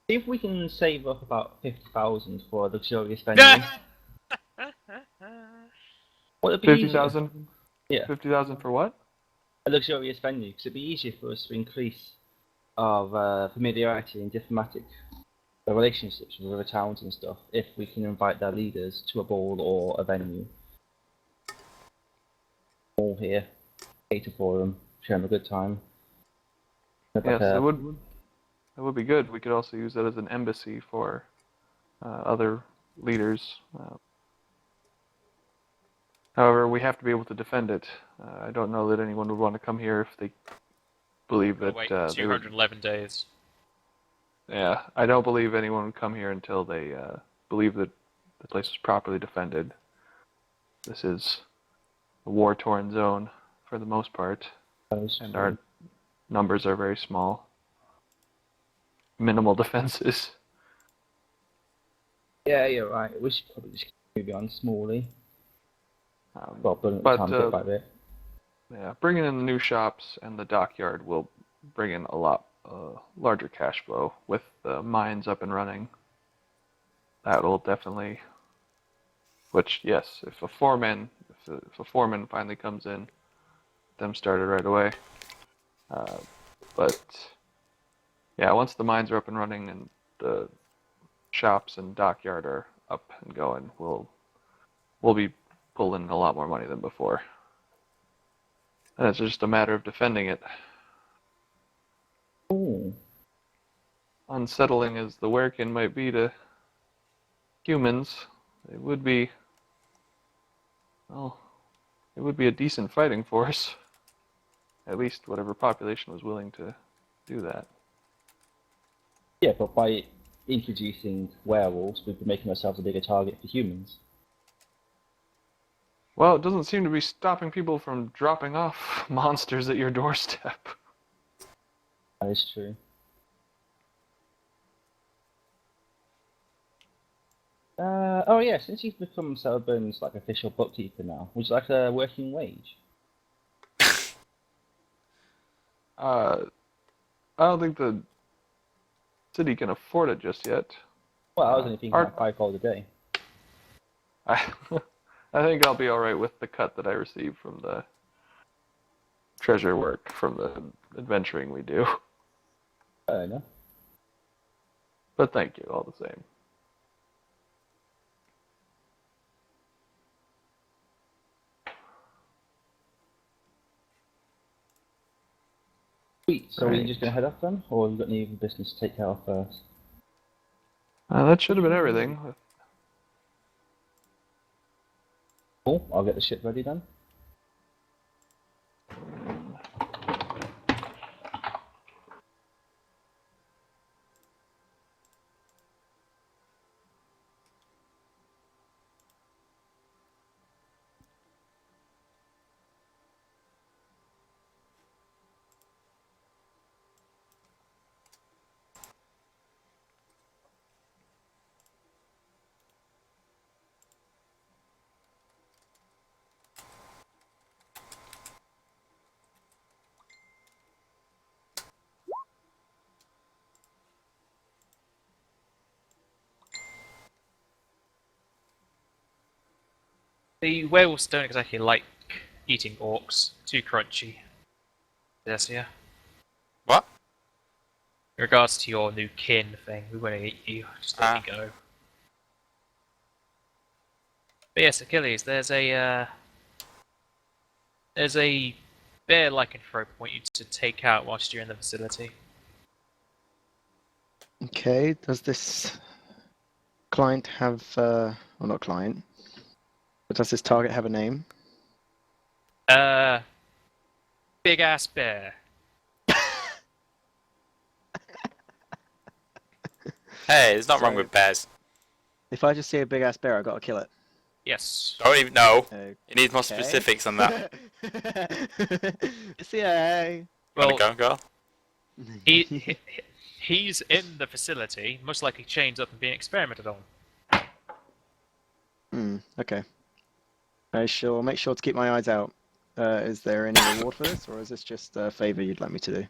See if we can save up about 50,000 for a luxurious venue. Well, it'd be easier. 50,000? Yeah. 50,000 for what? A luxurious venue, because it'd be easier for us to increase our familiarity and diplomatic relationships with other towns and stuff if we can invite their leaders to a ball or a venue. All here, cater for them, share them a good time. Yes, it would. That would be good. We could also use that as an embassy for other leaders. However, we have to be able to defend it. I don't know that anyone would want to come here if they believe that Wait, they would. 211 days. Yeah, I don't believe anyone would come here until they believe that the place is properly defended. This is a war-torn zone for the most part, and our numbers are very small. Minimal defenses. Yeah, you're right. We should probably just move on smallly. Well, but bit by bit. Yeah, bringing in the new shops and the dockyard will bring in a lot larger cash flow with the mines up and running. That will definitely. Which, yes, if a foreman finally comes in, them started right away. But yeah, once the mines are up and running and the shops and dockyard are up and going, we'll be pulling in a lot more money than before. And it's just a matter of defending it. Ooh. Unsettling as the Werkin might be to humans, it would be, well, it would be a decent fighting force. At least whatever population was willing to do that. Yeah, but by introducing werewolves, we'd be making ourselves a bigger target for humans. Well, it doesn't seem to be stopping people from dropping off monsters at your doorstep. That is true. Oh yeah, since you've become Sourburns like official bookkeeper now, would you like a working wage? I don't think the city can afford it just yet. Well, I was only thinking like 5 gold a day. I think I'll be alright with the cut that I receive from the treasure work, from the adventuring we do. Fair enough. But thank you, all the same. Sweet, so are you Right. just going to head off then? Or have you got any other business to take care of first? That should have been everything. Cool, I'll get the ship ready then. The werewolves don't exactly like eating orcs. Too crunchy. Yes, yeah. What? In regards to your new kin thing, we want to eat you. Just let me go. But yes, Achilles, there's a bear-like anthrope I want you to take out whilst you're in the facility. Okay, does this client have, well, not client, but does this target have a name? Big ass bear. Hey, there's not wrong with bears. If I just see a big ass bear, I gotta kill it. Yes. Don't even know. Okay. You need more specifics on that. CIA. Well, Go. he's in the facility, most likely chained up and being experimented on. Okay. I shall make sure to keep my eyes out. Is there any reward for this, or is this just a favour you'd like me to do?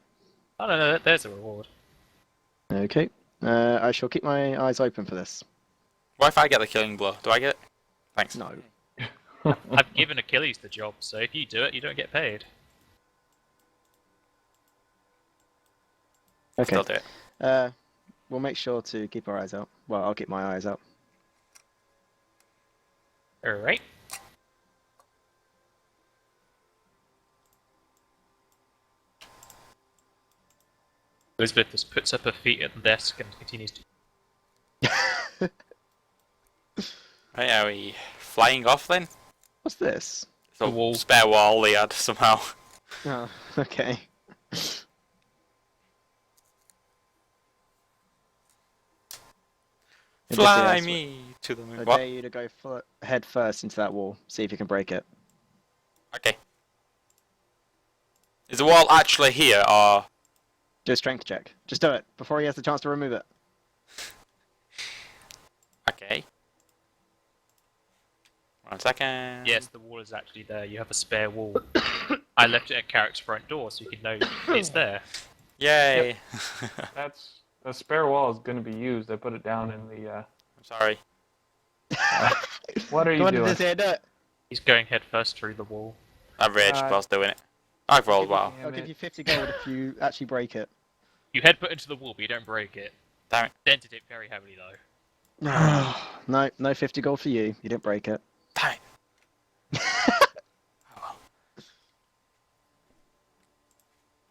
Oh no, there's a reward. Okay. I shall keep my eyes open for this. What if I get the killing blow? Do I get it? Thanks. No. I've given Achilles the job, so if you do it, you don't get paid. Okay. Still do it. We'll make sure to keep our eyes out. Well, I'll keep my eyes out. Alright. Elizabeth just puts up her feet at the desk and continues to. Right, are we flying off then? What's this? It's a The wall. spare wall they had somehow. Oh, okay. Fly me to the I moon. dare What? you to go head first into that wall. See if you can break it. Okay. Is the wall actually here, or Do a strength check. Just do it before he has the chance to remove it. okay? 1 second. Yes, the wall is actually there. You have a spare wall. I left it at Carrick's front door so you can know it's there. Yay! That's the spare wall is going to be used. I put it down in the. I'm sorry. What are you Come on, doing? this here, do it. He's going head first through the wall. I've raged Uh, whilst doing it. I've rolled well. I'll give you 50 gold if you actually break it. You headbutt into the wall, but you don't break it. Damn it. Dented it very heavily though. No, no 50 gold for you. You didn't break it. Damn it. Oh,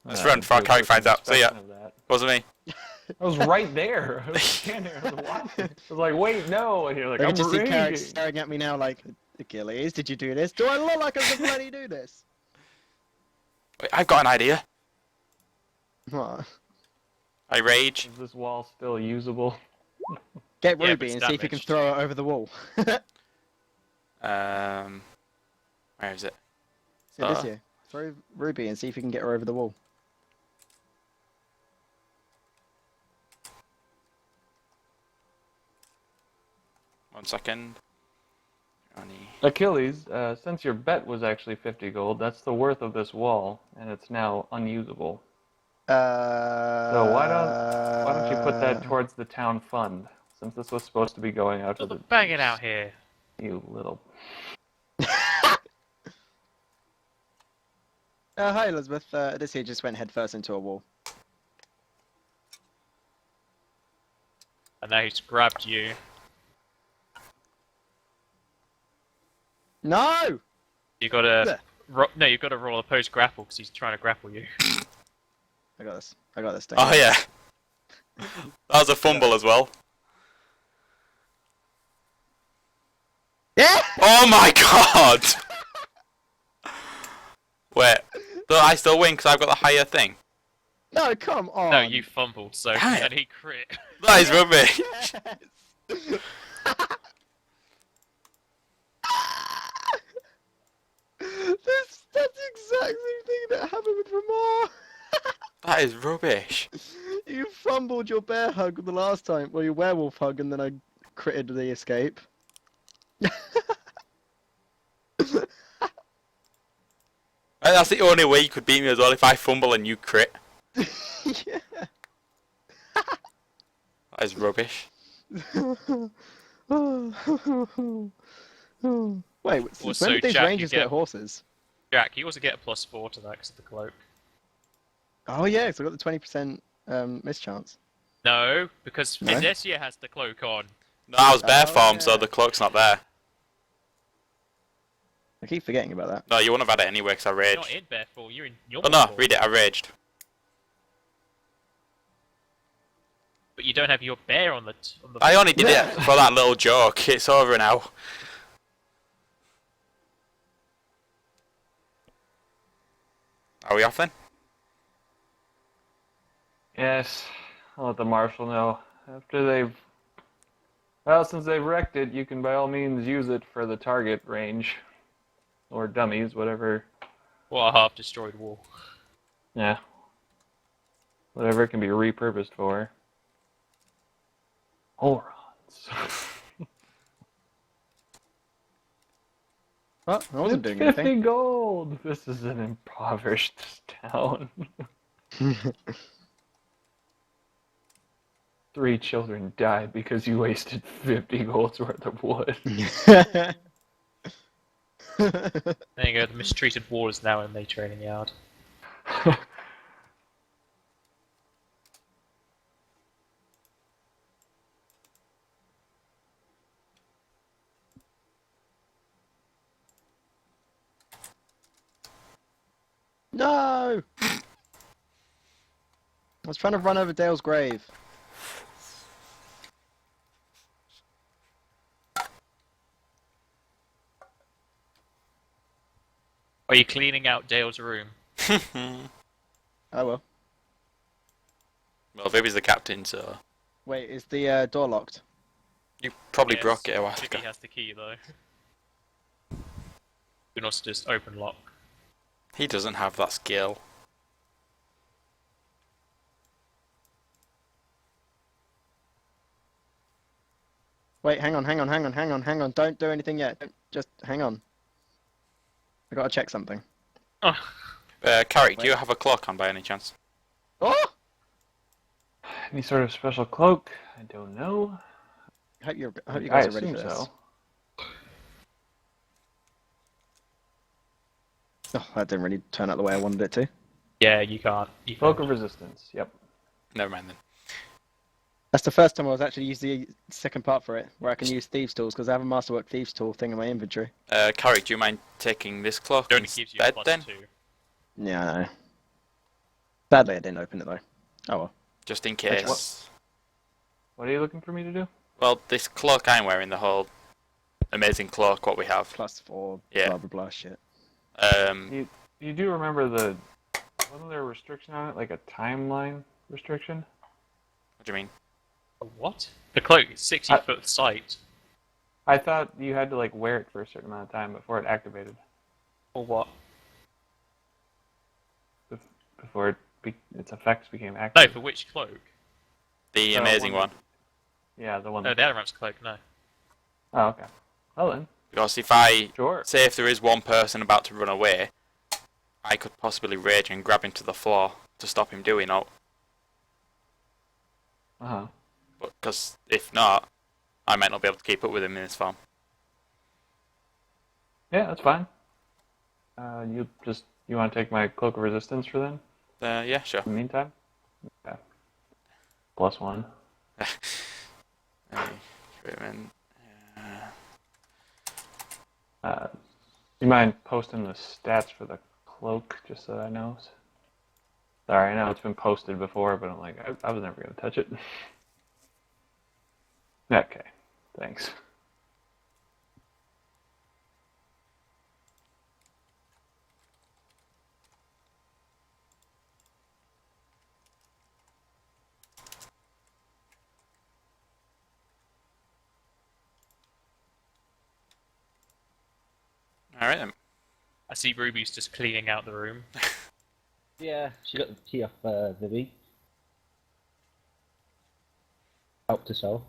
Let's run before our character finds out. See ya. That. Wasn't me. I was right there. I was standing there. I was watching. I was like, wait, no. And you're like, I I'm can just see Carrick raging. staring at me now like, Achilles, did you do this? Do I look like I can bloody do this? Wait, I've got an idea. What? I rage. Is this wall still usable? Get Yeah, but Ruby it's and see if you can damaged. throw it over the wall. Where is it? See this here. Throw Ruby and see if you can get her over the wall. One second. Only... Achilles, since your bet was actually 50 gold, that's the worth of this wall, and it's now unusable. So why don't you put that towards the town fund, since this was supposed to be going out to the Bang it out here. you little. Hi Elizabeth, this here just went headfirst into a wall. And now he's grabbed you. No! You gotta. Blech. No, you've got to roll a post grapple because he's trying to grapple you. I got this. I got this. Oh yeah. That was a fumble as well. Yeah! Oh my god! Wait, do I still win because I've got the higher thing? No, come on! No, you fumbled, so. Damn it. And he crit. That is rubbish. Yes! That's the exact same thing that happened with Ramar! That is rubbish. You fumbled your bear hug the last time, well, your werewolf hug, and then I critted the escape. And that's the only way you could beat me as well, if I fumble and you crit. Yeah. That is rubbish. Wait, since Also, when did these Jack, you rangers get- get horses? Jack, you also get a +4 to that because of the cloak. Oh yeah, so I got the 20% mischance. No, because No? Fidesia has the cloak on. No, I was bear Oh, form, so yeah. the cloak's not there. I keep forgetting about that. No, you wouldn't have had it anyway because I You're not raged. in bear form, you're in your Oh no, form. read it, I raged. But you don't have your bear on the. On the I only did it for that little joke. It's over now. Are we off then? Yes, I'll let the marshal know. After they've. Well, since they've wrecked it, you can by all means use it for the target range. Or dummies, whatever. What a half destroyed wall. Yeah. Whatever it can be repurposed for. Horons. What? I wasn't It's doing anything. 50 gold! This is an impoverished town. 3 children died because you wasted 50 gold's worth of wood. There you go, the mistreated wall is now in the training yard. No! I was trying to run over Dale's grave. Are you cleaning out Dale's room? Oh well. Well, Vivi's the captain, so Wait, is the door locked? you probably Yes, broke it a while Vicky ago. has the key though. You can also just open lock. He doesn't have that skill. Wait, hang on. Don't do anything yet. Just hang on. I gotta check something. Oh, Carrick, do you have a cloak on by any chance? Oh! Any sort of special cloak? I don't know. I hope you I guys are ready assume for this. so. Oh, that didn't really turn out the way I wanted it to. yeah, you can't. You Cloak can't. of resistance. Yep. Never mind then. That's the first time I was actually used the second part for it, where I can use thieves' tools because I have a masterwork thieves' tool thing in my inventory. Carrick, do you mind taking this cloak It only gives you a instead then? +2. Yeah, I know. Sadly, I didn't open it though. Oh well. Just in case. What are you looking for me to do? Well, this cloak I'm wearing, the whole amazing cloak, what we have. +4, Yeah. blah blah blah shit. You do remember wasn't there a restriction on it, like a timeline restriction? What do you mean? What? The cloak is 60 I- foot sight. I thought you had to like wear it for a certain amount of time before it activated. Or what? Before its effects became No, active. for which cloak? The So amazing one- one. Yeah, the one. No, the Adamant's cloak, no. Oh, okay. Well then, Because if I sure. say if there is one person about to run away, I could possibly rage and grab him to the floor to stop him doing it. Uh-huh. But because if not, I might not be able to keep up with him in this form. Yeah, that's fine. You want to take my cloak of resistance for then? Yeah, sure. In the meantime. Okay. +1. Treatment. You mind posting the stats for the cloak just so I know? Sorry, I know it's been posted before, but I'm like, I was never going to touch it. Okay, thanks. Alright then. I see Ruby's just cleaning out the room. Yeah, she got the key off Vivi. Helped herself.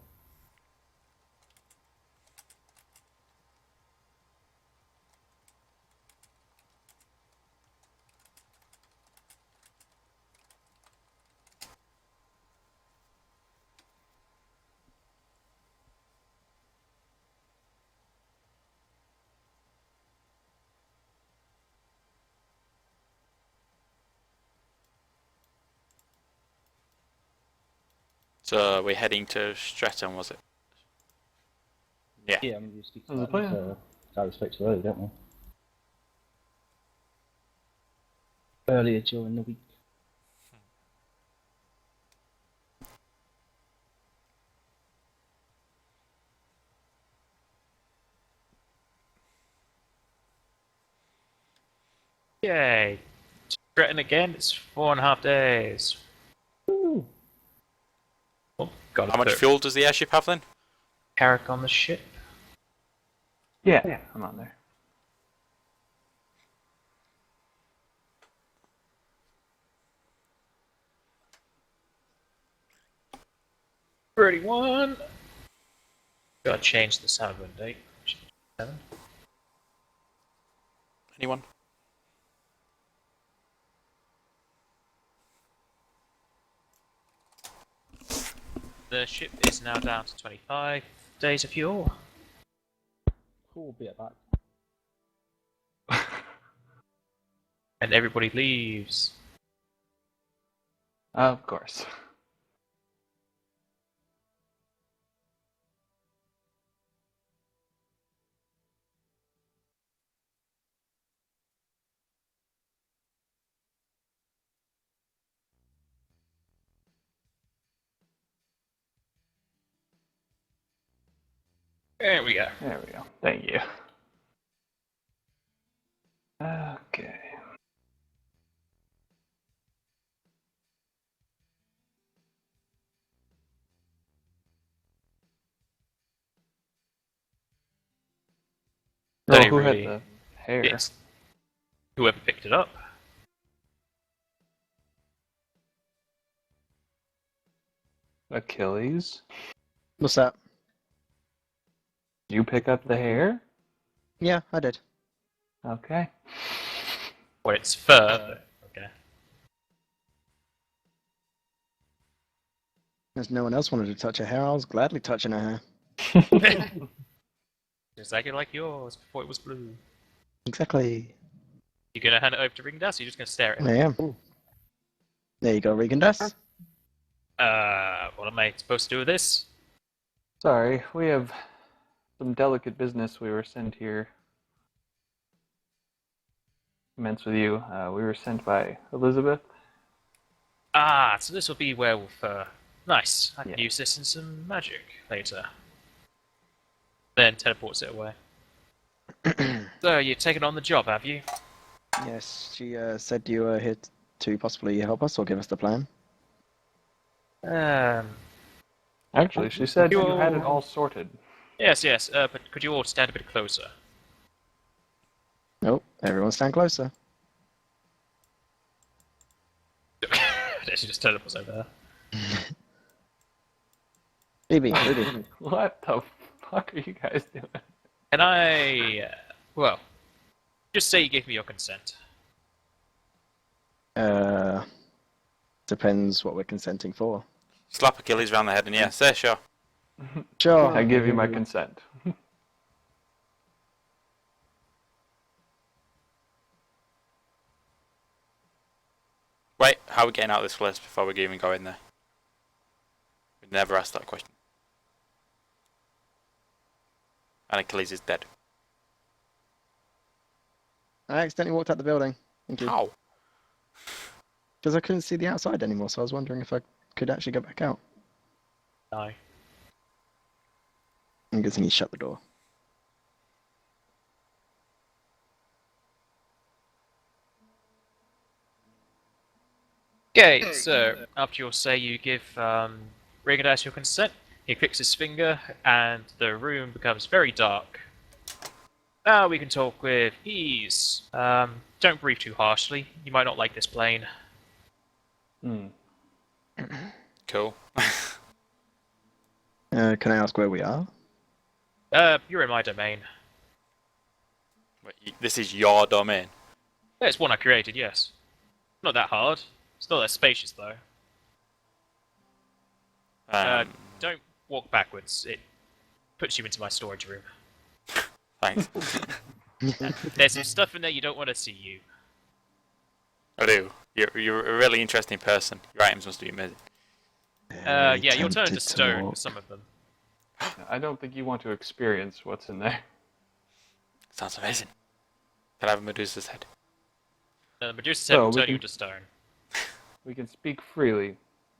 So we're heading to Stretton, was it? Yeah. Yeah, I'm going to speak to There's a that, plan. so I respect her early, don't we? Earlier during the week. Yay! Stretton again, it's 4.5 days. Ooh. Oh, gotta How much put fuel does the airship have then? Carrick on the ship. Yeah, I'm on there. '31! Gotta change the 7 date. 7? Anyone? The ship is now down to 25 days of fuel. Cool, be at back. And everybody leaves. Of course. There we go. There we go. Thank you. Okay. Don't Oh, even who really- had the hair? It's whoever picked it up. Achilles? What's that? You pick up the hair? Yeah, I did. Okay. Well, it's fur, but okay. As no one else wanted to touch her hair, I was gladly touching her hair. Exactly like yours before it was blue. Exactly. You gonna hand it over to Ringdas, or you just gonna stare at I it? am. There you go, Regan Dust. What am I supposed to do with this? Sorry, we have some delicate business we were sent here. Commence with you. We were sent by Elizabeth. Ah, so this will be werewolf fur. Nice. I can Yeah. use this in some magic later. Then teleports it away. So, you've taken on the job, have you? Yes, she said you were here to possibly help us or give us the plan. Actually, she said you had it You're- all sorted. Yes, yes, but could you all stand a bit closer? Nope, everyone stand closer. She just teleports over there. Phoebe, Phoebe. What the fuck are you guys doing? Can I... well, just say you gave me your consent. Depends what we're consenting for. Slap Achilles round the head and yeah, say sure. Sure. I give you my consent. Wait, how are we getting out of this place before we even go in there? We've never asked that question. And Achilles is dead. I accidentally walked out the building. Thank you. How? Because I couldn't see the outside anymore, so I was wondering if I could actually get back out. No. I'm guessing he shut the door. Okay, so after you'll say you give Regadas your consent, he clicks his finger and the room becomes very dark. Now we can talk with ease. Don't breathe too harshly. You might not like this plane. Hmm. Cool. Can I ask where we are? You're in my domain. Wait, this is your domain. Yeah, it's one I created, yes. Not that hard. It's not that spacious though. Um, Don't walk backwards. It puts you into my storage room. Thanks. There's some stuff in there you don't want to see you. I do. You're a really interesting person. Your items must be amazing. Yeah, you'll turn into stone for some of them. I don't think you want to experience what's in there. Sounds amazing. Can I have a Medusa's head? Medusa's head will we turn can- you into stone. We can speak freely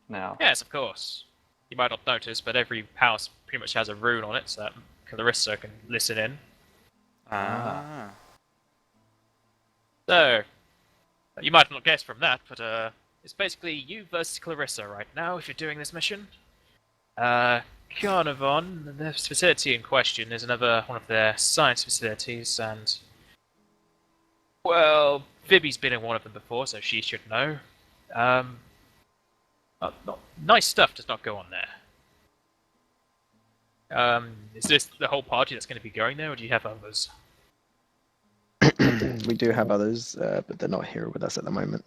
now. Yes, of course. You might not notice, but every house pretty much has a rune on it, so that Clarissa can listen in. Ah. So, you might not guess from that, but it's basically you versus Clarissa right now if you're doing this mission. Carnarvon, the facility in question, is another one of their science facilities, and well, Vibi's been in one of them before, so she should know. Nice stuff does not go on there. Is this the whole party that's going to be going there, or do you have others? We do have others, but they're not here with us at the moment.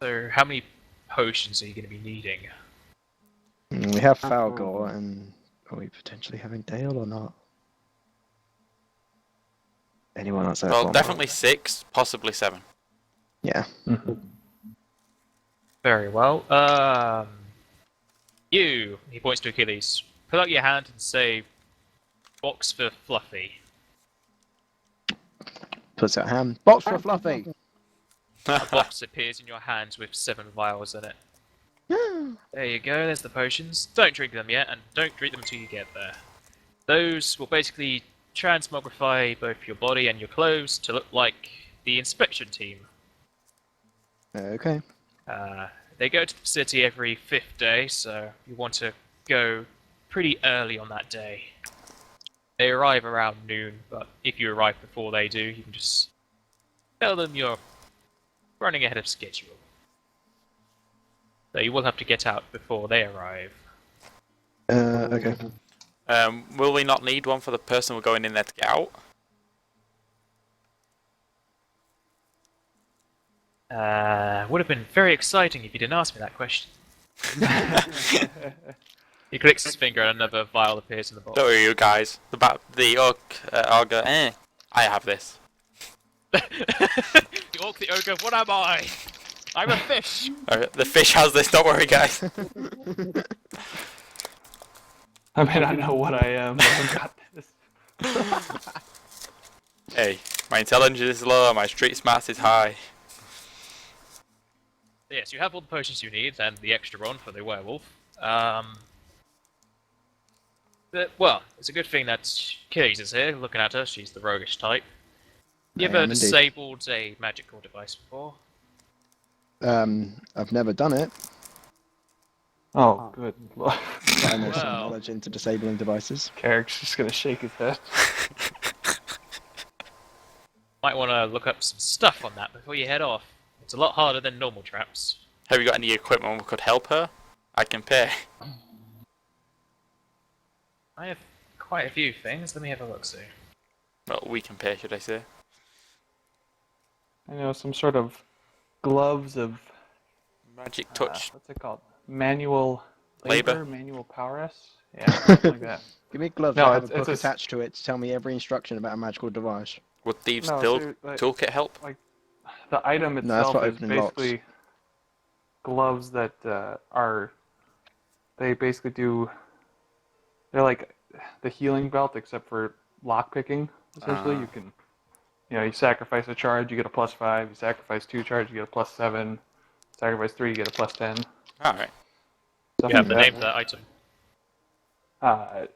So, how many potions are you going to be needing? We have Falgor, and are we potentially having Dale or not? Anyone outside? Well, Bomber? definitely 6, possibly 7. Yeah. Very well. You, he points to Achilles, put out your hand and say, box for Fluffy. Puts out hand. Box for Fluffy. A box appears in your hands with 7 vials in it. There you go, there's the potions. Don't drink them yet, and don't drink them until you get there. Those will basically transmogrify both your body and your clothes to look like the inspection team. Okay. They go to the city every 5th day, so you want to go pretty early on that day. They arrive around noon, but if you arrive before they do, you can just tell them you're running ahead of schedule. So you will have to get out before they arrive. Okay. Will we not need one for the person we're going in there to get out? Would have been very exciting if you didn't ask me that question. He clicks his finger and another vial appears in the box. Don't worry, you guys. The ogre. I have this. The orc, the ogre, what am I? I'm a fish! Alright, the fish has this. Don't worry, guys. I may not know what I am, but I've got this. Hey, my intelligence is low. My street smarts is high. Yes, you have all the potions you need and the extra one for the werewolf. Well, it's a good thing that Achilles is here, looking at her. She's the roguish type. You I ever am indeed. disabled a magical device before? I've never done it, Oh, good lord. but I know some Well. knowledge into disabling devices. Carrick's just gonna shake his head. Might want to look up some stuff on that before you head off. It's a lot harder than normal traps. Have you got any equipment that could help her? I can pay. I have quite a few things. Let me have a look, see. Well, we can pay, should I say? I know some sort of gloves of Magic touch. what's it called? Manual Labor. manual prowess. Yeah, something like that. Give me gloves No, that have it's- a book it's a s- attached to it to tell me every instruction about a magical device. Would Thieves' No, Build so, like, toolkit help? The item No, that's itself for is opening locks. basically gloves that they basically do. They're like the healing belt, except for lock picking. Essentially, Ah. you can, you sacrifice a charge, you get a +5. You sacrifice 2 charge, you get a +7. Sacrifice 3, you get a +10. Alright. Stuff You have the like name for that item.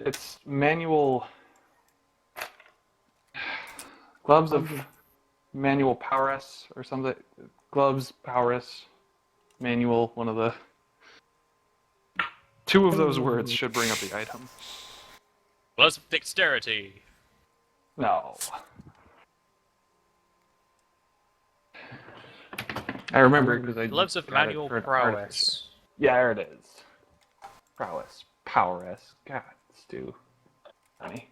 It's manual gloves of manual prowess or something. Gloves, prowess, manual. One of the 2 of those words should bring up the item. Gloves of dexterity. No. I remember because I Gloves of got it manual for an prowess. artificer. Yeah, there it is. Prowess. Poweress. God, Stu. Honey.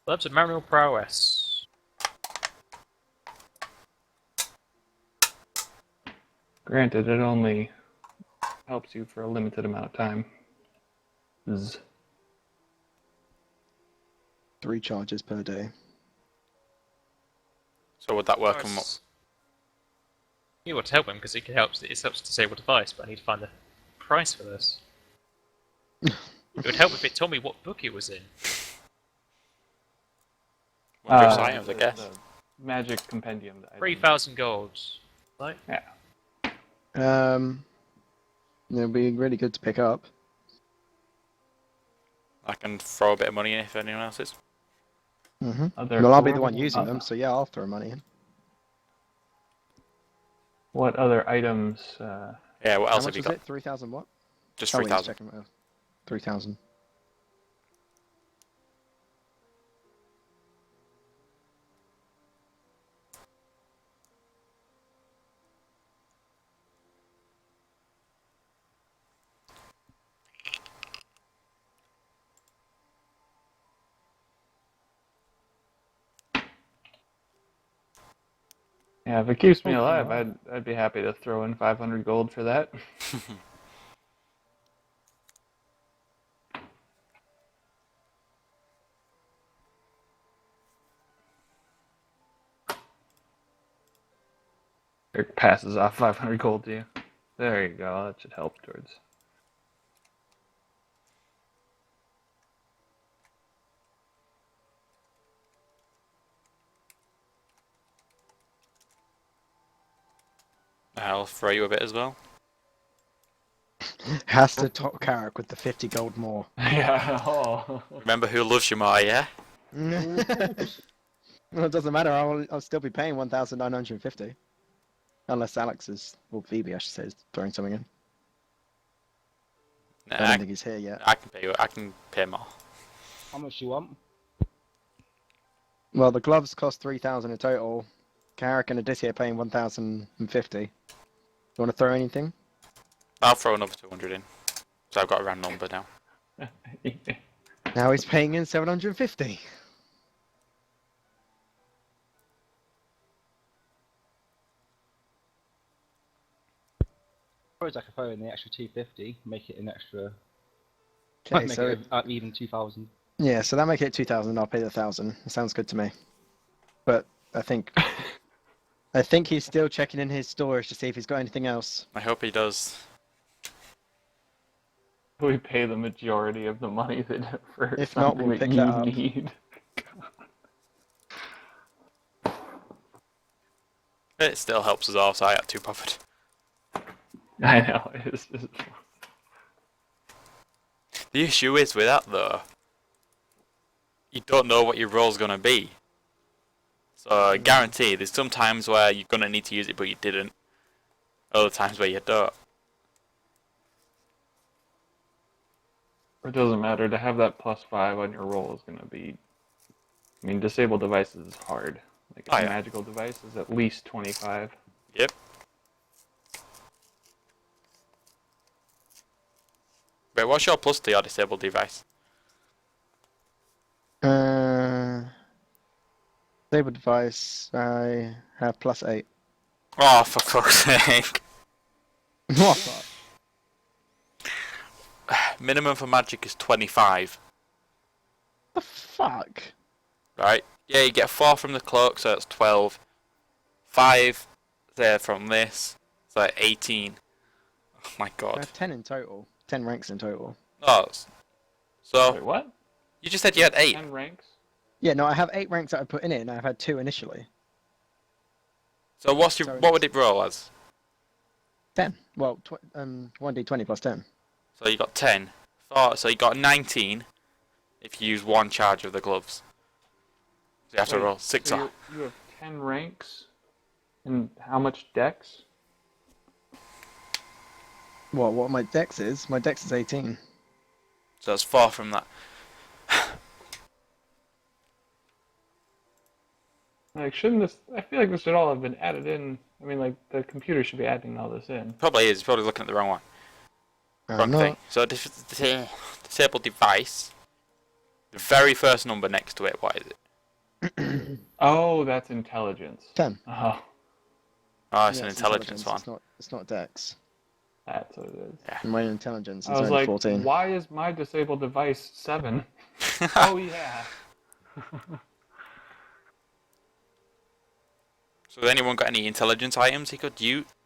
Gloves of manual prowess. Granted, it only helps you for a limited amount of time. Z. 3 charges per day. So would that work on what? Nice. You want to help him because it helps disable device, but I need to find the price for this. It would help if it told me what book it was in. Wonder if science, I guess. the magic compendium. That I 3,000 gold. Right? Yeah. It'll be really good to pick up. I can throw a bit of money in if anyone else is. Mm-hmm. Other Well, I'll be the cool- one using them, so yeah, I'll throw money in. What other items? Yeah, what How else have much you was got? it? 3,000 what? Just Oh, wait, 3,000. checking my- 3,000. Yeah, if it keeps me Hopefully alive, not. I'd be happy to throw in 500 gold for that. It passes off 500 gold to you. There you go. That should help towards. I'll throw you a bit as well. Has to top Carrick with the 50 gold more. Yeah. Oh. Remember who loves you more, yeah? Well, it doesn't matter. I'll still be paying 1,950. Unless Alex is, well, Phoebe, I should say, is throwing something in. Nah, I don't think he's here yet. I can pay you. I can pay more. How much you want? Well, the gloves cost 3,000 in total. Carrick and Odysseus are paying 1,050. You want to throw anything? I'll throw another 200 in. So I've got a round number now. Now he's paying in 750. Suppose I could throw in the extra 250, make it an extra. Okay, make so it even 2,000. yeah, so that make it 2,000. I'll pay the 1,000. It sounds good to me. But I think he's still checking in his storage to see if he's got anything else. I hope he does. We pay the majority of the money for If not, something we'll that pick you that up. need. It still helps us all, so I ain't too bothered. I know. It's just... The issue is with that though, you don't know what your role's gonna be. So I guarantee there's some times where you're gonna need to use it but you didn't. Other times where you don't. It doesn't matter. To have that +5 on your roll is going to be... I mean, disable devices is hard. Like, Oh, a yeah. magical device is at least 25. Yep. Wait, what's your plus to your disabled device? Stable device, I have +8. Oh, for fuck's sake. What? Minimum for magic is 25, The fuck? right? Yeah, you get 4 from the cloak, so that's 12. 5 there from this, so that's 18. Oh my I god. have 10 in total. 10 ranks in total. Oh, so Wait, what? you just said you had 8. 10 ranks? Yeah, no, I have 8 ranks that I put in it, and I've had 2 initially. So what's your, So what would it roll as? 10. Well, 1d20 plus 10. So you got 10. So you got 19 if you use 1 charge of the gloves. So you have to Wait, roll 6 so off. you have 10 ranks? And how much dex? What my dex is? My dex is 18. So that's 4 from that. Like, shouldn't this... I feel like this should all have been added in. I mean, like, the computer should be adding all this in. Probably is. You're probably looking at the wrong one. I'm Wrong not. thing. So disabled device. The very first number next to it. What is it? Oh, that's intelligence. 10. Oh, Oh, it's Yeah, an intelligence one. It's not dex. that's what it is. And my intelligence is I was only like, 14. why is my disabled device 7? Oh, yeah. So has anyone got any intelligence items he could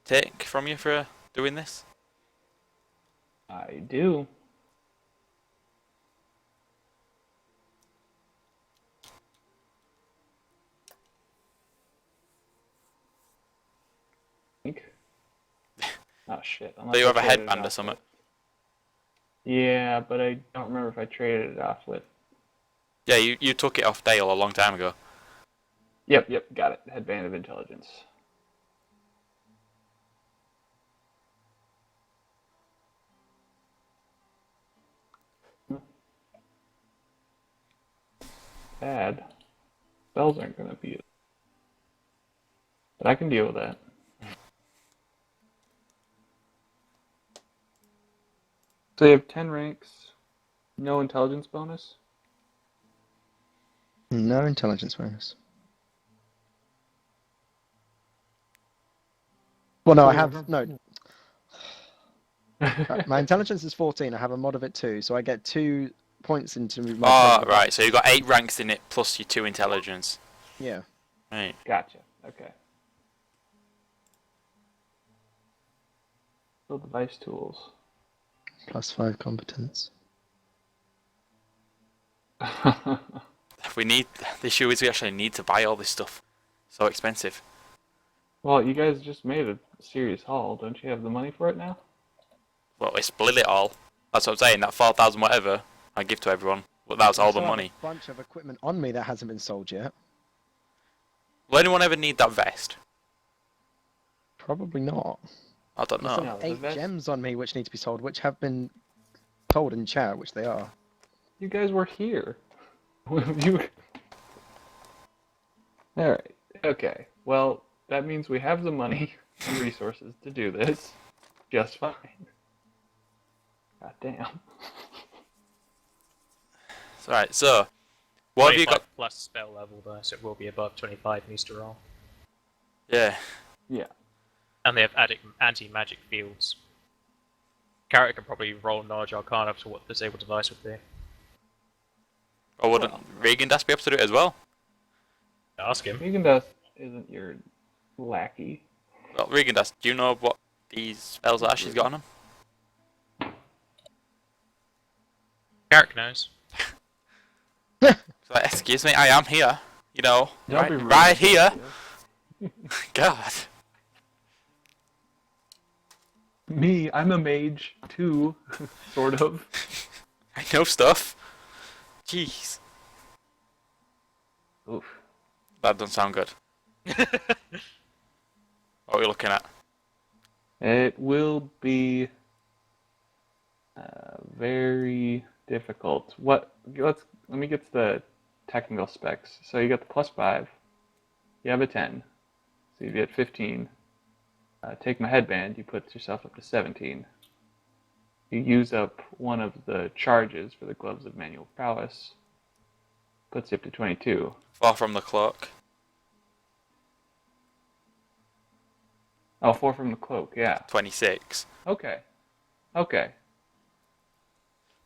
take from you for doing this? I do. Think. Oh shit. Do you have a I traded it headband or off something? with- Yeah, but I don't remember if I traded it off with. Yeah, you took it off Dale a long time ago. Yep, got it. Headband of intelligence. Bad. Spells aren't gonna be it. But I can deal with that. So you have 10 ranks, no intelligence bonus? No intelligence bonus. Well, no, I have no. My intelligence is 14. I have a mod of it too, so I get 2 points into my. Oh, regular right. bonus. So you got 8 ranks in it plus your 2 intelligence. Yeah. Right. Gotcha. Okay. Build device tools. +5 competence. We need. The issue is we actually need to buy all this stuff. So expensive. Well, you guys just made a serious haul. Don't you have the money for it now? Well, we split it all. That's what I'm saying. That 4,000 whatever I give to everyone. But that's I all the still have money. A bunch of equipment on me that hasn't been sold yet. Will anyone ever need that vest? Probably not. I don't There's know. No, the 8 vest- gems on me which need to be sold, which have been told in chat, which they are. You guys were here. you. All right. Okay. Well, that means we have the money and resources to do this just fine. God damn. Right, so what have you 25 got? plus spell level though, so it will be above 25 needs to roll. Yeah. Yeah. And they have anti-magic fields. Carrot can probably roll knowledge arcana to what the disabled device would be. Or wouldn't Regan Das be able to do it as well? Ask him. Vegan Dust isn't your lackey. Well, Regan Das, do you know what these spells are she's got on them? Carrot knows. So, excuse me, I am here. You know, Don't be rude. right here. God. Me, I'm a mage too, sort of. I know stuff. Jeez. Oof. That doesn't sound good. What are we looking at? It will be very difficult. Let me get to the technical specs. So you got the +5. You have a 10. So you get 15. Take my headband. You put yourself up to 17. You use up one of the charges for the gloves of manual prowess. Puts you up to 22. Far from the cloak. Oh, 4 from the cloak. Yeah. 26. Okay. Okay.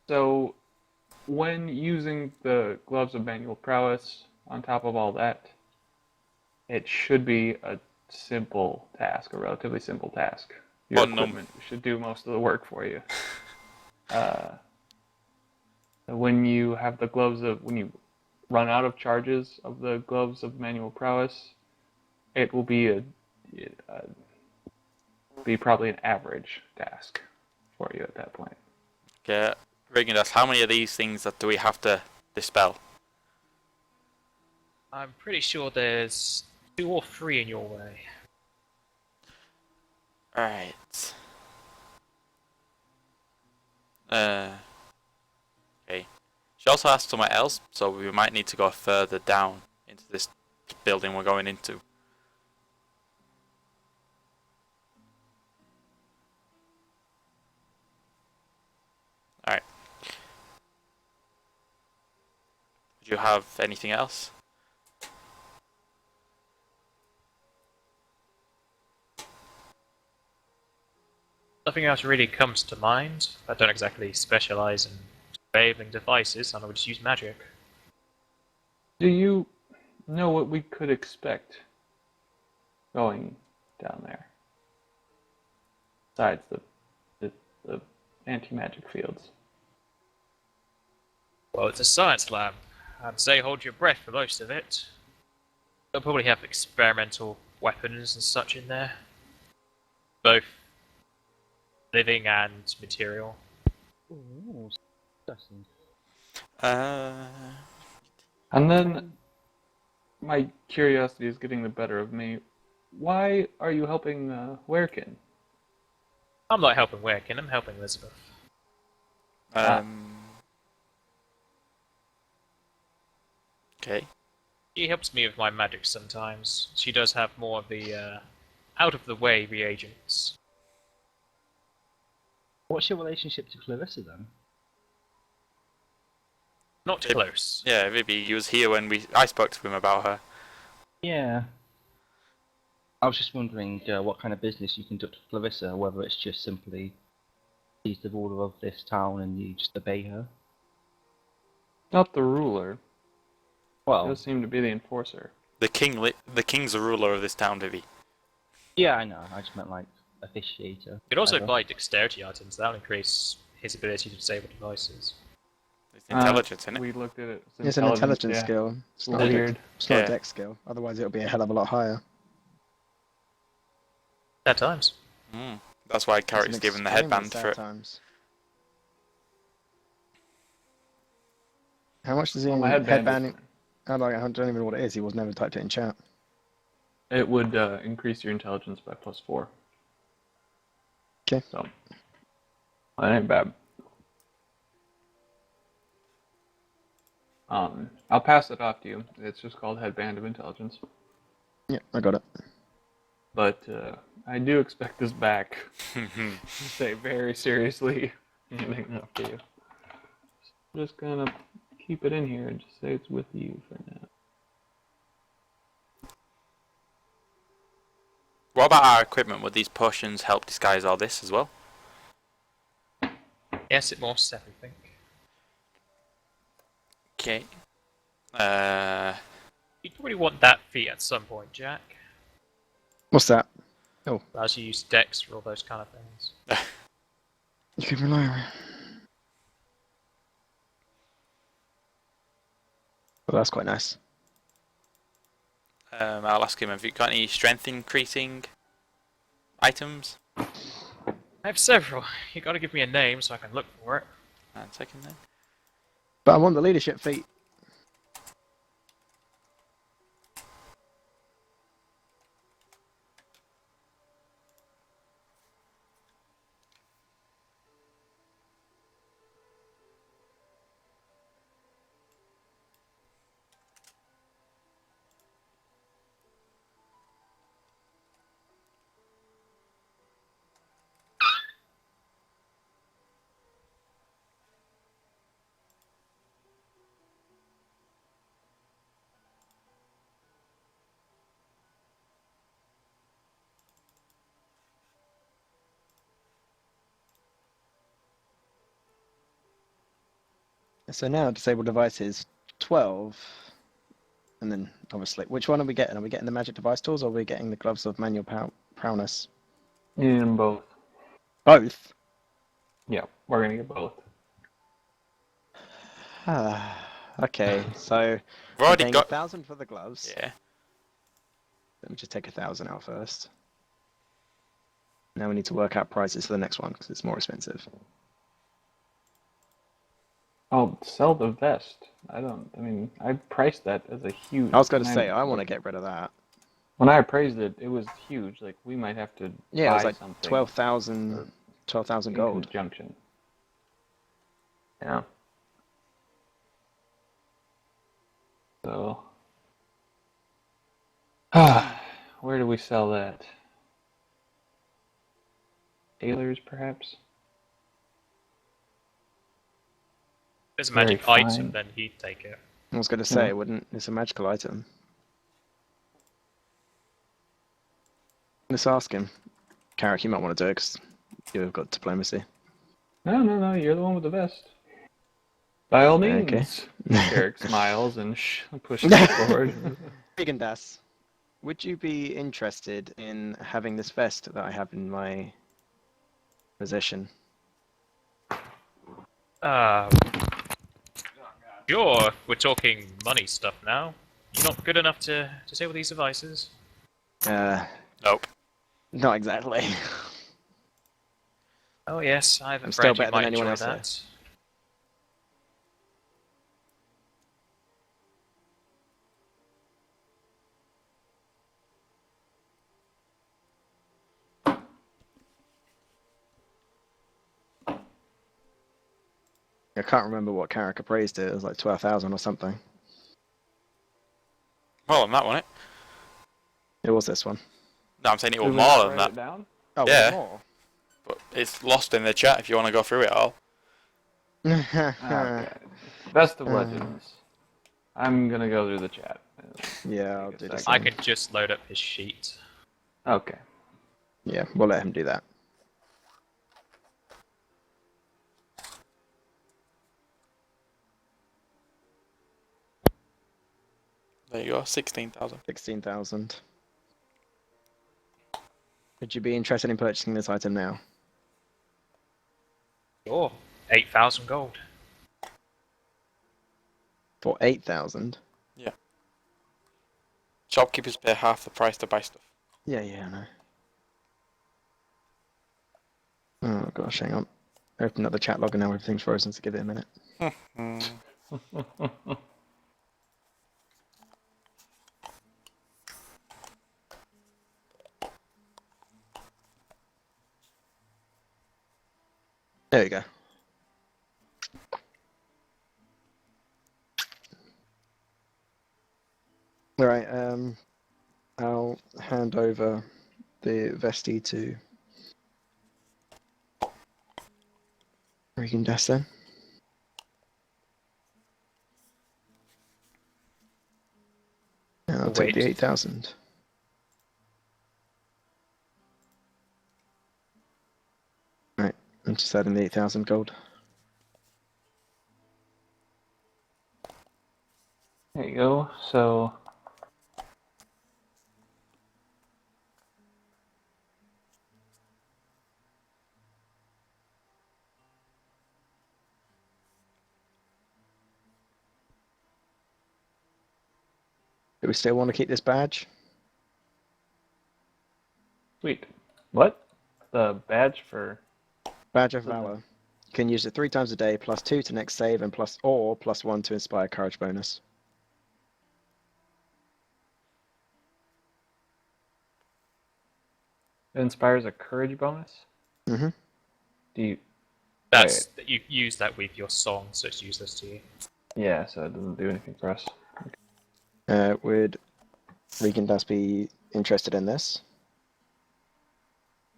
So, when using the gloves of manual prowess on top of all that, it should be a simple task, a relatively simple task. Your Well, no. equipment should do most of the work for you. When you have the when you run out of charges of the gloves of manual prowess, it will be be probably an average task for you at that point. Okay. Regan Das, how many of these things that do we have to dispel? I'm pretty sure there's 2 or 3 in your way. Alright. Okay. She also has somewhere else, so we might need to go further down into this building we're going into. Alright. Do you have anything else? Nothing else really comes to mind. I don't exactly specialize in enabling devices, and I would just use magic. Do you know what we could expect going down there? Besides the anti-magic fields. Well, it's a science lab. I'd say hold your breath for most of it. They'll probably have experimental weapons and such in there. Both living and material. Ooh, interesting. And then my curiosity is getting the better of me. Why are you helping Werkin? I'm not helping Werkin, I'm helping Elizabeth. Okay. She helps me with my magic sometimes. She does have more of the out-of-the-way reagents. What's your relationship to Clarissa then? Not It- close. Yeah, maybe he was here when I spoke to him about her. Yeah. I was just wondering what kind of business you conduct with Clarissa, whether it's just simply she's the ruler of this town and you just obey her. Not the ruler. He Well, does seem to be the enforcer. The king's the ruler of this town, Vivi. yeah, I know. I just meant like officiator. You could also whatever. buy dexterity items. That'll increase his ability to disable devices. It's intelligence, isn't it? We looked at it. It's an intelligence yeah. skill. It's not, Weird. it's not Yeah. a dex skill. Otherwise, it'll be a hell of a lot higher. Sad times. That's why It's Carrick's an given the extremely headband sad for it. times. How much does he Well, my headband is- headbanding? I don't even know what it is. He was never typed it in chat. It would increase your intelligence by +4. 'Kay. So, that ain't bad. I'll pass it off to you. It's just called Headband of Intelligence. Yeah, I got it. But I do expect this back. Say very seriously. Handing it up to you. Just gonna keep it in here and just say it's with you for now. What about our equipment? Would these potions help disguise all this as well? Yes, it morphs everything. Okay. You'd probably want that feat at some point, Jack. What's that? Allows you to use dex for all those kind of things. You can rely on. Well, that's quite nice. I'll ask him, have you got any strength increasing items? I have several. You gotta give me a name so I can look for it. And second then. But I want the leadership feat. So now disabled devices 12. And then obviously, which one are we getting? Are we getting the magic device tools or are we getting the gloves of manual prowess? You need them both. Both? Yeah, we're gonna get both. Okay, so We've already paying got. 1,000 for the gloves. Yeah. Let me just take 1,000 out first. Now we need to work out prices for the next one because it's more expensive. I'll sell the vest. I mean, I priced that as a huge. I was going to say, I want to get rid of that. When I appraised it, it was huge. Like, we might have to Yeah, it buy was like something 12,000 in gold. conjunction. Yeah. So, where do we sell that? Tailors, perhaps? If there's a Very magic item, fine. then he'd take it. I was going to say, Yeah. wouldn't it's a magical item? Let's ask him. Carrick, you might want to do it because you've got diplomacy. No, you're the one with the vest. By all means. Okay. Eric smiles and pushes it forward. Vegandas, would you be interested in having this vest that I have in my possession? Sure, we're talking money stuff now. You're not good enough to disable these devices. Nope. Not exactly. Oh yes, I have a I'm friend still who better than might anyone enjoy else that. I can't remember what Carrick appraised it. It was like 12,000 or something. More than that, wasn't it? It was this one. No, I'm saying it was Did we not more than write that. it down? Oh, Yeah. more. But it's lost in the chat if you want to go through it all. Okay. Best of Legends. I'm gonna go through the chat. Yeah, I'll Take a do this. second. I could just load up his sheet. Okay. Yeah, we'll let him do that. There you go, 16,000. 16,000. Would you be interested in purchasing this item now? Sure. 8,000 gold. For 8,000? Shopkeepers pay half the price to buy stuff. Yeah, I know. Oh gosh, hang on. Open up the chat log and now everything's frozen, so give it a minute. Hmm. There you go. Alright, I'll hand over the Vesti to Regan Des then. And I'll take Wait. the 8,000. Right, I'm just adding the 8,000 gold. There you go. So Do we still want to keep this badge? sweet. What? The badge for Badge of So the- Valor. You can use it 3 times a day, +2 to next save, and +1 to inspire courage bonus. it inspires a courage bonus? Mm-hmm. Do you That's you use that with your song, so it's useless to you. Yeah, so it doesn't do anything for us. Would Regan Des be interested in this?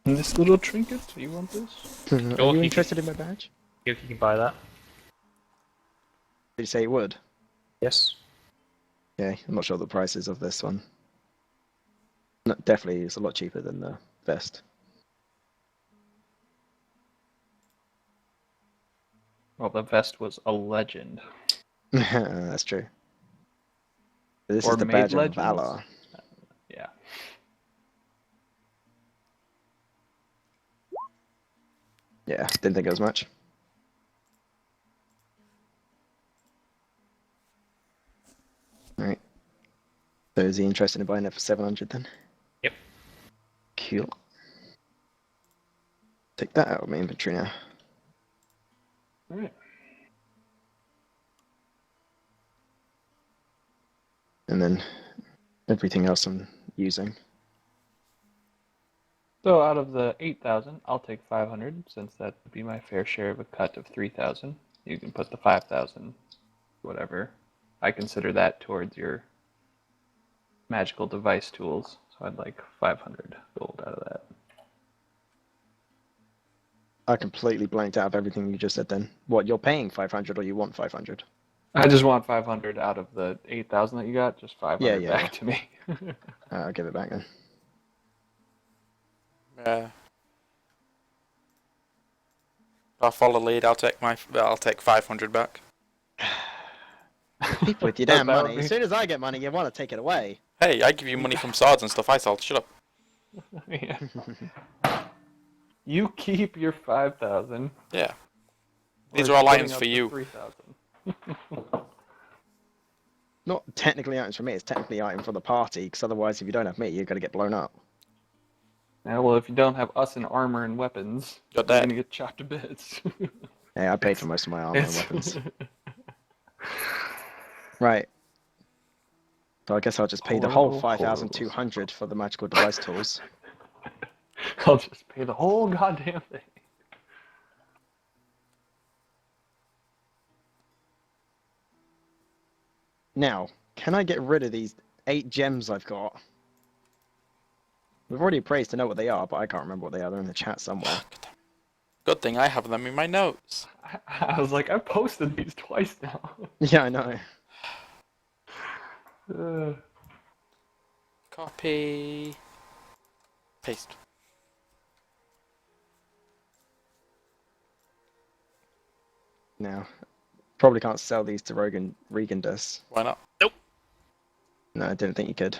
This little trinket? You want this? Are Sure, you you interested in my badge? You can buy that. Did you say you would? Yes. Yeah, I'm not sure the prices of this one. No, definitely, it's a lot cheaper than the vest. Well, the vest was a legend. That's true. This Or is the made badge of legends. Valor. Yeah. Yeah, didn't think it was much. Alright. So is he interested in buying it for 700 then? Yep. Cool. Take that out of my inventory now. Alright. And then everything else I'm using. So out of the 8,000, I'll take 500, since that would be my fair share of a cut of 3,000. You can put the 5,000, whatever. I consider that towards your magical device tools, so I'd like 500 gold out of that. I completely blanked out of everything you just said then. What, you're paying 500 or you want 500? I just want 500 out of the 8,000 that you got, just 500 Yeah. back to me. I'll give it back then. Yeah. I'll follow lead. I'll take 500 back. Keep with your damn That would money. be- As soon as I get money, you want to take it away. Hey, I give you money from swords and stuff I sold. Shut up. Yeah. You keep your 5,000. Yeah. These We're are all splitting items up for the you. 3,000. Not technically items for me, it's technically item for the party, because otherwise if you don't have me, you're going to get blown up. Yeah, well, if you don't have us in armor and weapons, You're you're dead. gonna get chopped to bits. Hey, I paid for most of my armor and It's- weapons. Right. So I guess I'll just pay the whole Horrible, 5,200 for the magical device tools. I'll just pay the whole goddamn thing. Now, can I get rid of these 8 gems I've got? We've already appraised to know what they are, but I can't remember what they are. They're in the chat somewhere. Good thing I have them in my notes. I was like, I posted these twice now. Yeah, I know. Uh, Copy. Paste. Now, probably can't sell these to Regandus. Why not? No, I didn't think you could.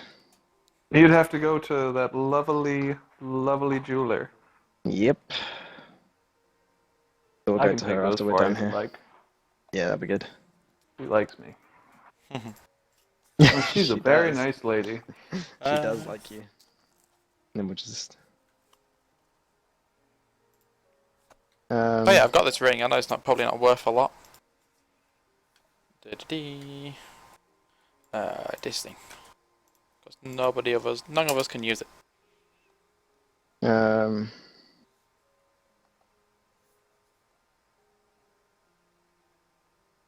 You'd have to go to that lovely, lovely jeweler. Yep. We'll I go can to take her those after we're for you done if you'd here. like. Yeah, that'd be good. She likes me. And she's a She very does. nice lady. She does like you. And then we'll just. Oh yeah, I've got this ring. I know it's probably not worth a lot. This thing. Because none of us can use it.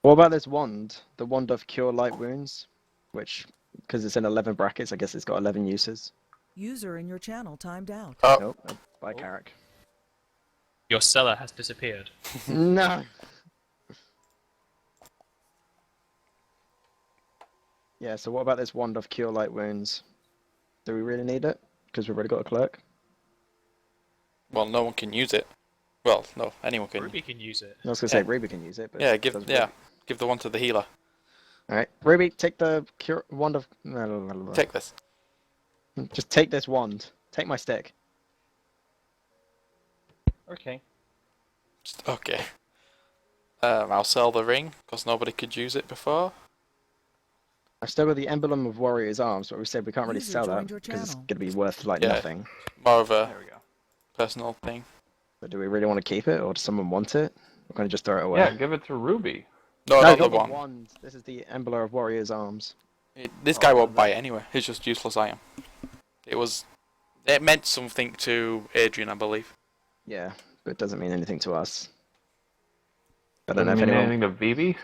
What about this wand? The wand of cure light wounds, which, because it's in 11 brackets, I guess it's got 11 uses. User in your channel timed out. Oh, Nope. By Carrick. Your seller has disappeared. No. Yeah. So what about this wand of cure light wounds? Do we really need it? Because we've already got a clerk. well, no one can use it. Well, no, anyone can. Ruby can use it. I was gonna say Yeah. Ruby can use it, but Yeah, does give the one to the healer. All right, Ruby, take the cure wand of. Take this. Just take this wand. Take my stick. Okay. Okay. I'll sell the ring because nobody could use it before. I've still got the emblem of Warrior's Arms, but we said we can't really User sell that joined your because it's channel. gonna be worth like Yeah. nothing. More of a There we go. personal thing. But do we really want to keep it, or does someone want it? We're gonna just throw it away. Yeah, give it to Ruby. No, No, not the not the one. wand. This is the emblem of Warrior's Arms. This guy won't buy it anyway. It's just useless item. It meant something to Adrian, I believe. Yeah, but it doesn't mean anything to us. I don't Doesn't know if mean anyone. anything to Vivi.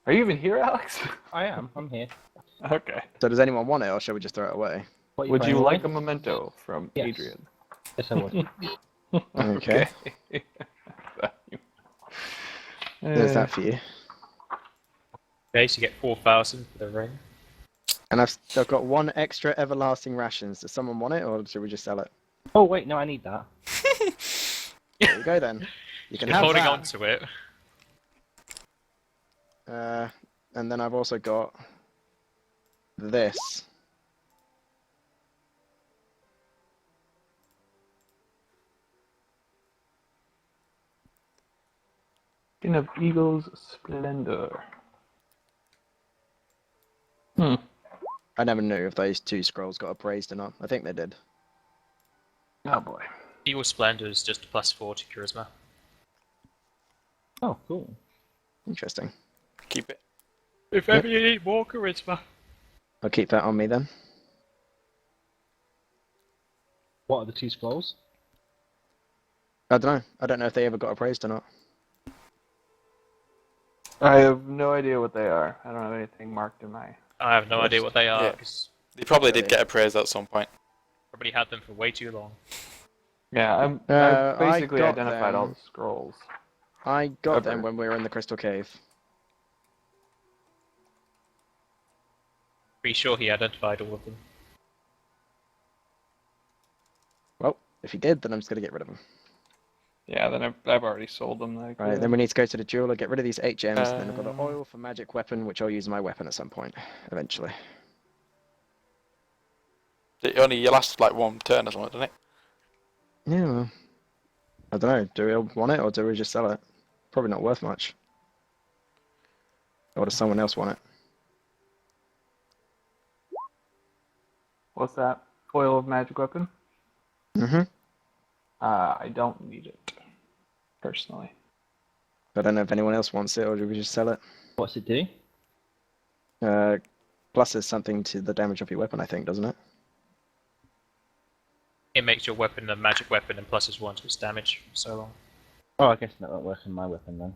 Are you even here, Alex? I am. I'm here. Okay. So does anyone want it, or shall we just throw it away? What are Would you playing like a with? memento from Yes. Adrian? Yes, I would. Okay. There's that for you. Okay, so you get 4,000 for the ring. And I've still got one extra everlasting rations. Does someone want it, or should we just sell it? Oh wait, no, I need that. There you go then. You can You're have holding that. on to it. And then I've also got this. Skin of Eagle's Splendor. Hmm. I never knew if those two scrolls got appraised or not. I think they did. Oh boy. Evil Splendor is just a +4 to Charisma. Oh, cool. Interesting. Keep it. If ever you need more Charisma. I'll keep that on me then. What are the two scrolls? I don't know. I don't know if they ever got appraised or not. I have no idea what they are. I don't have anything marked in my. I have no idea what they are, Yeah. because They probably did get appraised at some point. probably had them for way too long. Yeah, I I've basically got identified all them. the scrolls. I got them Ever. when we were in the Crystal Cave. Pretty sure he identified all of them. Well, if he did, then I'm just going to get rid of them. Yeah, then I've already sold them. Like, Right, then we need to go to the jeweler, get rid of these 8 gems, and then I've got an Um, oil for magic weapon, which I'll use in my weapon at some point, eventually. It only lasts like one turn or something, doesn't it? Yeah, well, I don't know. Do we all want it, or do we just sell it? Probably not worth much. Or does someone else want it? What's that? Foil of magic weapon? Mm-hmm. I don't need it, personally. I don't know if anyone else wants it, or do we just sell it? What's it do? Pluses something to the damage of your weapon, I think, doesn't it? It makes your weapon a magic weapon and +1 to its damage for so long. Oh, I guess that won't work on my weapon then.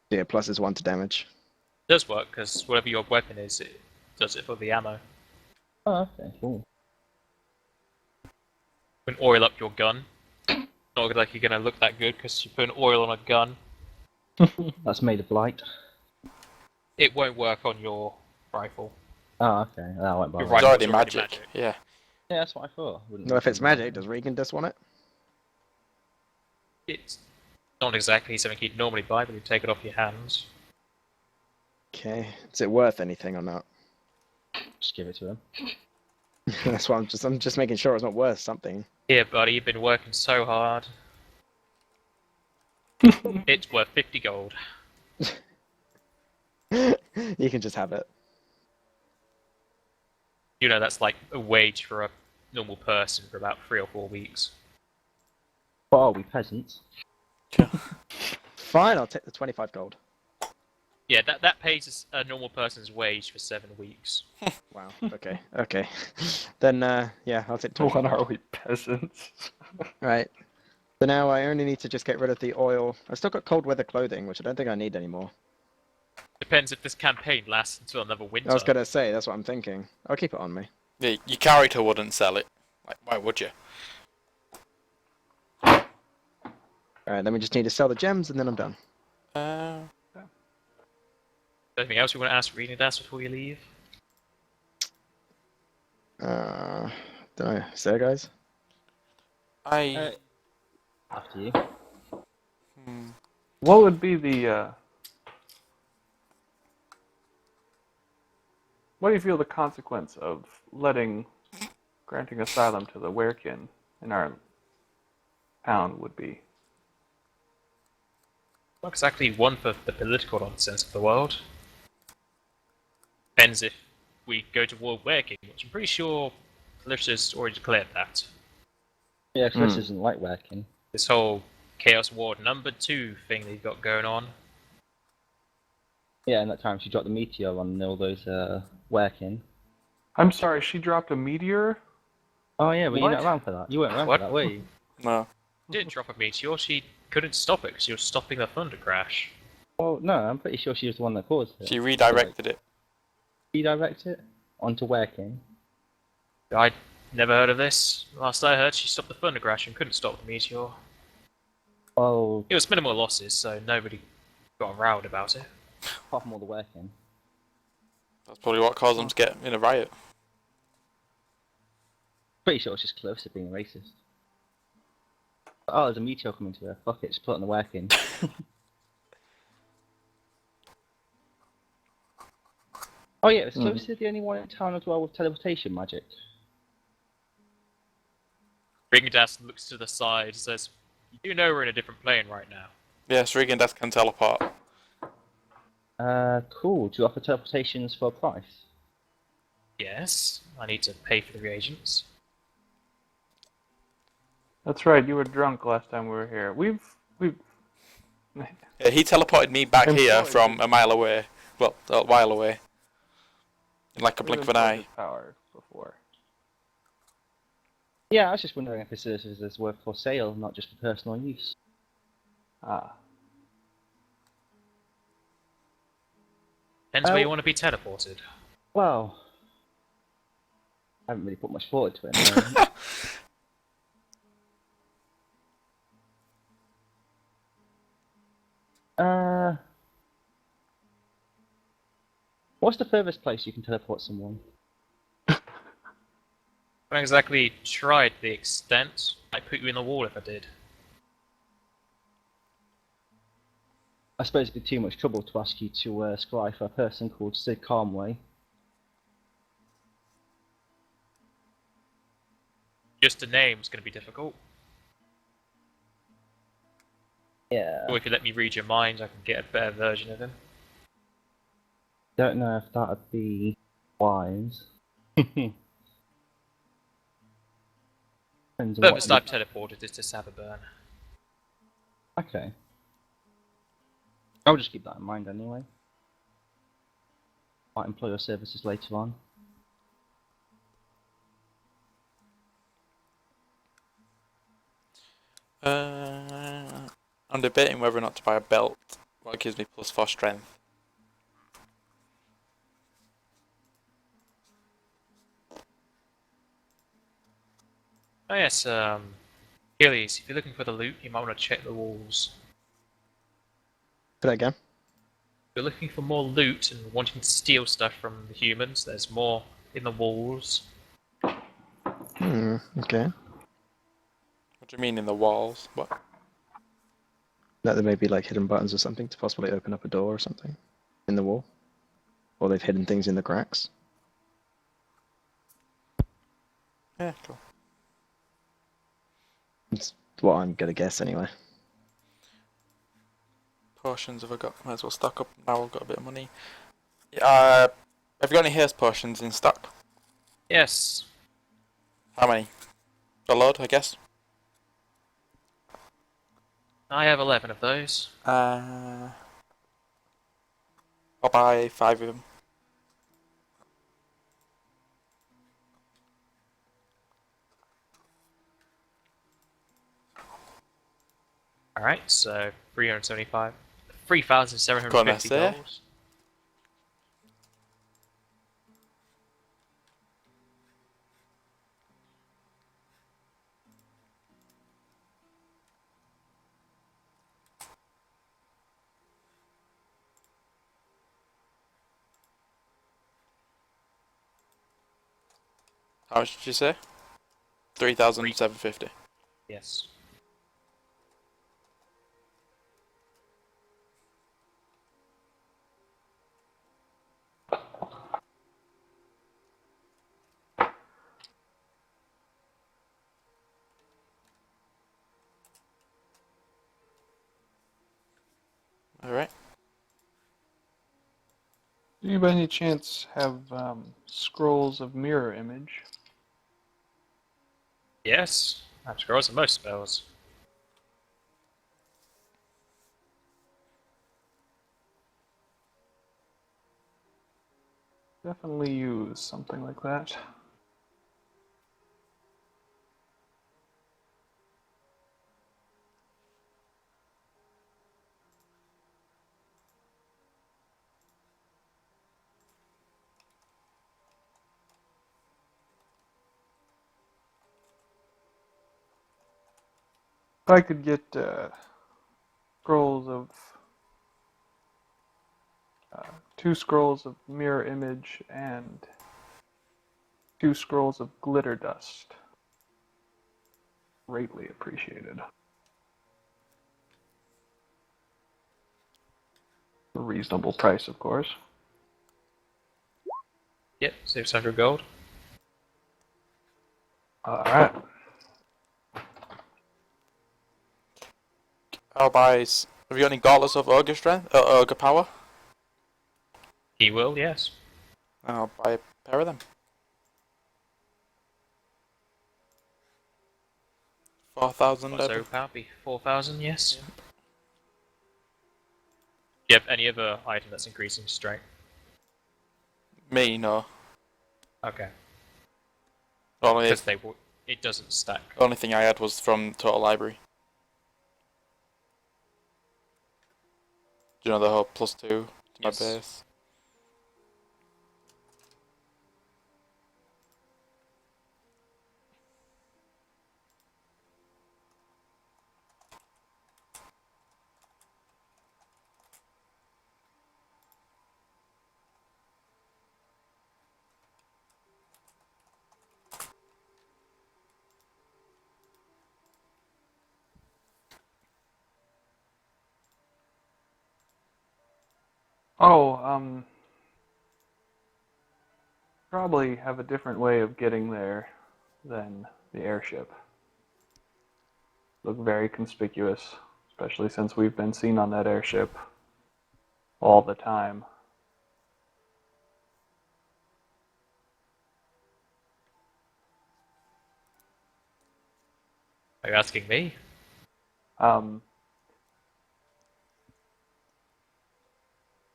Yeah, +1 to damage. It does work, because whatever your weapon is, it does it for the ammo. Oh, okay, cool. You can oil up your gun. Not like you're gonna look that good because you put an oil on a gun. That's made of light. It won't work on your rifle. Oh, okay. That won't bother. You're It's right. already it's already magic. magic. Yeah. Yeah, that's what I thought. Wouldn't No, if it's magic, does does Regan just want it? It's not exactly something you'd normally buy, but you take it off your hands. Okay. Is it worth anything or not? just give it to him. That's why I'm just making sure it's not worth something. Here, buddy, you've been working so hard. It's worth 50 gold. You can just have it. You know, that's like a wage for a normal person for about 3 or 4 weeks. What are we, peasants? Fine, I'll take the 25 gold. Yeah, that pays a normal person's wage for 7 weeks. Wow. Okay. Okay. Then yeah, I'll take 25. What are we, peasants? Right. So now I only need to just get rid of the oil. I've still got cold weather clothing, which I don't think I need anymore. Depends if this campaign lasts until another winter. I was gonna say, that's what I'm thinking. I'll keep it on me. Yeah, your character wouldn't sell it. Like, why would you? Alright, then we just need to sell the gems and then I'm done. Anything else you want to ask Reading Das before you leave? Don't know. Is there, guys? After you. What would be the, what do you feel the consequence of granting asylum to the Werekin in our town would be? Not exactly one for the political nonsense of the world. Depends if we go to war with Werking, which I'm pretty sure Callista's already declared that. Yeah, because this isn't like working. This whole Chaos Ward number 2 thing that you've got going on. Yeah, and that time she dropped the meteor on all those working. I'm sorry, she dropped a meteor? Oh yeah, but you're What? not around for that. You weren't around What? for that, were you? No. Didn't drop a meteor, she couldn't stop it because she was stopping the thunder crash. Well, no, I'm pretty sure she was the one that caused it. She redirected it. Redirect it onto working. I'd never heard of this. Last I heard, she stopped the thunder crash and couldn't stop the meteor. Oh, It was minimal losses, so nobody got riled about it. apart from all the working. That's probably what caused them to get in a riot. Pretty sure it's just close to being racist. Oh, there's a meteor coming to her. Fuck it, just put it on the working. Oh yeah, is Clovis the only one in town as well with teleportation magic? Ringadas looks to the side and says, "You do know we're in a different plane right now." Yes, Regan Death can teleport. Cool. Do you offer teleportations for a price? Yes, I need to pay for the reagents. That's right, you were drunk last time we were here. We've Yeah, he teleported me back here Employed. from a mile away. Well, a while away. In like a blink of an employed eye. his power before. Yeah, I was just wondering if this is worth for sale, not just for personal use. Ah. Depends where Oh. you want to be teleported. Well, I haven't really put much forward to it. What's the furthest place you can teleport someone? I haven't exactly tried the extent. I'd put you in the wall if I did. I suppose it'd be too much trouble to ask you to scry for a person called Sid Calmway. Just the name's going to be difficult. Yeah. Or if you let me read your mind, I can get a better version of him. Don't know if that'd be wise. Depends on what Furthest I've teleported is to Saberburn. Okay. I'll just keep that in mind anyway. Might employ your services later on. I'm debating whether or not to buy a belt. What gives me +4 strength. Oh yes, Achilles, if you're looking for the loot, you might want to check the walls. Say that again. If you're looking for more loot and wanting to steal stuff from the humans, there's more in the walls. Okay. What do you mean in the walls? What? That there may be like hidden buttons or something to possibly open up a door or something in the wall. Or they've hidden things in the cracks. Yeah, cool. It's what I'm gonna guess anyway. Potions have I got? Might as well stock up now. I've got a bit of money. Have you got any haste potions in stock? Yes. How many? A load, I guess. I have 11 of those. I'll buy 5 of them. Alright, so 375. Gonna 3,750 say. gold. How much did you say? 3,750. Yes. Alright. Do you by any chance have scrolls of mirror image? Yes. I have scrolls and most spells. Definitely use something like that. If I could get scrolls of 2 scrolls of mirror image and 2 scrolls of glitter dust, greatly appreciated. A reasonable price, of course. Yep, 600 gold. Alright. I'll buy. Have you got any gauntlets of ogre strength? Ogre power? He will, yes. I'll buy a pair of them. 4,000 What's every. overpowered? Be 4,000, yes. Do you have any other item that's increasing strength? Me, no. Okay. Only, Because it doesn't stack. only thing I had was from Total Library. Do you know the whole +2 to my Yes. base? Oh, probably have a different way of getting there than the airship. Look very conspicuous, especially since we've been seen on that airship all the time. Are you asking me? Um,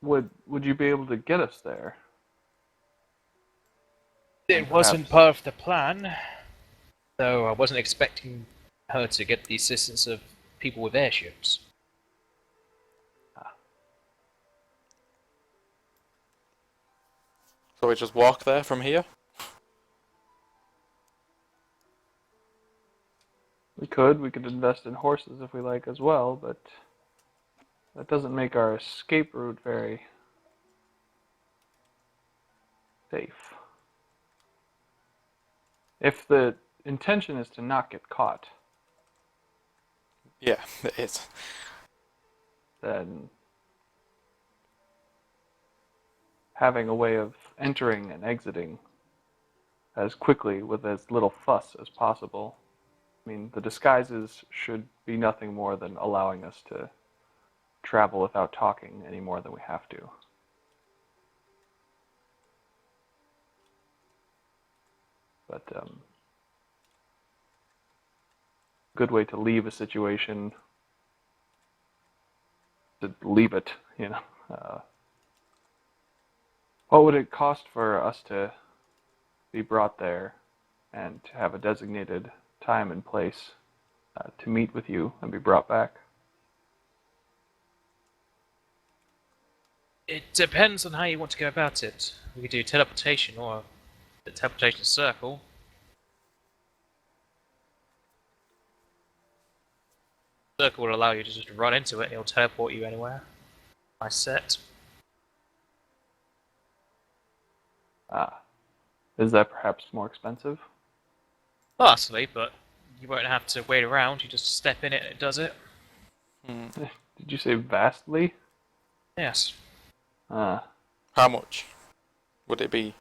would you be able to get us there? It wasn't Perhaps. part of the plan. Though I wasn't expecting her to get the assistance of people with airships. So we just walk there from here? We could invest in horses if we like as well, but that doesn't make our escape route very safe. If the intention is to not get caught, Yeah, it is. then having a way of entering and exiting as quickly with as little fuss as possible. I mean, the disguises should be nothing more than allowing us to travel without talking any more than we have to. But good way to leave a situation, to leave it, you know. What would it cost for us to be brought there and to have a designated time and place to meet with you and be brought back? It depends on how you want to go about it. We could do teleportation or the teleportation circle. Circle will allow you to just run into it and it'll teleport you anywhere. Nice set. Is that perhaps more expensive? Vastly, but you won't have to wait around, you just step in it and it does it. Did you say vastly? Yes. How much would it be?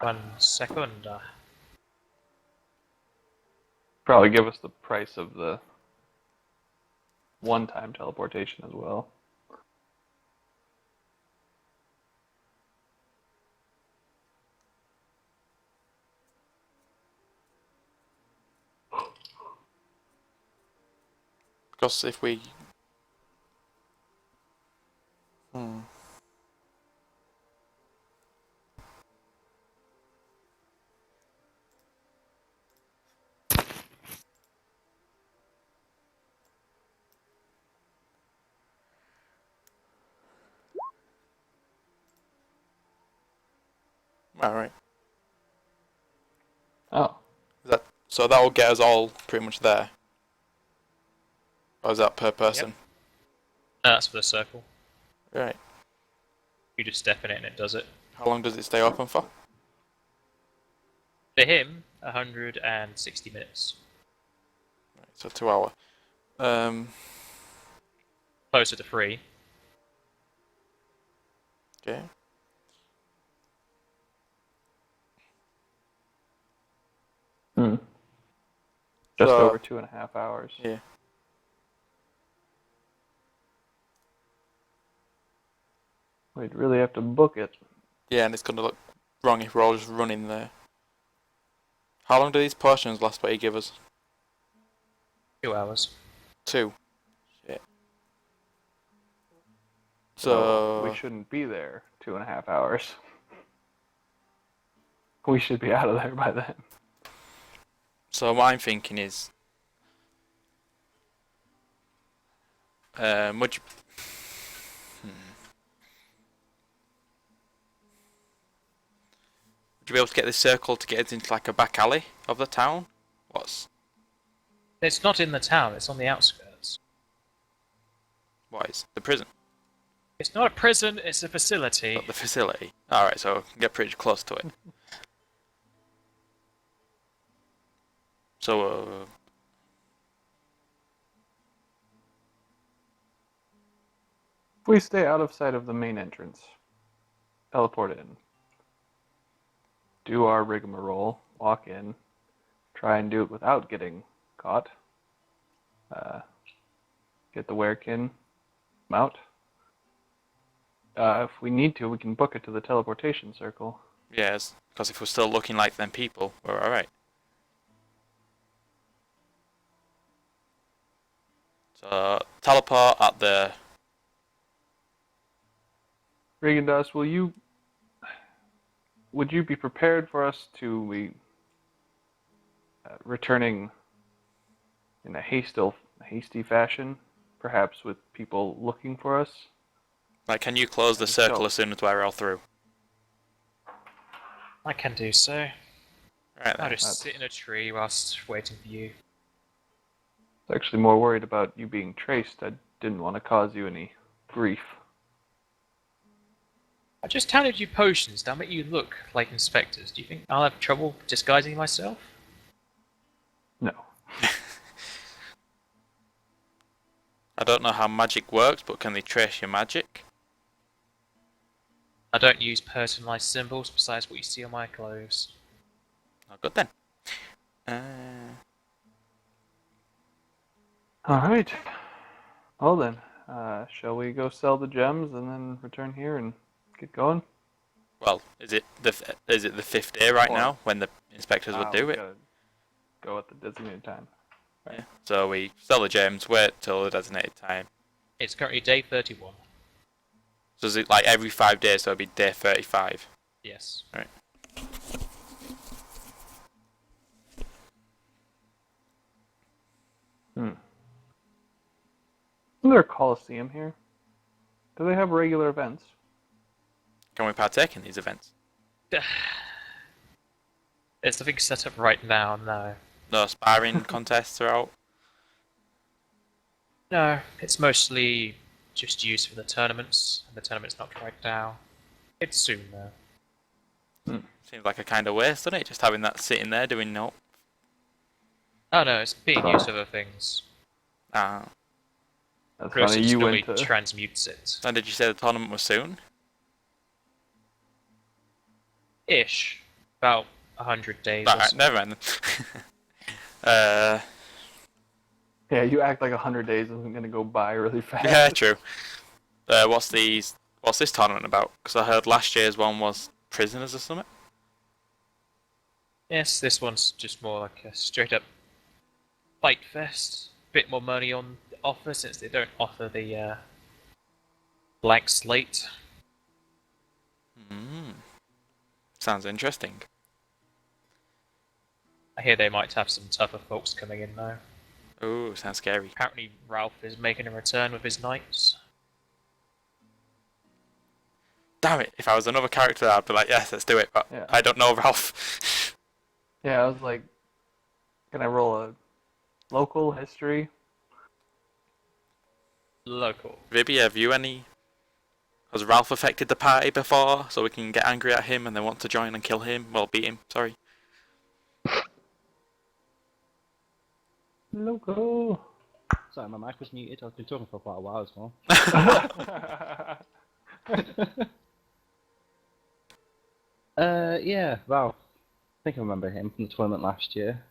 One second. Probably give us the price of the one-time teleportation as well. Because if we... Hmm. Alright. Oh, So that will get us all pretty much there. Or is that per person? No, that's for the circle. Right. You just step in it and it does it. How long does it stay open for? For him, 160 minutes. Right, so 2 hour. Closer to 3. Okay. just So- over 2.5 hours. Yeah. We'd really have to book it. Yeah, and it's gonna look wrong if we're all just running there. How long do these portions last? What you give us? 2 hours. 2. Shit. So So we shouldn't be there 2.5 hours. We should be out of there by then. So what I'm thinking is, would you, would you be able to get this circle to get us into like a back alley of the town? It's not in the town, it's on the outskirts. What is the prison? It's not a prison, it's a facility. Not the facility. All right, so we can get pretty close to it. So If we stay out of sight of the main entrance, teleport in, do our rigmarole, walk in, try and do it without getting caught, get the werekin, mount. If we need to, we can book it to the teleportation circle. yes, because if we're still looking like them people, we're all right. So teleport at the. Regandas, would you be prepared for us to be returning in a hasty fashion, perhaps with people looking for us? Like, can you close the And circle so- as soon as we're all through? I can do so. Right I'll then. just sit in a tree whilst waiting for you. I was actually more worried about you being traced. I didn't want to cause you any grief. I just handed you potions that make you look like inspectors. Do you think I'll have trouble disguising myself? No. I don't know how magic works, but can they trace your magic? I don't use personalized symbols besides what you see on my clothes. Oh, good then. Alright. Well then, shall we go sell the gems and then return here and get going? Well, is it the 5th day right now when the inspectors would do we it? gotta go at the designated time. Yeah. So we sell the gems, wait till the designated time. It's currently day 31. So is it like every 5 days? So it'll be day 35. Yes. Right. Isn't there a Coliseum here? Do they have regular events? Can we partake in these events? There's nothing set up right now, no. No sparring contests are out. No, it's mostly just used for the tournaments, and the tournament's not right now. It's soon, though. Seems like a kind of waste, doesn't it? Just having that sitting there doing no. Oh no, it's being used for other things. Ah. That's Chris funny, just you normally went to... transmutes it. And did you say the tournament was soon? Ish. About 100 days or Alright, so. never mind. Yeah, you act like 100 days isn't gonna go by really fast. Yeah, true. What's this tournament about? Because I heard last year's one was prisoners or something. Yes, this one's just more like a straight up fight fest. Bit more money on offer since they don't offer the blank slate. Sounds interesting. I hear they might have some tougher folks coming in though. Oh, sounds scary. Apparently Ralph is making a return with his knights. Damn it! If I was another character, I'd be like, yes, let's do it. But Yeah. I don't know Ralph. Yeah, I was like, can I roll a local history? Local. Vibi, have you any? Has Ralph affected the party before, so we can get angry at him and then want to join and kill him? Well, beat him. Sorry. Local. Sorry, my mic was muted. I've been talking for quite a while as well. Yeah, Ralph. I think I remember him from the tournament last year.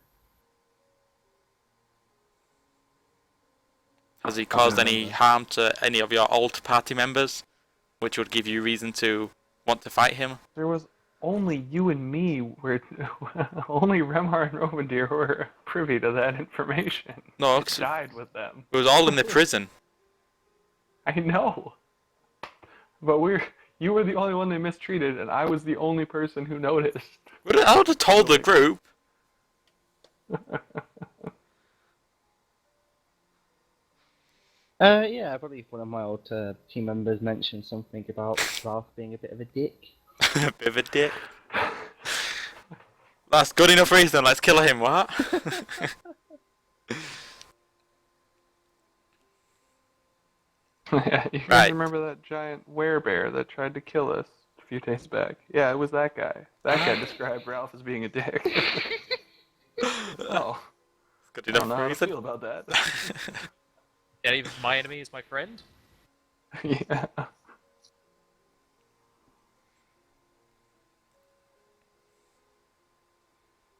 Has he caused any harm to any of your old party members, which would give you reason to want to fight him? There was only you and me where only Remar and Romandir were privy to that information. No, I 'cause died with them. it was all in the prison. I know. But you were the only one they mistreated, and I was the only person who noticed. I would have told the group. Yeah, I believe one of my old team members mentioned something about Ralph being a bit of a dick. A bit of a dick. That's good enough reason. Let's kill him. What? Yeah, you guys Right. remember that giant werebear that tried to kill us a few days back? Yeah, it was that guy. That guy described Ralph as being a dick. Oh, Good I enough don't know how to reason. feel about that. Yeah, even my enemy is my friend. Yeah.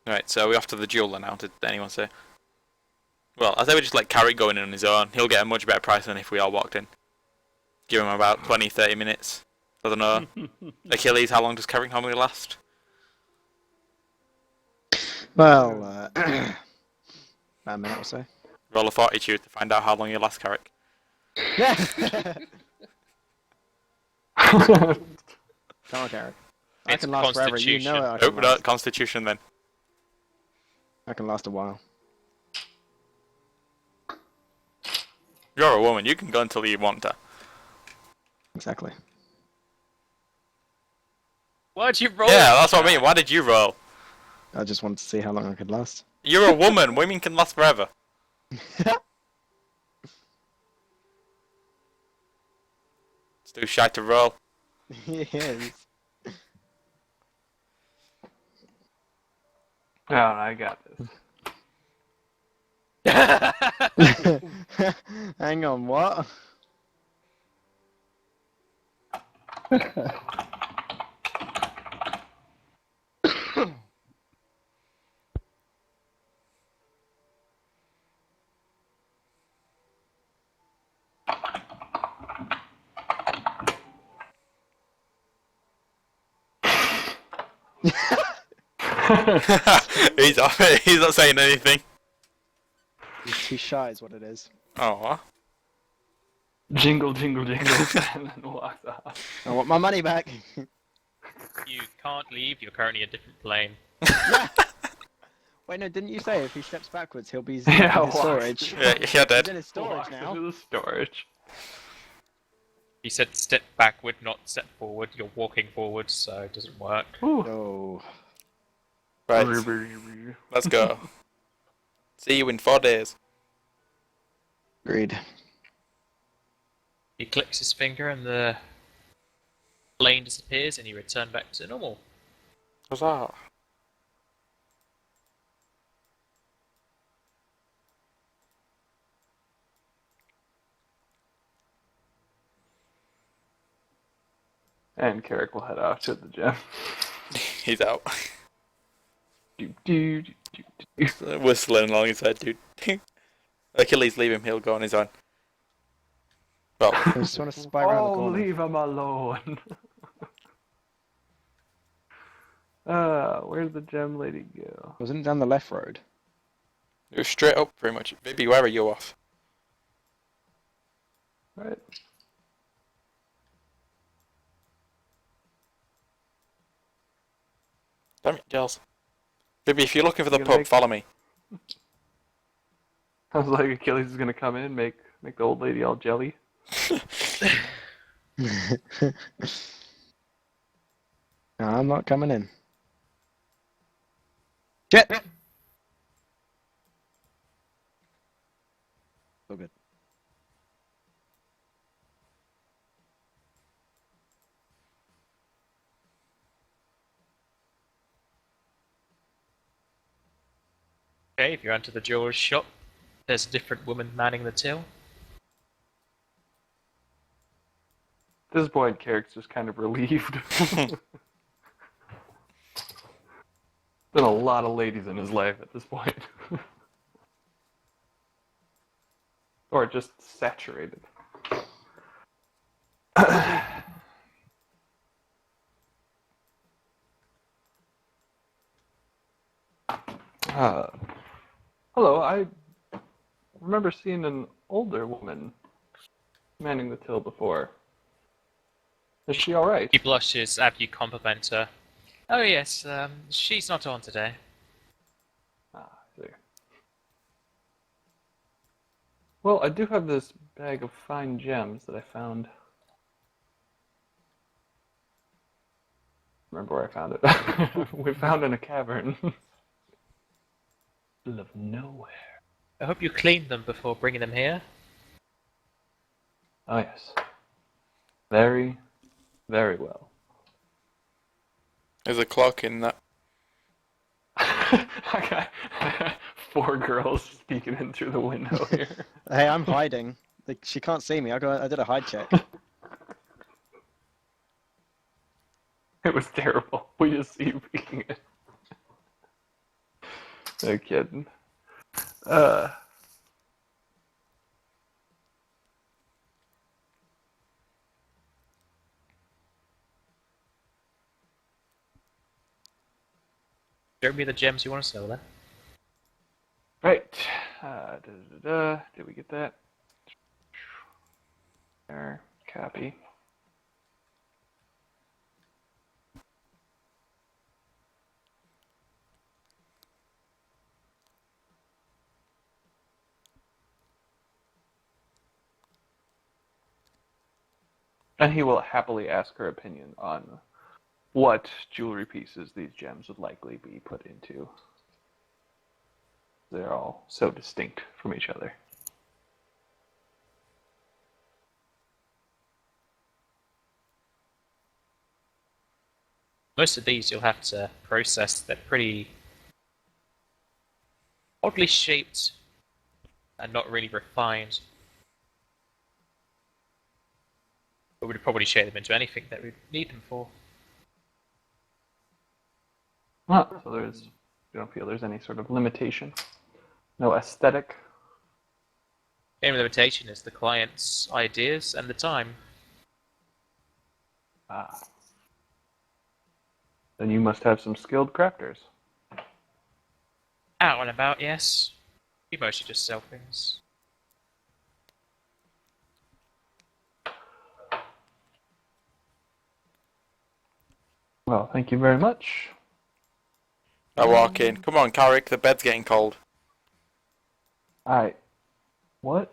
Right, so we're off to the duel now. Did anyone say? Well, I say we just let Carrick go in on his own. He'll get a much better price than if we all walked in. Give him about 20-30 minutes. I don't know. Achilles, how long does Carrick normally last? Well, about a minute or so. Roll a fortitude to find out how long you last, Carrick. Come on, Garrett. I It's can last forever. You know Constitution. I can Nope, no, last. Constitution then. I can last a while. You're a woman, you can go until you want to. Exactly. Why'd you roll? Yeah, that's what I mean. Why did you roll? I just wanted to see how long I could last. You're a woman. Women can last forever. too shy to roll. He is. Oh, I got this. Hang on, what? He's off it. He's not saying anything. He's too shy, is what it is. Oh. Jingle, jingle, jingle, and then walks off. I want my money back. You can't leave. You're currently in a different plane. Wait, no, didn't you say if he steps backwards, he'll be Yeah, in his walks. storage? Yeah, you're He's dead. in his storage Walks now. into the storage. You said step backward, not step forward. You're walking forward, so it doesn't work. Ooh. Oh. Right, let's go. See you in 4 days. Agreed. He clicks his finger and the plane disappears and you return back to normal. What's that? And Carrick will head off to the gym. He's out. Do. Whistling along his head, dude. Achilles, leave him. He'll go on his own. Well, I just want to spy around the Oh, corner. leave him alone. Where'd the gem lady go? Wasn't it down the left road? it was straight up, pretty much. Baby, where are you off? Right. Damn it, Giles. Baby, if you're looking for the You pub, make- follow me. Sounds like Achilles is gonna come in, make the old lady all jelly. No, I'm not coming in. Shit! Oh, good. Okay, if you enter the jeweller's shop, there's a different woman manning the till. At this point, Carrick's just kind of relieved. Been a lot of ladies in his life at this point. Or just saturated. Hello, I remember seeing an older woman manning the till before. Is she alright? He blushes after you compliment her. Oh yes, she's not on today. Ah, there. Well, I do have this bag of fine gems that I found. Remember where I found it? We found in a cavern. Middle of nowhere. I hope you cleaned them before bringing them here. Oh yes. Very, very well. There's a clock in that. I got 4 girls peeking in through the window here. Hey, I'm hiding. Like, she can't see me. I did a hide check. It was terrible. We just see you peeking in. No kidding. Show me the gems you want to sell then. Right. Did we get that? There. Copy. And he will happily ask her opinion on what jewelry pieces these gems would likely be put into. They're all so distinct from each other. Most of these you'll have to process. They're pretty oddly shaped and not really refined. But we'd probably shape them into anything that we'd need them for. Well, so you don't feel there's any sort of limitation, no aesthetic. The only limitation is the client's ideas and the time. Ah. Then you must have some skilled crafters. Out and about, yes. We mostly just sell things. Well, thank you very much. I walk in. Come on, Carrick, the bed's getting cold. What?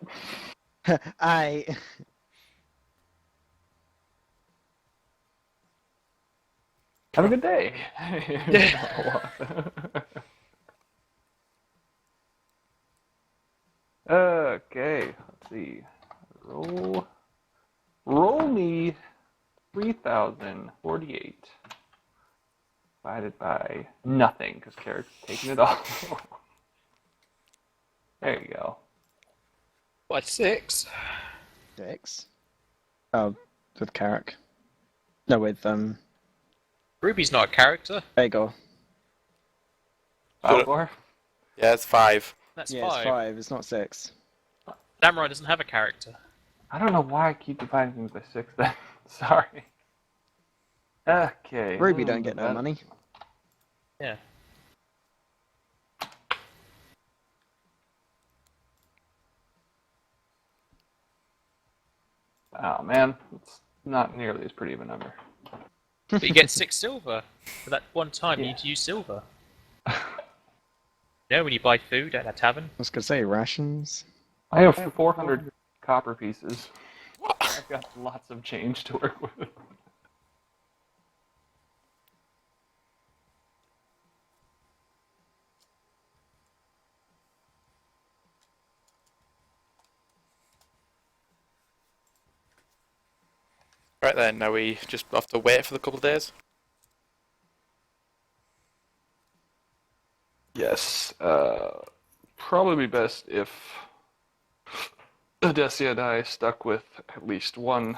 I. Have a good day. Okay, let's see. Roll me 3,048 divided by nothing because Carrick's taking it all. There you go. What, 6? 6. Oh, with Carrick. No, with Ruby's not a character. Bagel. Balgor? Yeah, it's 5. That's Yeah, 5. it's 5. It's not 6. Samurai doesn't have a character. I don't know why I keep dividing things by 6 then. Sorry. Okay. Ruby don't get no money. Yeah. Oh man, it's not nearly as pretty of a number. But you get 6 silver. For that one time you Yeah. need to use silver. You know, when you buy food at a tavern? I was gonna say rations. I have 400 copper pieces. I've got lots of change to work with. Right then, now we just have to wait for the couple of days. Yes, probably be best if Odessia and I stuck with at least one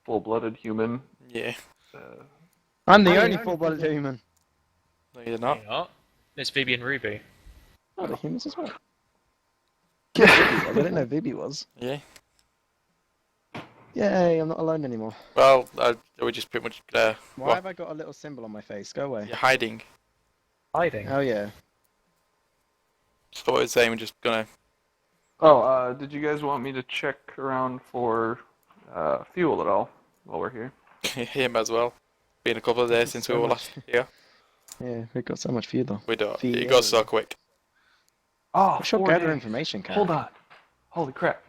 full-blooded human. Yeah. I'm the only full-blooded human. No, you're not. You're not. There's Vivi and Ruby. Oh, the humans as well. I didn't know Vivi was. Yeah. Yay, I'm not alone anymore. Well, we just pretty much Why what? have I got a little symbol on my face? Go away. You're hiding. Hiding. Oh yeah. So what I was saying, we're just gonna. Oh, did you guys want me to check around for fuel at all while we're here? him as well. Been a couple of days since we So were much. last here. Yeah, we got so much for you though. We don't. Fee- It goes so quick. Oh, I should 4 gather days. information, Kat. Hold on. Holy crap.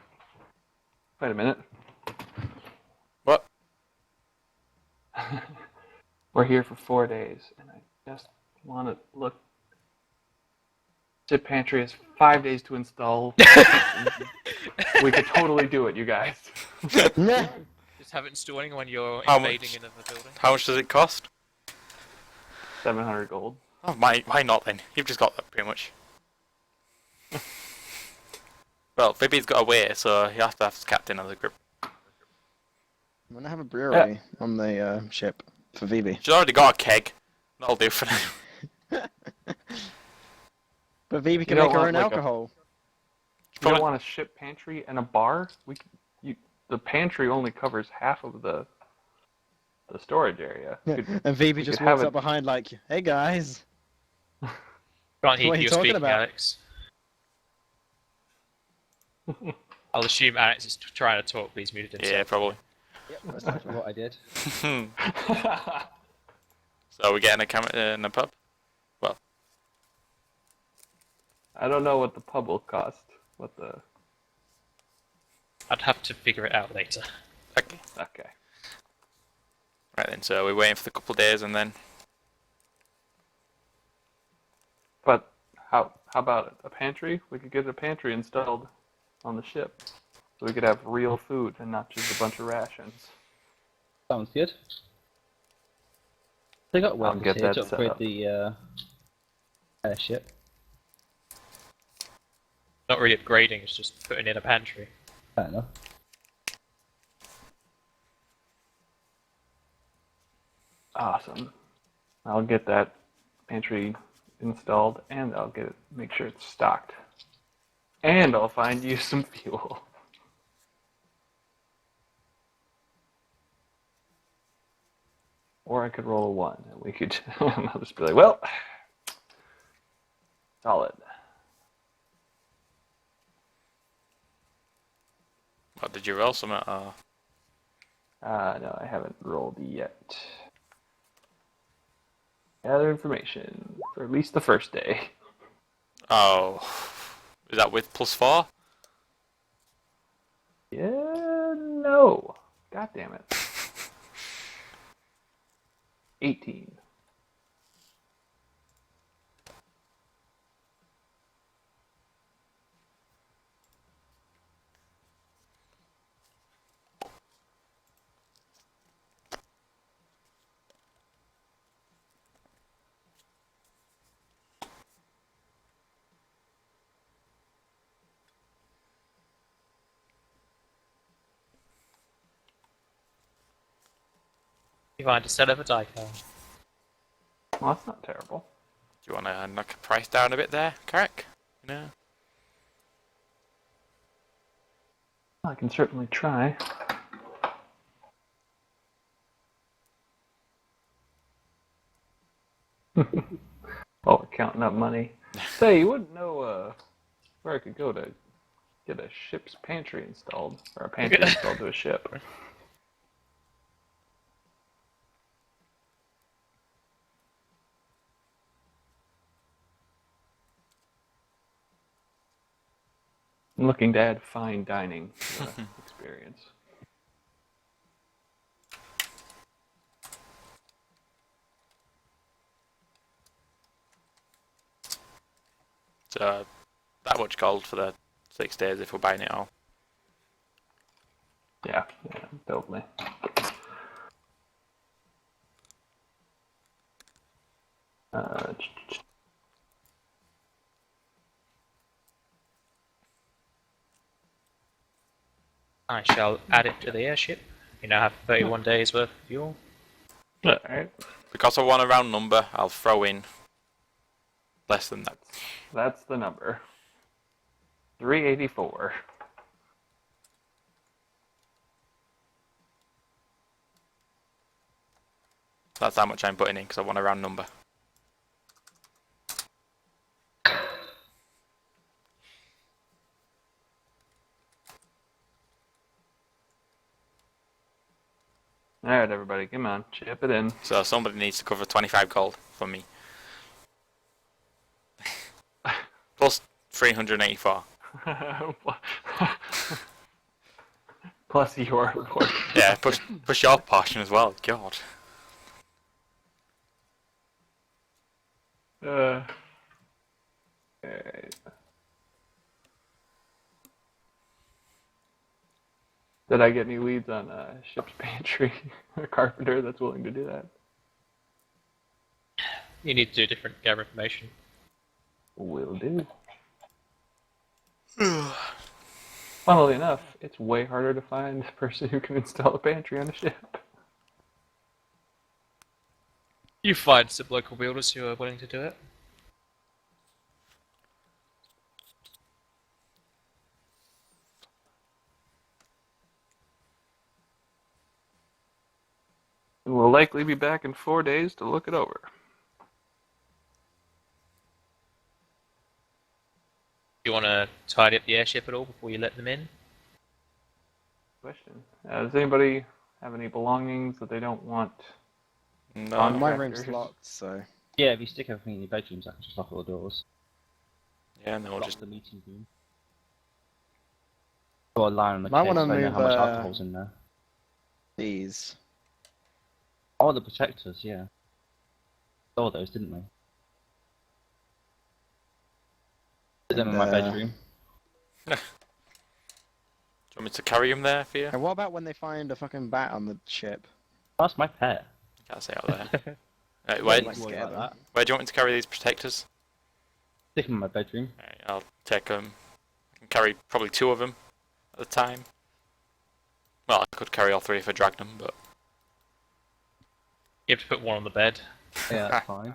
Wait a minute. What? We're here for 4 days, and I just want to look. Ship pantry is 5 days to install. We could totally do it, you guys. Nah. Just have it installing when you're How invading much? another building. How much does it cost? 700 gold. Oh, why not then? You've just got that pretty much. Well, Vivi's got away, so you have to have captain of the group. I'm gonna have a brewery on the ship for Vivi. She's already got a keg. That'll do for now. But Vivi can don't make her want, own like, a- alcohol. You Probably- don't want a ship pantry and a bar? The pantry only covers half of the storage area. Yeah. Could- And Vivi we just could have walks it- up behind like, hey guys. Can't hear What are you you talking speaking, about? Alex. I'll assume Alex is trying to talk, but he's muted himself. Yeah, probably. Yep, that's exactly what I did. So we're getting a in a pub. I don't know what the pub will cost. What the... I'd have to figure it out later. Okay. Okay. Right then. So we're waiting for the couple of days, and then But how about it? A pantry? We could get a pantry installed on the ship. So we could have real food and not just a bunch of rations. Sounds good. They got I'll workers get here that to set upgrade up. the airship. Not really upgrading, it's just putting in a pantry. Fair enough. Awesome. I'll get that pantry installed, and I'll make sure it's stocked. And I'll find you some fuel. Or I could roll a 1, and we could. I'll just be like, well, solid. What did you roll? Something? No, I haven't rolled yet. Gather information for at least the first day. Oh, is that with +4? Yeah, no. God damn it. 18. You find a seller for Daikon. Well, that's not terrible. Do you want to knock the price down a bit there, Carrick? No. I can certainly try. Oh, we're counting up money. Say, you wouldn't know where I could go to get a ship's pantry installed, or a pantry installed to a ship. I'm looking to add fine dining to the experience. So, that much gold for the 6 days if we're buying it all. Yeah, totally. Uh, I shall add it to the airship. You now have 31 days worth of fuel. Alright, Because I want a round number, I'll throw in less than that. that's the number. 384. That's how much I'm putting in because I want a round number. Alright, everybody, come on, chip it in. So somebody needs to cover 25 gold for me. Plus 384. Plus your portion. Yeah, push your portion as well. God. Alright. Did I get any leads on ship's pantry? A carpenter that's willing to do that? You need to do different gather information. Will do. Funnily enough, it's way harder to find the person who can install a pantry on a ship. You find some local builders who are willing to do it. And we'll likely be back in 4 days to look it over. Do you want to tidy up the airship at all before you let them in? Question. Does anybody have any belongings that they don't want? No. My room's Contractors. locked, so Yeah, if you stick everything in your bedrooms, I can just lock all the doors. Yeah, no, we'll Lock just. the meeting room. Or a line on the Might case, wanna so I know move, how much alcohol's in there. these. Oh, the protectors, yeah. Saw those, didn't they? Put them in my And, bedroom. Do you want me to carry him there for you? And what about when they find a fucking bat on the ship? That's my pet. Can't say out there. Where Like Worry scare about them. that. do you want me to carry these protectors? Stick them in my bedroom. Alright, I'll take them. I can carry probably 2 of them at a time. Well, I could carry all 3 if I dragged them, but You have to put one on the bed. Yeah, that's fine.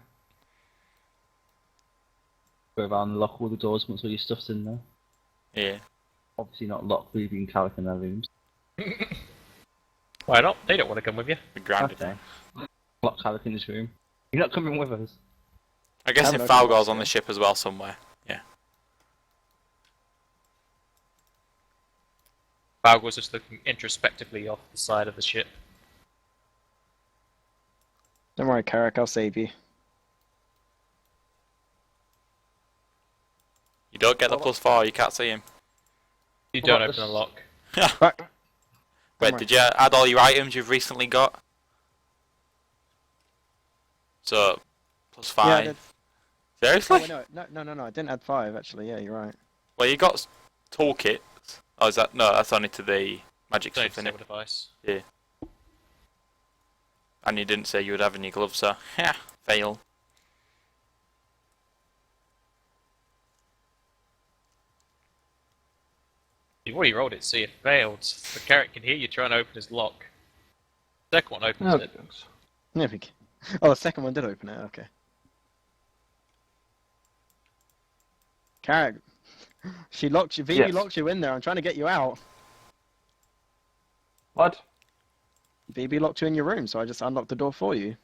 Go around and lock all the doors once all your stuff's in there. yeah. Obviously not lock Ruby and Calic in their rooms. Why not? They don't want to come with you. Be grounded. Okay. Lock Calic in his room. You're not coming with us. I guess Haven't if opened Falgor's it on the yet. ship as well somewhere. Yeah. Falg was just looking introspectively off the side of the ship. Don't worry, Carrick, I'll save you. You don't get the +4, you can't see him. You What don't about open a this- lock. Right. Wait, worry. did you add all your items you've recently got? So, +5. Yeah, I did. Seriously? Oh, no, I didn't add 5 actually. Yeah, you're right. Well, you got toolkits. Oh, is that? No, that's only to the magic Don't stuff in it. disable device. And you didn't say you would have any gloves, so yeah, fail. You've already rolled it, so you failed. The carrot can hear you trying to open his lock. Second one opens No, it. There we go. Oh, the second one did open it. Okay. Carrick, she locked you. Vivi Yes. locked you in there. I'm trying to get you out. What? Vivi locked you in your room, so I just unlocked the door for you.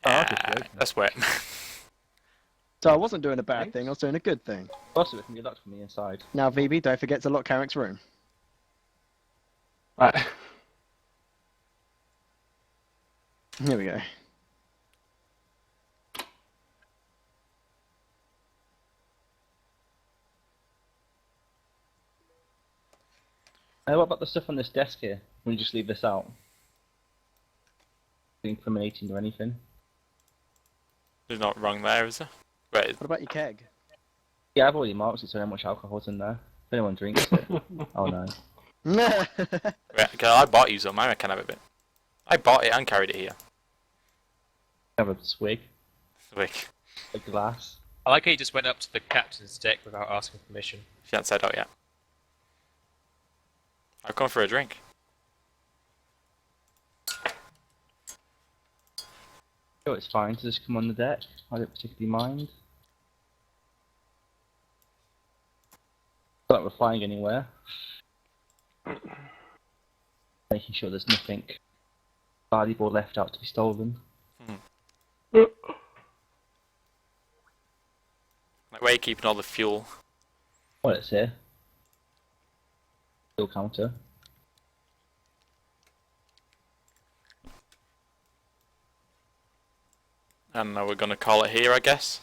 Oh, I'll just open it. That's wet. So I wasn't doing a bad Thanks. thing. I was doing a good thing. Also, it can be locked from the inside. Now, Vivi, don't forget to lock Carrick's room. Right. Here we go. What about the stuff on this desk here? Can we just leave this out? Incriminating or anything? There's not wrong there, is there? Wait, What about your keg? Yeah, I've already marked it so how much alcohol's in there. If anyone drinks it. Oh no. wait, okay, I bought you some. I can have a bit. I bought it and carried it here. Have a swig, Like, a glass. I like how you just went up to the captain's deck without asking permission. she hasn't said out yet. I've gone for a drink. Oh, it's fine to just come on the deck. I don't particularly mind. Not like we're flying anywhere. Making sure there's nothing valuable left out to be stolen. Like, where are you keeping all the fuel? Well, it's here. Fuel counter. And we're gonna call it here, I guess.